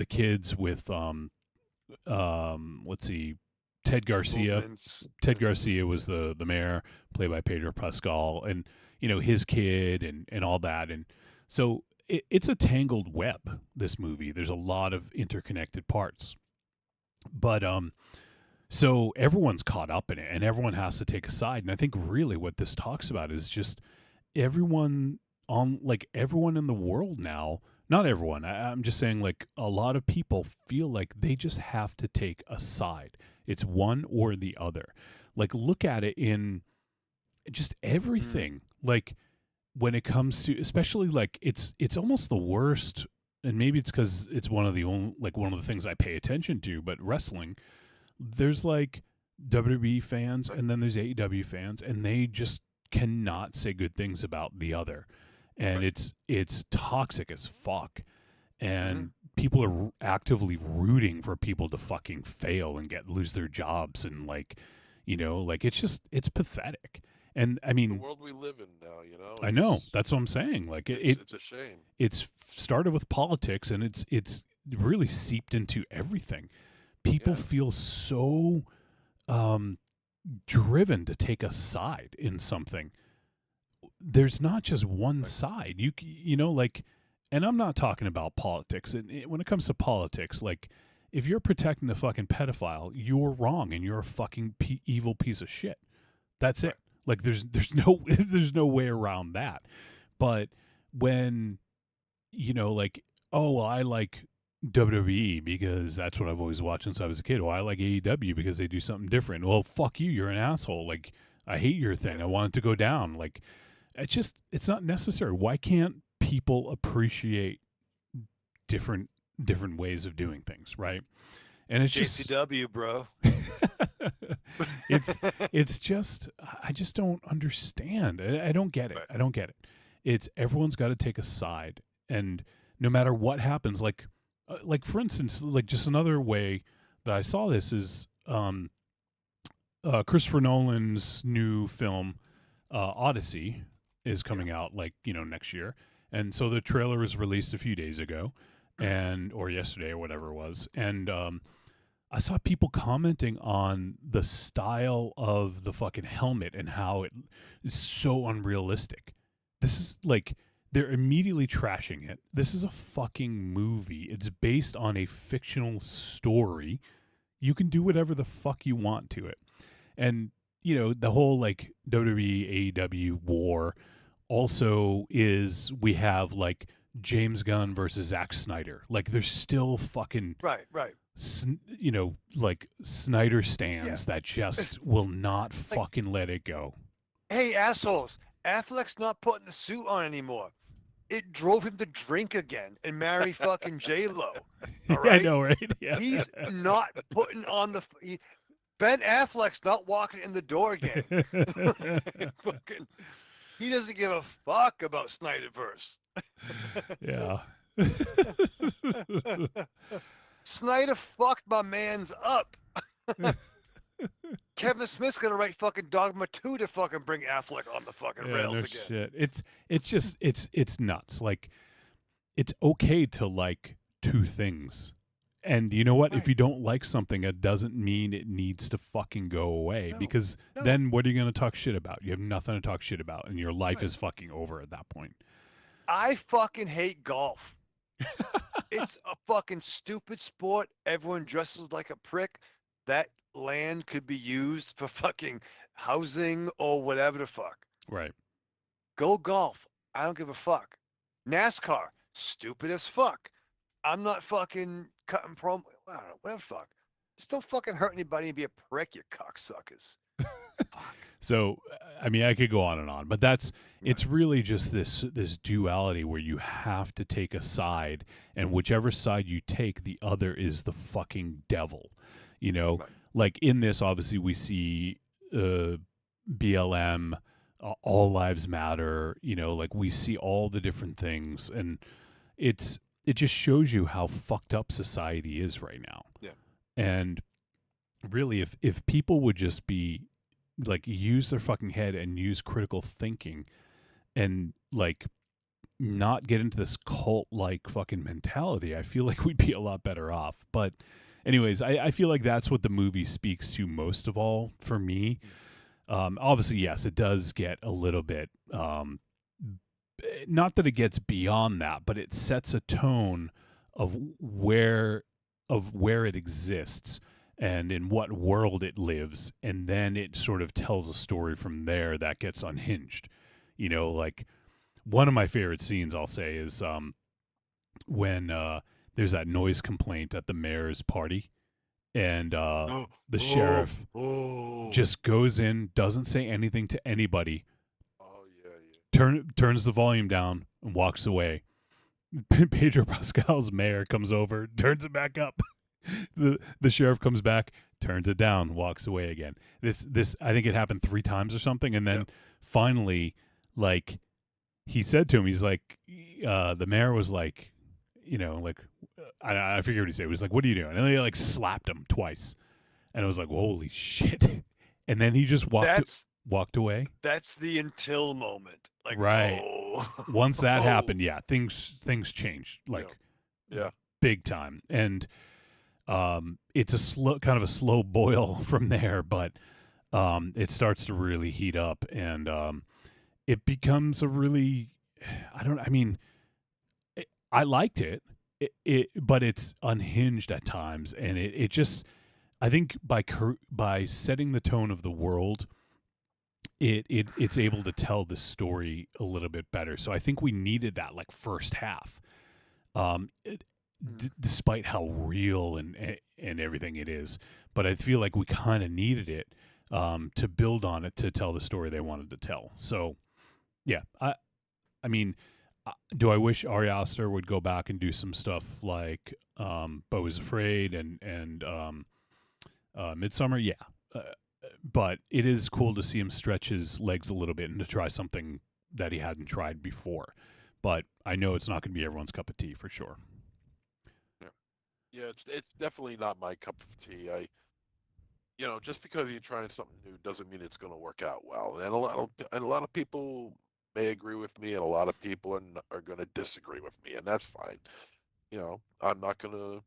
kids with let's see, Ted Garcia. Ted Garcia was the mayor, played by Pedro Pascal, and you know his kid and all that, and so it's a tangled web. This movie, there's a lot of interconnected parts, but so everyone's caught up in it, and everyone has to take a side. And I think really what this talks about is just everyone in the world now. Not everyone. I'm just saying, like, a lot of people feel like they just have to take a side. It's one or the other. Like, look at it in just everything. Like, when it comes to, especially, like, it's almost the worst. And maybe it's because it's one of the things I pay attention to. But wrestling, there's like WWE fans, and then there's AEW fans, and they just cannot say good things about the other. And it's toxic as fuck, and people are actively rooting for people to fucking fail and lose their jobs, and like, you know, like it's pathetic. And I mean, the world we live in now, you know. I know, that's what I'm saying. Like it's a shame. It's started with politics, and it's really seeped into everything. People feel so driven to take a side in something. There's not just one side. You know, like, and I'm not talking about politics. And when it comes to politics, like, if you're protecting a fucking pedophile, you're wrong, and you're a fucking evil piece of shit. That's it. Like, there's no way around that. But when, you know, like, oh, well, I like WWE because that's what I've always watched since I was a kid. Well, I like AEW because they do something different. Well, fuck you. You're an asshole. Like, I hate your thing. I want it to go down. Like, it's not necessary. Why can't people appreciate different ways of doing things, right? And it's just JCW, bro. it's just, I just don't understand. I don't get it. I don't get it. It's everyone's got to take a side, and no matter what happens, like for instance, like just another way that I saw this is Christopher Nolan's new film Odyssey is coming out, like, you know, next year. And so the trailer was released a few days ago or yesterday or whatever it was. And I saw people commenting on the style of the fucking helmet and how it is so unrealistic. This is like they're immediately trashing it. This is a fucking movie. It's based on a fictional story. You can do whatever the fuck you want to it. And, you know, the whole like WWE AEW war also is we have like James Gunn versus Zack Snyder. Like there's still fucking Right. you know, like Snyder stands that just will not fucking let it go. Hey, assholes! Affleck's not putting the suit on anymore. It drove him to drink again and marry fucking J-Lo. All right? I know, right? Yeah. He's not putting on the. Ben Affleck's not walking in the door again. Fucking, he doesn't give a fuck about Snyderverse. Yeah. Snyder fucked my man's up. Kevin Smith's gonna write fucking Dogma 2 to fucking bring Affleck on the fucking rails no again. shit. It's just it's nuts. Like it's okay to like two things. And you know what? If you don't like something, it doesn't mean it needs to fucking go away. Because then what are you going to talk shit about? You have nothing to talk shit about, and your life is fucking over at that point. I fucking hate golf. It's a fucking stupid sport. Everyone dresses like a prick. That land could be used for fucking housing or whatever the fuck. Right. Go golf. I don't give a fuck. NASCAR. Stupid as fuck. I'm not fucking cutting promo. I don't know. Whatever fuck. Just don't fucking hurt anybody and be a prick, you cocksuckers. So, I mean, I could go on and on, but it's really just this duality where you have to take a side, and whichever side you take, the other is the fucking devil. You know, like in this, obviously we see BLM, All Lives Matter. You know, like we see all the different things, and it just shows you how fucked up society is right now. Yeah. And really, if people would just be like use their fucking head and use critical thinking and like not get into this cult like fucking mentality, I feel like we'd be a lot better off. But anyways, I feel like that's what the movie speaks to most of all for me. Obviously, yes, it does get a little bit not that it gets beyond that, but it sets a tone of where it exists and in what world it lives, and then it sort of tells a story from there that gets unhinged. You know, like one of my favorite scenes I'll say is when there's that noise complaint at the mayor's party, and the sheriff just goes in, doesn't say anything to anybody, turns the volume down and walks away. Pedro Pascal's mayor comes over, turns it back up. The sheriff comes back, turns it down, walks away again. This I think it happened 3 times or something, and then finally, like he said to him, he's like, the mayor was like, you know, like I forget what he said. He was like, "What are you doing?" And they like slapped him twice, and I was like, "Holy shit!" And then he just walked away. That's the until moment. Like, right. oh. Once that happened, yeah, things changed like big time. And it's a kind of a slow boil from there, but it starts to really heat up, and it becomes a really I liked it, but it's unhinged at times, and it just, I think by setting the tone of the world, it's able to tell the story a little bit better. So I think we needed that like first half, despite how real and everything it is. But I feel like we kind of needed it to build on it to tell the story they wanted to tell. So yeah, I mean, do I wish Ari Aster would go back and do some stuff like Beau is Afraid and Midsummer? Yeah. But it is cool to see him stretch his legs a little bit and to try something that he hadn't tried before. But I know it's not going to be everyone's cup of tea for sure. Yeah, it's definitely not my cup of tea. Just because you're trying something new doesn't mean it's going to work out well. And a lot of people may agree with me, and a lot of people are going to disagree with me, and that's fine. I'm not going to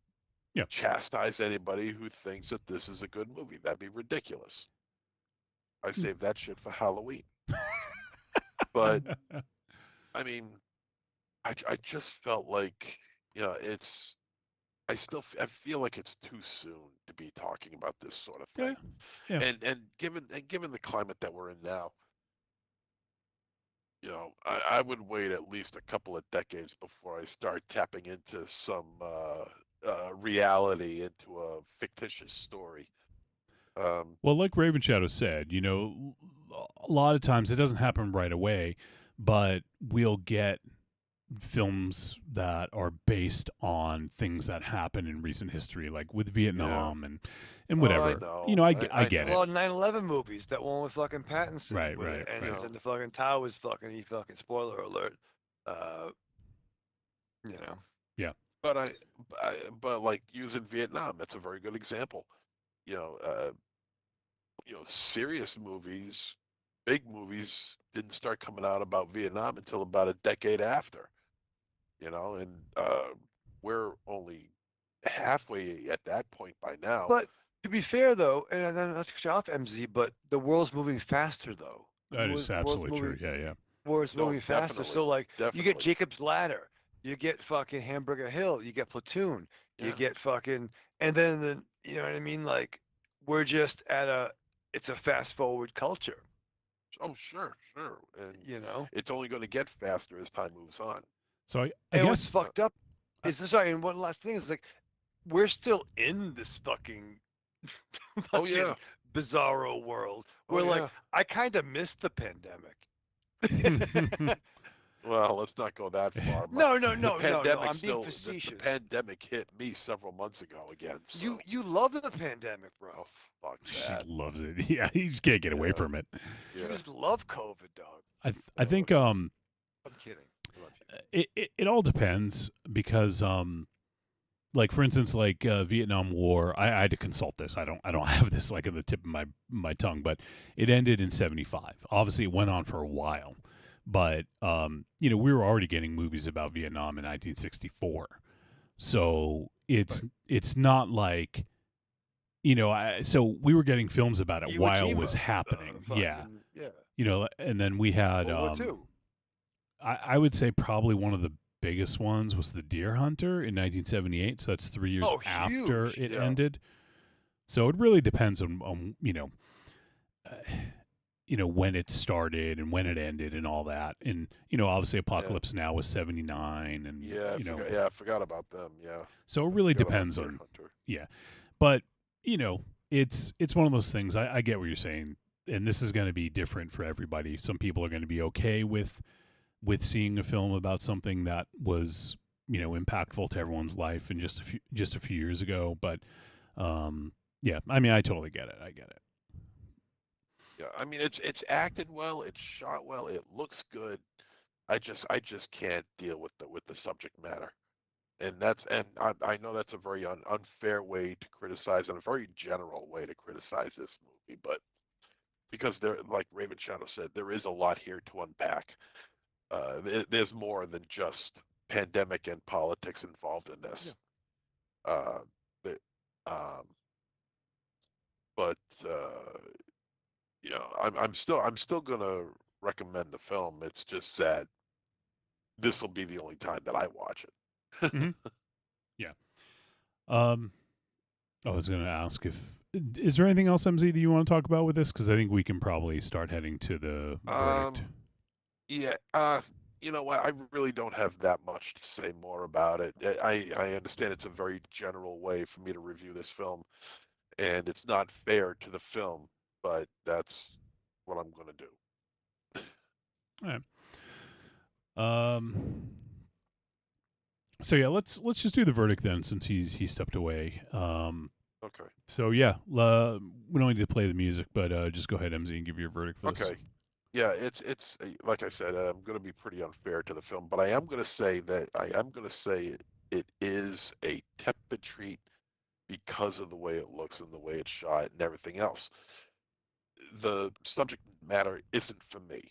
chastise anybody who thinks that this is a good movie. That'd be ridiculous. I saved that shit for Halloween. But I mean, I just felt like, I feel like it's too soon to be talking about this sort of thing. Yeah. And given the climate that we're in now, I would wait at least a couple of decades before I start tapping into some reality into a fictitious story. Well, like Raven Shadow said, a lot of times it doesn't happen right away, but we'll get films that are based on things that happen in recent history, like with Vietnam and whatever. I get A it. lot of 9/11 movies. That one with fucking Pattinson. Right, when right, it ends right. and the fucking towers fucking spoiler alert. Yeah. But like using Vietnam, that's a very good example. Serious movies, big movies didn't start coming out about Vietnam until about a decade after. And we're only halfway at that point by now. But to be fair, though, and then not to cut you off, MZ, but the world's moving faster, though. That is The world's absolutely moving, true. Yeah. World's moving faster. definitely, So, like, you definitely. get Jacob's Ladder, you get fucking Hamburger Hill, you get Platoon, you Yeah. get fucking, and then you know what I mean? Like, we're just it's a fast forward culture. Oh, sure. And it's only going to get faster as time moves on. So I and guess what's fucked up is sorry, and one last thing is like we're still in this fucking, bizarro world. We're like, I kind of missed the pandemic. Well, let's not go that far. No, pandemic I'm still, being facetious. The pandemic hit me several months ago again. So. You love the pandemic, bro. Fuck He that. loves it. Yeah, he just can't get away from it. You just love COVID, dog. I think I'm kidding. I love you. it all depends because like for instance, like Vietnam War, I had to consult this. I don't have this like at the tip of my tongue, but it ended in 1975. Obviously, it went on for a while, but we were already getting movies about Vietnam in 1964, so it's not like so we were getting films about it Iwo while it Jima, was happening. Yeah. yeah. And then we had World War II. I would say probably one of the biggest ones was The Deer Hunter in 1978. So that's 3 years after huge. it ended. So it really depends on when it started and when it ended and all that. And obviously Apocalypse Now was 1979, and I forgot about them. Yeah. So it really depends on but it's one of those things. I get what you're saying, and this is going to be different for everybody. Some people are going to be okay with seeing a film about something that was impactful to everyone's life and just a few years ago. But yeah, I mean, I totally get it. I get it. Yeah, I mean, it's acted well, it's shot well, it looks good. I just can't deal with the subject matter. And I know that's a very unfair way to criticize and a very general way to criticize this movie, but because like Raven Shadow said, there is a lot here to unpack. There's more than just pandemic and politics involved in this. I'm still gonna recommend the film. It's just that this will be the only time that I watch it. Mm-hmm. Yeah. I was going to ask is there anything else, MZ, that you want to talk about with this? Because I think we can probably start heading to the verdict. Yeah. You know what? I really don't have that much to say more about it. I understand it's a very general way for me to review this film, and it's not fair to the film, but that's what I'm going to do. All right. So yeah, let's just do the verdict then, since he stepped away. Okay. So yeah, we don't need to play the music, but just go ahead, MZ, and give your verdict for this. Okay. Yeah, it's like I said, I'm going to be pretty unfair to the film, but I am going to say it is a tepid treat because of the way it looks and the way it's shot and everything else. The subject matter isn't for me.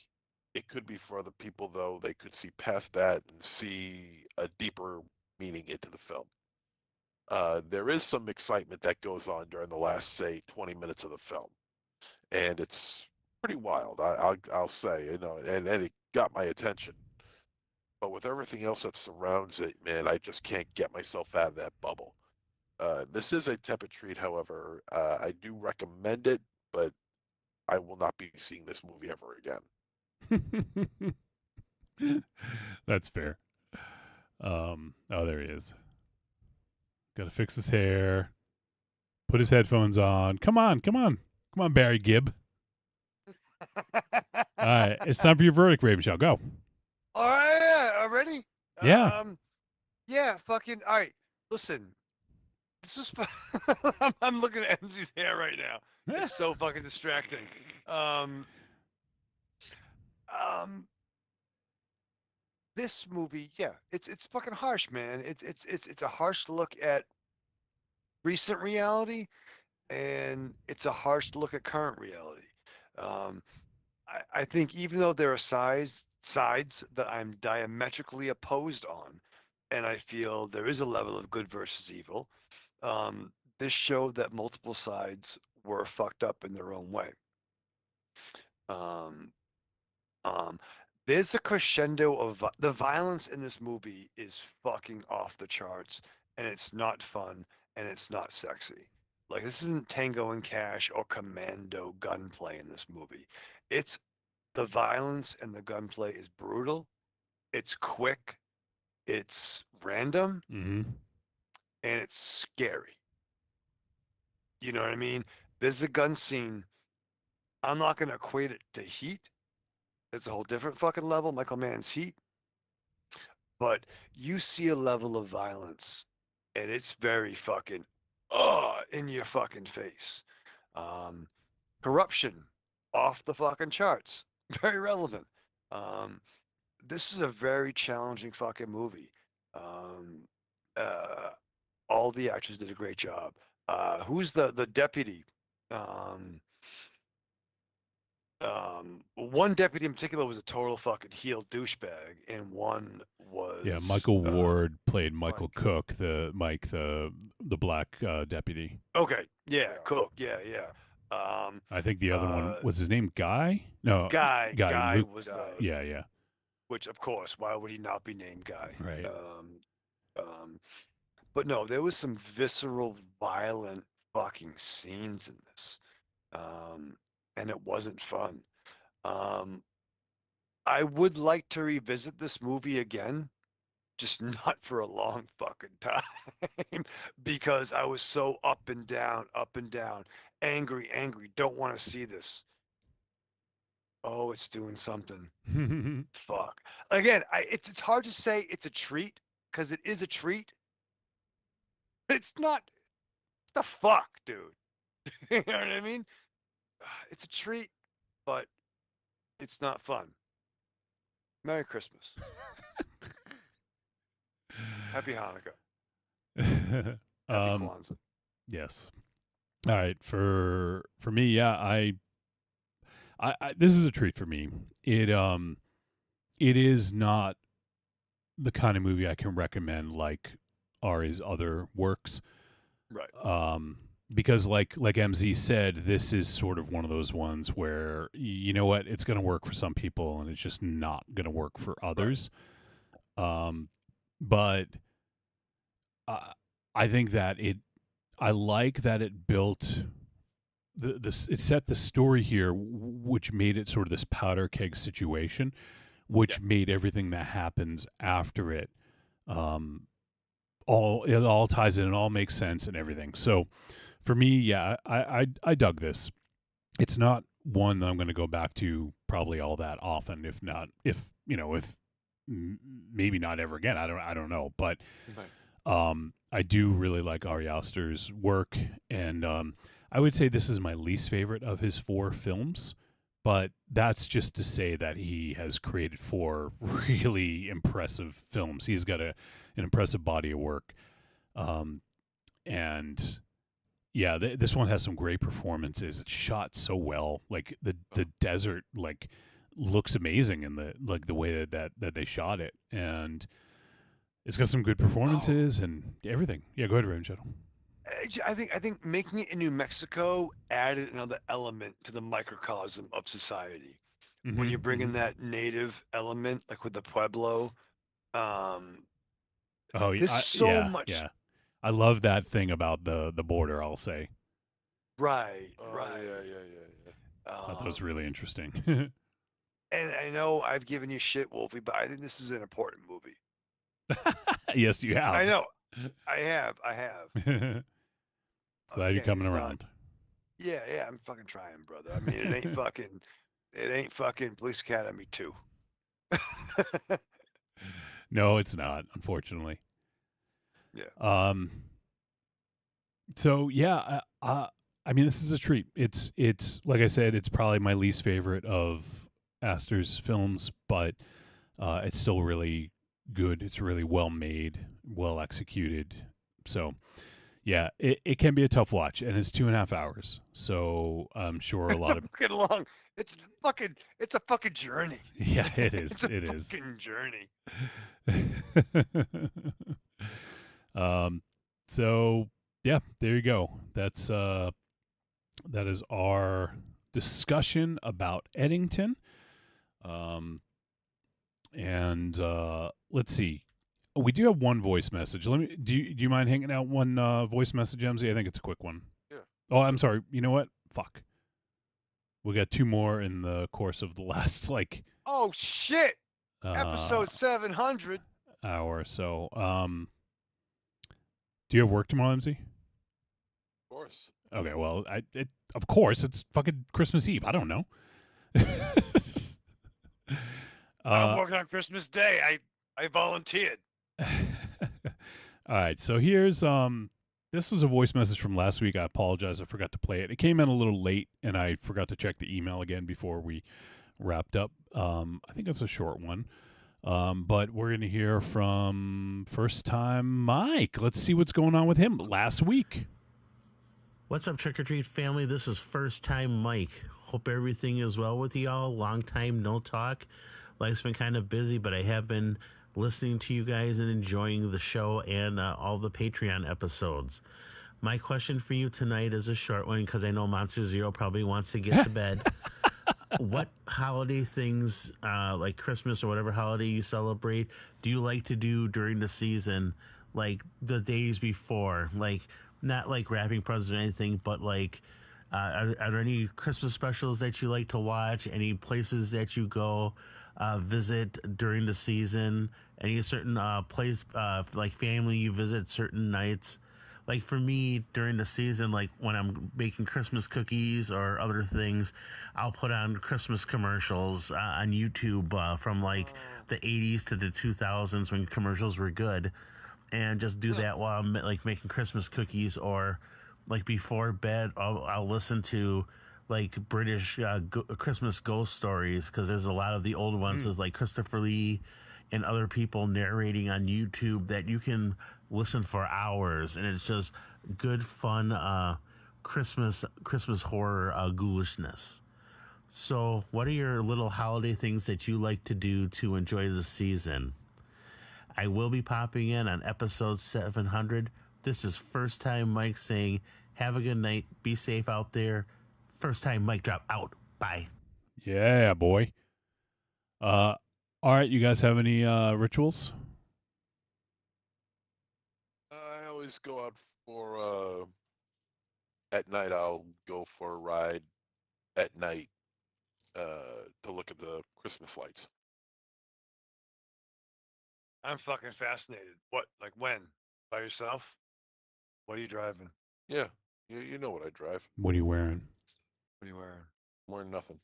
It could be for other people, though. They could see past that and see a deeper meaning into the film. there is some excitement that goes on during the last, say, 20 minutes of the film, and it's pretty wild. I'll say, and it got my attention. But with everything else that surrounds it, man, I just can't get myself out of that bubble. This is a tepid treat, however. I do recommend it, but I will not be seeing this movie ever again. That's fair. Oh, there he is. Got to fix his hair. Put his headphones on. Come on, Barry Gibb. All right, it's time for your verdict, Raven Shell. Go. All right, already? Yeah. Yeah, fucking. All right, listen. This is. I'm looking at MZ's hair right now. It's so fucking distracting. This movie, yeah, it's fucking harsh, man. It's a harsh look at recent reality, and it's a harsh look at current reality. I think even though there are sides that I'm diametrically opposed on, and I feel there is a level of good versus evil, this showed that multiple sides were fucked up in their own way. There's a crescendo of the violence in this movie is fucking off the charts, and it's not fun, and it's not sexy. Like, this isn't Tango and Cash or Commando gunplay in this movie. It's the violence and the gunplay is brutal. It's quick. It's random. Mm-hmm. And it's scary. You know what I mean? There's a gun scene. I'm not going to equate it to Heat. It's a whole different fucking level, Michael Mann's Heat. But you see a level of violence, and it's very fucking, in your fucking face. Corruption, off the fucking charts. Very relevant. This is a very challenging fucking movie. All the actors did a great job. Who's the deputy? One deputy in particular was a total fucking heel douchebag, and one was Michael Ward played Michael Cook, the black deputy. Okay, yeah, Cook, yeah. I think the other one was his name Guy. No, Guy Luke, was the yeah. Which, of course, why would he not be named Guy? Right. But no, there was some visceral, violent fucking scenes in this. And it wasn't fun. I would like to revisit this movie again, just not for a long fucking time, because I was so up and down, angry, don't want to see this. Oh, it's doing something. Fuck. Again, it's hard to say it's a treat, because it is a treat. It's not. The fuck, dude. You know what I mean? It's a treat, but it's not fun. Merry Christmas. Happy Hanukkah. Happy Kwanzaa. Yes. All right. For me, yeah, I this is a treat for me. It is not the kind of movie I can recommend like Ari's other works. Right. Because like MZ said, this is sort of one of those ones where, you know what, it's going to work for some people and it's just not going to work for others. Right. But I think that I like that it built it set the story here, which made it sort of this powder keg situation, which made everything that happens after it, it all ties in, it all makes sense and everything. So for me, yeah, I dug this. It's not one that I'm going to go back to probably all that often, if maybe not ever again. I don't know, but I do really like Ari Aster's work, and I would say this is my least favorite of his 4 films, but that's just to say that he has created 4 really impressive films. He's got an impressive body of work, and yeah, this one has some great performances. It's shot so well. Like the desert like looks amazing in the way that they shot it. And It's got some good performances and everything. Yeah, go ahead, Raven Shadow. I think making it in New Mexico added another element to the microcosm of society. When you bring in that native element, like with the Pueblo, Oh, there's yeah, so much. Yeah, I love that thing about the border. I'll say. Right. Yeah. I thought that was really interesting. And I know I've given you shit, Wolfie, but I think this is an important movie. Yes, you have. I know. I have. Glad you're coming around. Yeah, I'm fucking trying, brother. I mean, it ain't fucking Police Academy 2. No, it's not, unfortunately. Yeah. So yeah, I mean, this is a treat. It's like I said, it's probably my least favorite of Astor's films, but it's still really good. It's really well made, well executed. So yeah, it can be a tough watch, and it's 2.5 hours. So I'm sure a lot of fucking long. It's a fucking journey. Yeah, it is. It's a It is. fucking journey. So yeah, there you go. That is our discussion about Eddington. And let's see. We do have one voice message. Do you mind hanging out one voice message, MZ? I think it's a quick one. Yeah. Oh, I'm sorry. You know what? Fuck. We got 2 more in the course of the last Oh shit! Episode 700. hour or so. Do you have work tomorrow, MZ? Of course. Okay, well, of course, it's fucking Christmas Eve. I don't know. I'm working on Christmas Day. I volunteered. All right, so here's this was a voice message from last week. I apologize, I forgot to play it. It came in a little late, and I forgot to check the email again before we wrapped up. I think it's a short one, but we're gonna hear from first time Mike. Let's see what's going on with him last week. What's up, Trick or Treat family? This is first time Mike. Hope everything is well with y'all. Long time no talk. Life's been kind of busy, but I have been listening to you guys and enjoying the show and all the Patreon episodes. My question for you tonight is a short one because I know Monster Zero probably wants to get to bed. What holiday things, like Christmas or whatever holiday you celebrate, do you like to do during the season, like the days before? Like, not like wrapping presents or anything, but like, are there any Christmas specials that you like to watch? Any places that you go visit during the season? Any certain place, like family you visit certain nights? Like for me, during the season, like when I'm baking Christmas cookies or other things, I'll put on Christmas commercials on YouTube from like the 80s to the 2000s when commercials were good, and just do that while I'm like making Christmas cookies, or like before bed, I'll listen to like British Christmas ghost stories, because there's a lot of the old ones with like Christopher Lee and other people narrating on YouTube that you can listen for hours, and it's just good fun Christmas horror ghoulishness. So what are your little holiday things that you like to do to enjoy the season? I will be popping in on episode 700. This is first time Mike saying, have a good night, be safe out there. First time Mike drop out. Bye. Yeah, boy. All right, you guys have any rituals? I always go out for at night. I'll go for a ride at night to look at the Christmas lights. I'm fucking fascinated. What? Like when? By yourself? What are you driving? Yeah, you know what I drive. What are you wearing? What are you wearing? I'm wearing nothing.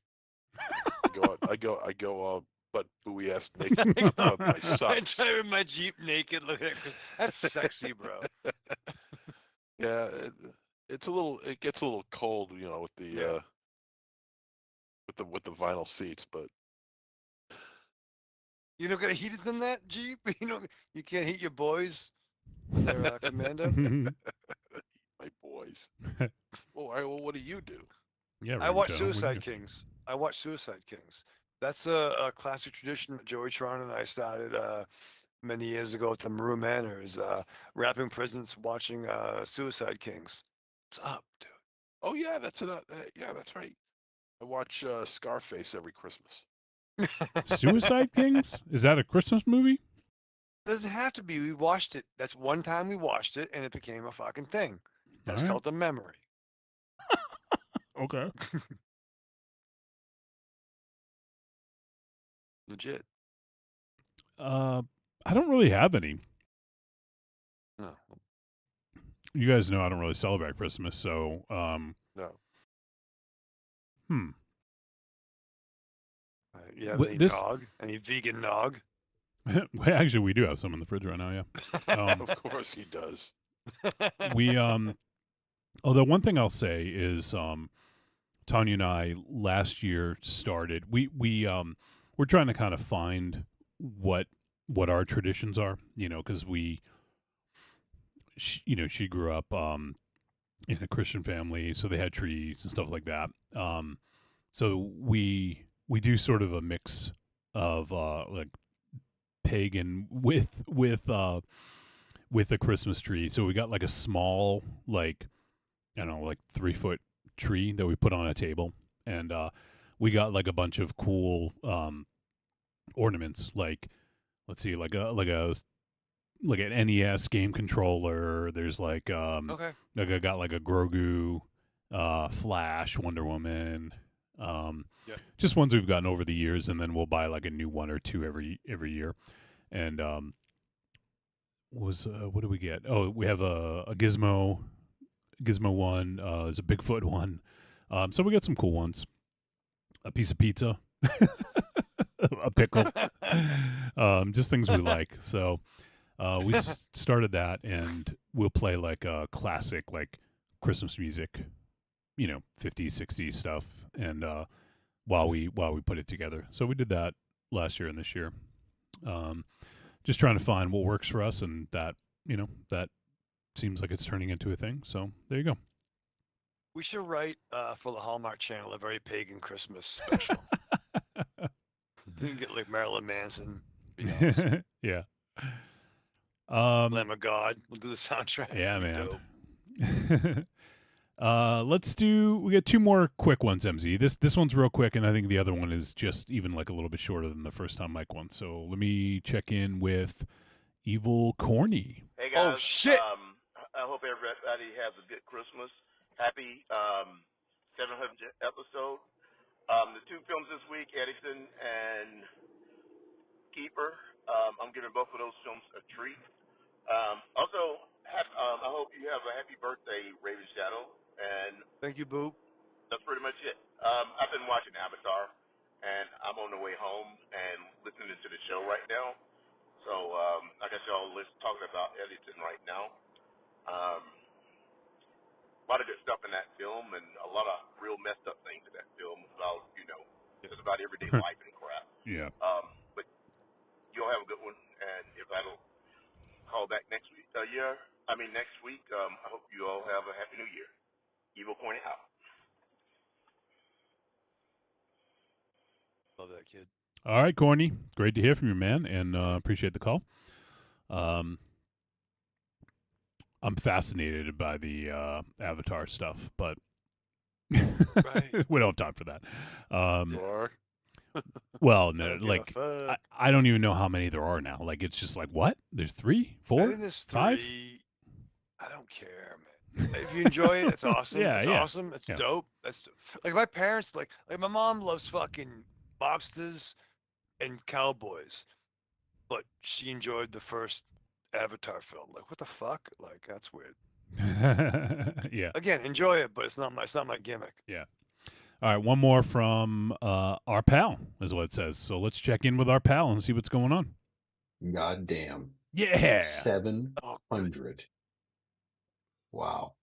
I go butt buoy ass naked with my I'm socks. driving my Jeep naked. Look at Chris. That's sexy, bro. Yeah, it gets a little cold, with the with the vinyl seats, but You don't got a heated in that Jeep? You can't heat your boys when they're commando? my boys. Well, what do you do? Yeah, I watch Joe, what do Suicide you- Kings. I watch Suicide Kings. That's a classic tradition that Joey Tron and I started many years ago at the Maroon Manors, wrapping presents, watching Suicide Kings. What's up, dude? Oh yeah, yeah, that's right. I watch Scarface every Christmas. Suicide Kings? Is that a Christmas movie? Doesn't have to be. We watched it. That's one time we watched it, and it became a fucking thing. That's All right. called a memory. Okay. Legit. I don't really have any. No. You guys know I don't really celebrate Christmas, so No. You have any This- nog? Any vegan nog? well, actually, we do have some in the fridge right now. Yeah. Of course he does. We although one thing I'll say is Tanya and I last year started we're trying to kind of find what our traditions are, because she grew up in a Christian family, so they had trees and stuff like that. So we do sort of a mix of like pagan with a Christmas tree. So we got like a small, like, I don't know, like 3-foot tree that we put on a table, and we got like a bunch of cool ornaments, like, let's see, like an NES game controller. There's like Okay. like I got like a Grogu, Flash, Wonder Woman, just ones we've gotten over the years, and then we'll buy like a new one or two every year. And what do we get? Oh, we have a Gizmo one. There's a Bigfoot one. So we got some cool ones. A piece of pizza, a pickle, just things we like. So we started that, and we'll play like classic, like Christmas music, 50s, 60s stuff, and while we put it together. So we did that last year and this year. Just trying to find what works for us, and that seems like it's turning into a thing. So there you go. We should write for the Hallmark Channel a very pagan Christmas special. You can get like Marilyn Manson. Awesome. Yeah. Lamb of God. We'll do the soundtrack. Yeah, It'll be man. We got two more quick ones, MZ. This one's real quick, and I think the other one is just even like a little bit shorter than the first time Mike one. So let me check in with Evil Corny. Hey guys. Oh shit. I hope everybody has a good Christmas. Happy 700th episode. The two films this week, Eddington and Keeper. I'm giving both of those films a treat. Also, I hope you have a happy birthday, Raven Shadow. And thank you, Boo. That's pretty much it. I've been watching Avatar, and I'm on the way home and listening to the show right now. So I guess y'all talking about Eddington right now. A lot of good stuff in that film, and a lot of real messed up things in that film about, just about everyday life and crap. Yeah. But you'll have a good one, and if I don't call back next week, next week, I hope you all have a happy New Year. Evil Corny out. Love that kid. All right, Corny. Great to hear from you, man, and appreciate the call. I'm fascinated by the Avatar stuff, but we don't have time for that. Well, no, like I don't even know how many there are now. Like, it's just like, what? There's 3, 4, I think there's 5? 3. I don't care, man. If you enjoy it, it's awesome. Yeah, it's yeah. awesome. It's Yeah. dope. That's like my parents, like my mom loves fucking mobsters and cowboys, but she enjoyed the first Avatar film. Like, what the fuck? Like, that's weird. Yeah. Again, enjoy it, but it's not my gimmick. Yeah. All right, one more from our pal, is what it says. So let's check in with our pal and see what's going on. God damn. Yeah. 700. Wow.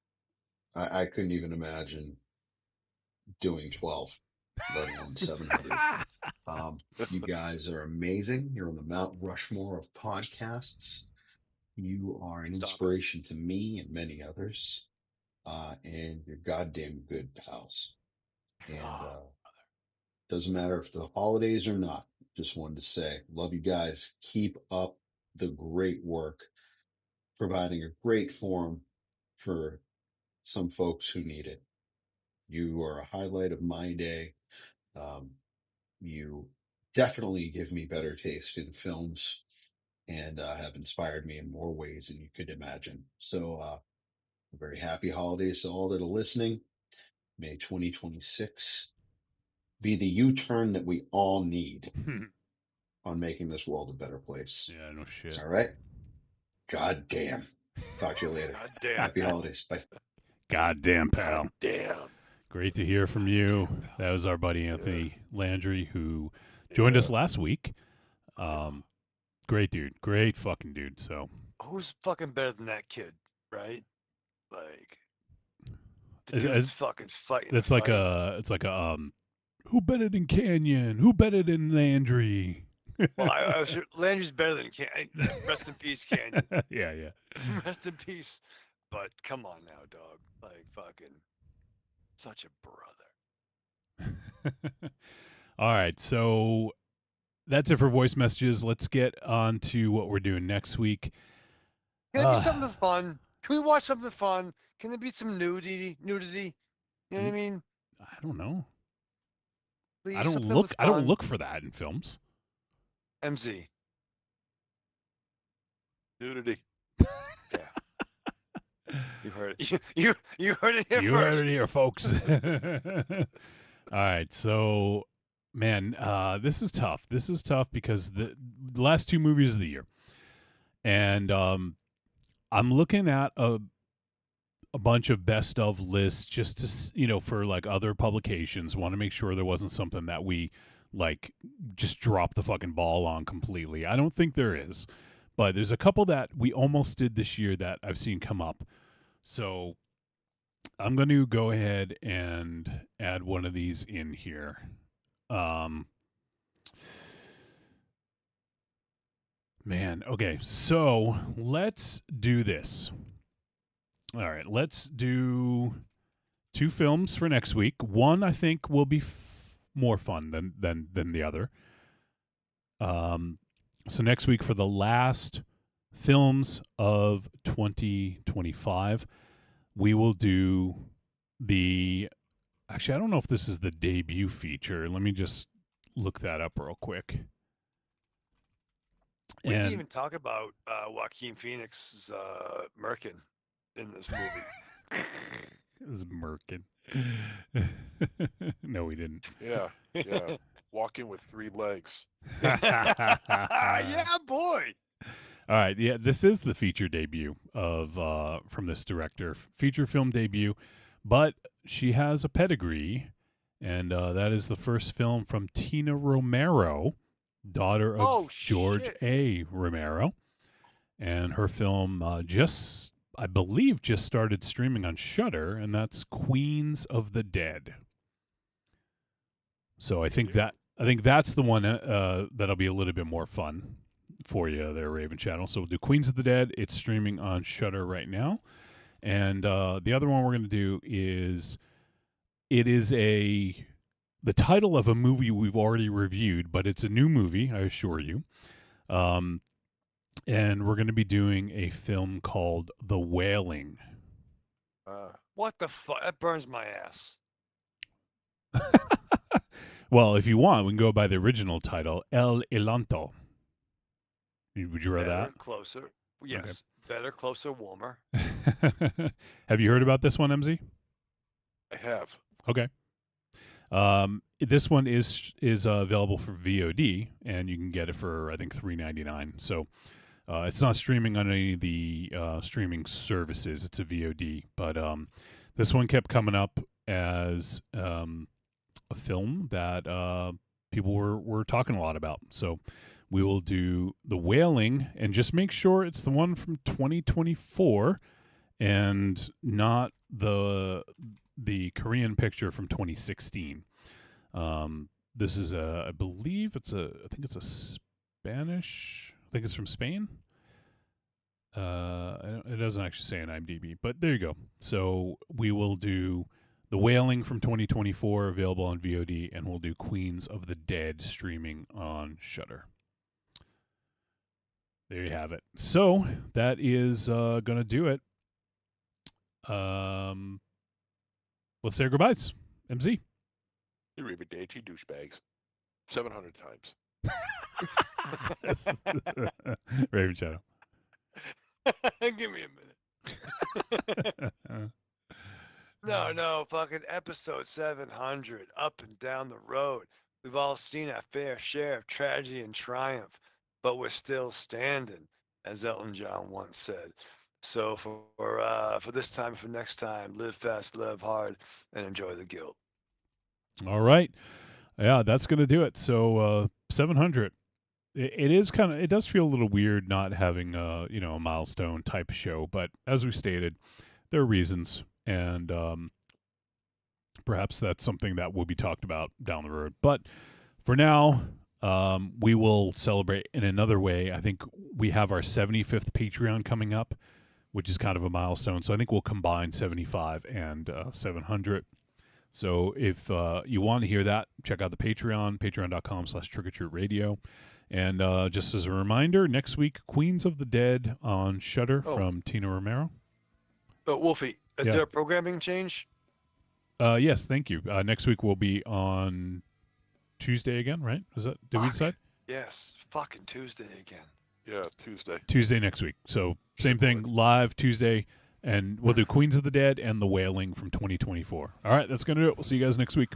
I couldn't even imagine doing 12, let alone 700. You guys are amazing. You're on the Mount Rushmore of podcasts. You are an inspiration to me and many others. And you're goddamn good pals. And doesn't matter if the holidays or not. Just wanted to say, love you guys. Keep up the great work, providing a great forum for some folks who need it. You are a highlight of my day. You definitely give me better taste in films and have inspired me in more ways than you could imagine. So, very happy holidays to all that are listening. May 2026 be the U-turn that we all need on making this world a better place. Yeah, no shit. All right. God damn. Talk to you later. God damn. Happy holidays. Bye. Goddamn, pal. Damn. Great to hear from you. That was our buddy Anthony Landry, who joined us last week. Great dude. Great fucking dude. So Who's fucking better than that kid, right? Like, the It- dude's fucking fighting. it's like a who better than Canyon? Who better than Landry? Well, I was, Landry's better than rest in peace, Canyon. Yeah. Rest in peace. But come on now, dog. Like, fucking such a brother. All right, so that's it for voice messages. Let's get on to what we're doing next week. Can it be something fun? Can we watch something fun? Can there be some nudity? You know what I mean? I don't know. Please, I don't something look. with I don't fun. look for that in films. MZ. Nudity. You heard it. You heard it here You first. heard it here, folks. All right, so man, this is tough. This is tough because the last two movies of the year, and I'm looking at a bunch of best of lists just to for like other publications. Want to make sure there wasn't something that we like just dropped the fucking ball on completely. I don't think there is, but there's a couple that we almost did this year that I've seen come up. So I'm going to go ahead and add one of these in here. Man, okay, so let's do this. All right, let's do 2 films for next week. One I think will be more fun than the other. So next week for the last films of 2025, we will do actually, I don't know if this is the debut feature. Let me just look that up real quick. We didn't even talk about Joaquin Phoenix's Merkin in this movie. This is Merkin. No, we didn't. Yeah. Walking with 3 legs. Yeah, boy. All right, yeah, this is the feature debut of from this director, feature film debut, but she has a pedigree, and that is the first film from Tina Romero, daughter of George A. Romero, and her film I believe just started streaming on Shudder, and that's Queens of the Dead. So I think that's the one that'll be a little bit more fun for you there, Raven Channel. So we'll do Queens of the Dead. It's streaming on Shudder right now. And the other one we're going to do is the title of a movie we've already reviewed, but it's a new movie, I assure you. And we're going to be doing a film called The Wailing. What the fuck? That burns my ass. Well, if you want, we can go by the original title, El Ilanto. Would you rather that? Closer. Yes. Okay. Better, closer, warmer. Have you heard about this one, MZ? I have. Okay. This one is available for VOD, and you can get it for, I think, $3.99. So it's not streaming on any of the streaming services. It's a VOD. But this one kept coming up as a film that people were talking a lot about. So we will do The Wailing, and just make sure it's the one from 2024 and not the Korean picture from 2016. This is I think it's a Spanish. I think it's from Spain. It doesn't actually say on IMDb, but there you go. So we will do The Wailing from 2024, available on VOD, and we'll do Queens of the Dead streaming on Shudder. There you have it. So that is going to do it. Let's say our goodbyes. MZ. You read me dainty douchebags. 700 times. Raven Shadow. Give me a minute. No, fucking episode 700, up and down the road. We've all seen our fair share of tragedy and triumph, but we're still standing, as Elton John once said. So for this time, for next time, live fast, live hard, and enjoy the guilt. All right. Yeah, that's going to do it. So 700. It is kind of, it does feel a little weird not having a milestone type show, but as we stated, there are reasons, and perhaps that's something that will be talked about down the road. But for now, we will celebrate in another way. I think we have our 75th Patreon coming up, which is kind of a milestone. So I think we'll combine 75 and 700. So if you want to hear that, check out the Patreon, patreon.com/trickortreatradio. And just as a reminder, next week, Queens of the Dead on Shudder from Tina Romero. Wolfie, is there a programming change? Yes, thank you. Next week will be on Tuesday again, right? Did we decide? Yes, fucking Tuesday again. Yeah, Tuesday. Tuesday next week. So same thing, live Tuesday, and we'll do Queens of the Dead and The Wailing from 2024. All right, that's going to do it. We'll see you guys next week.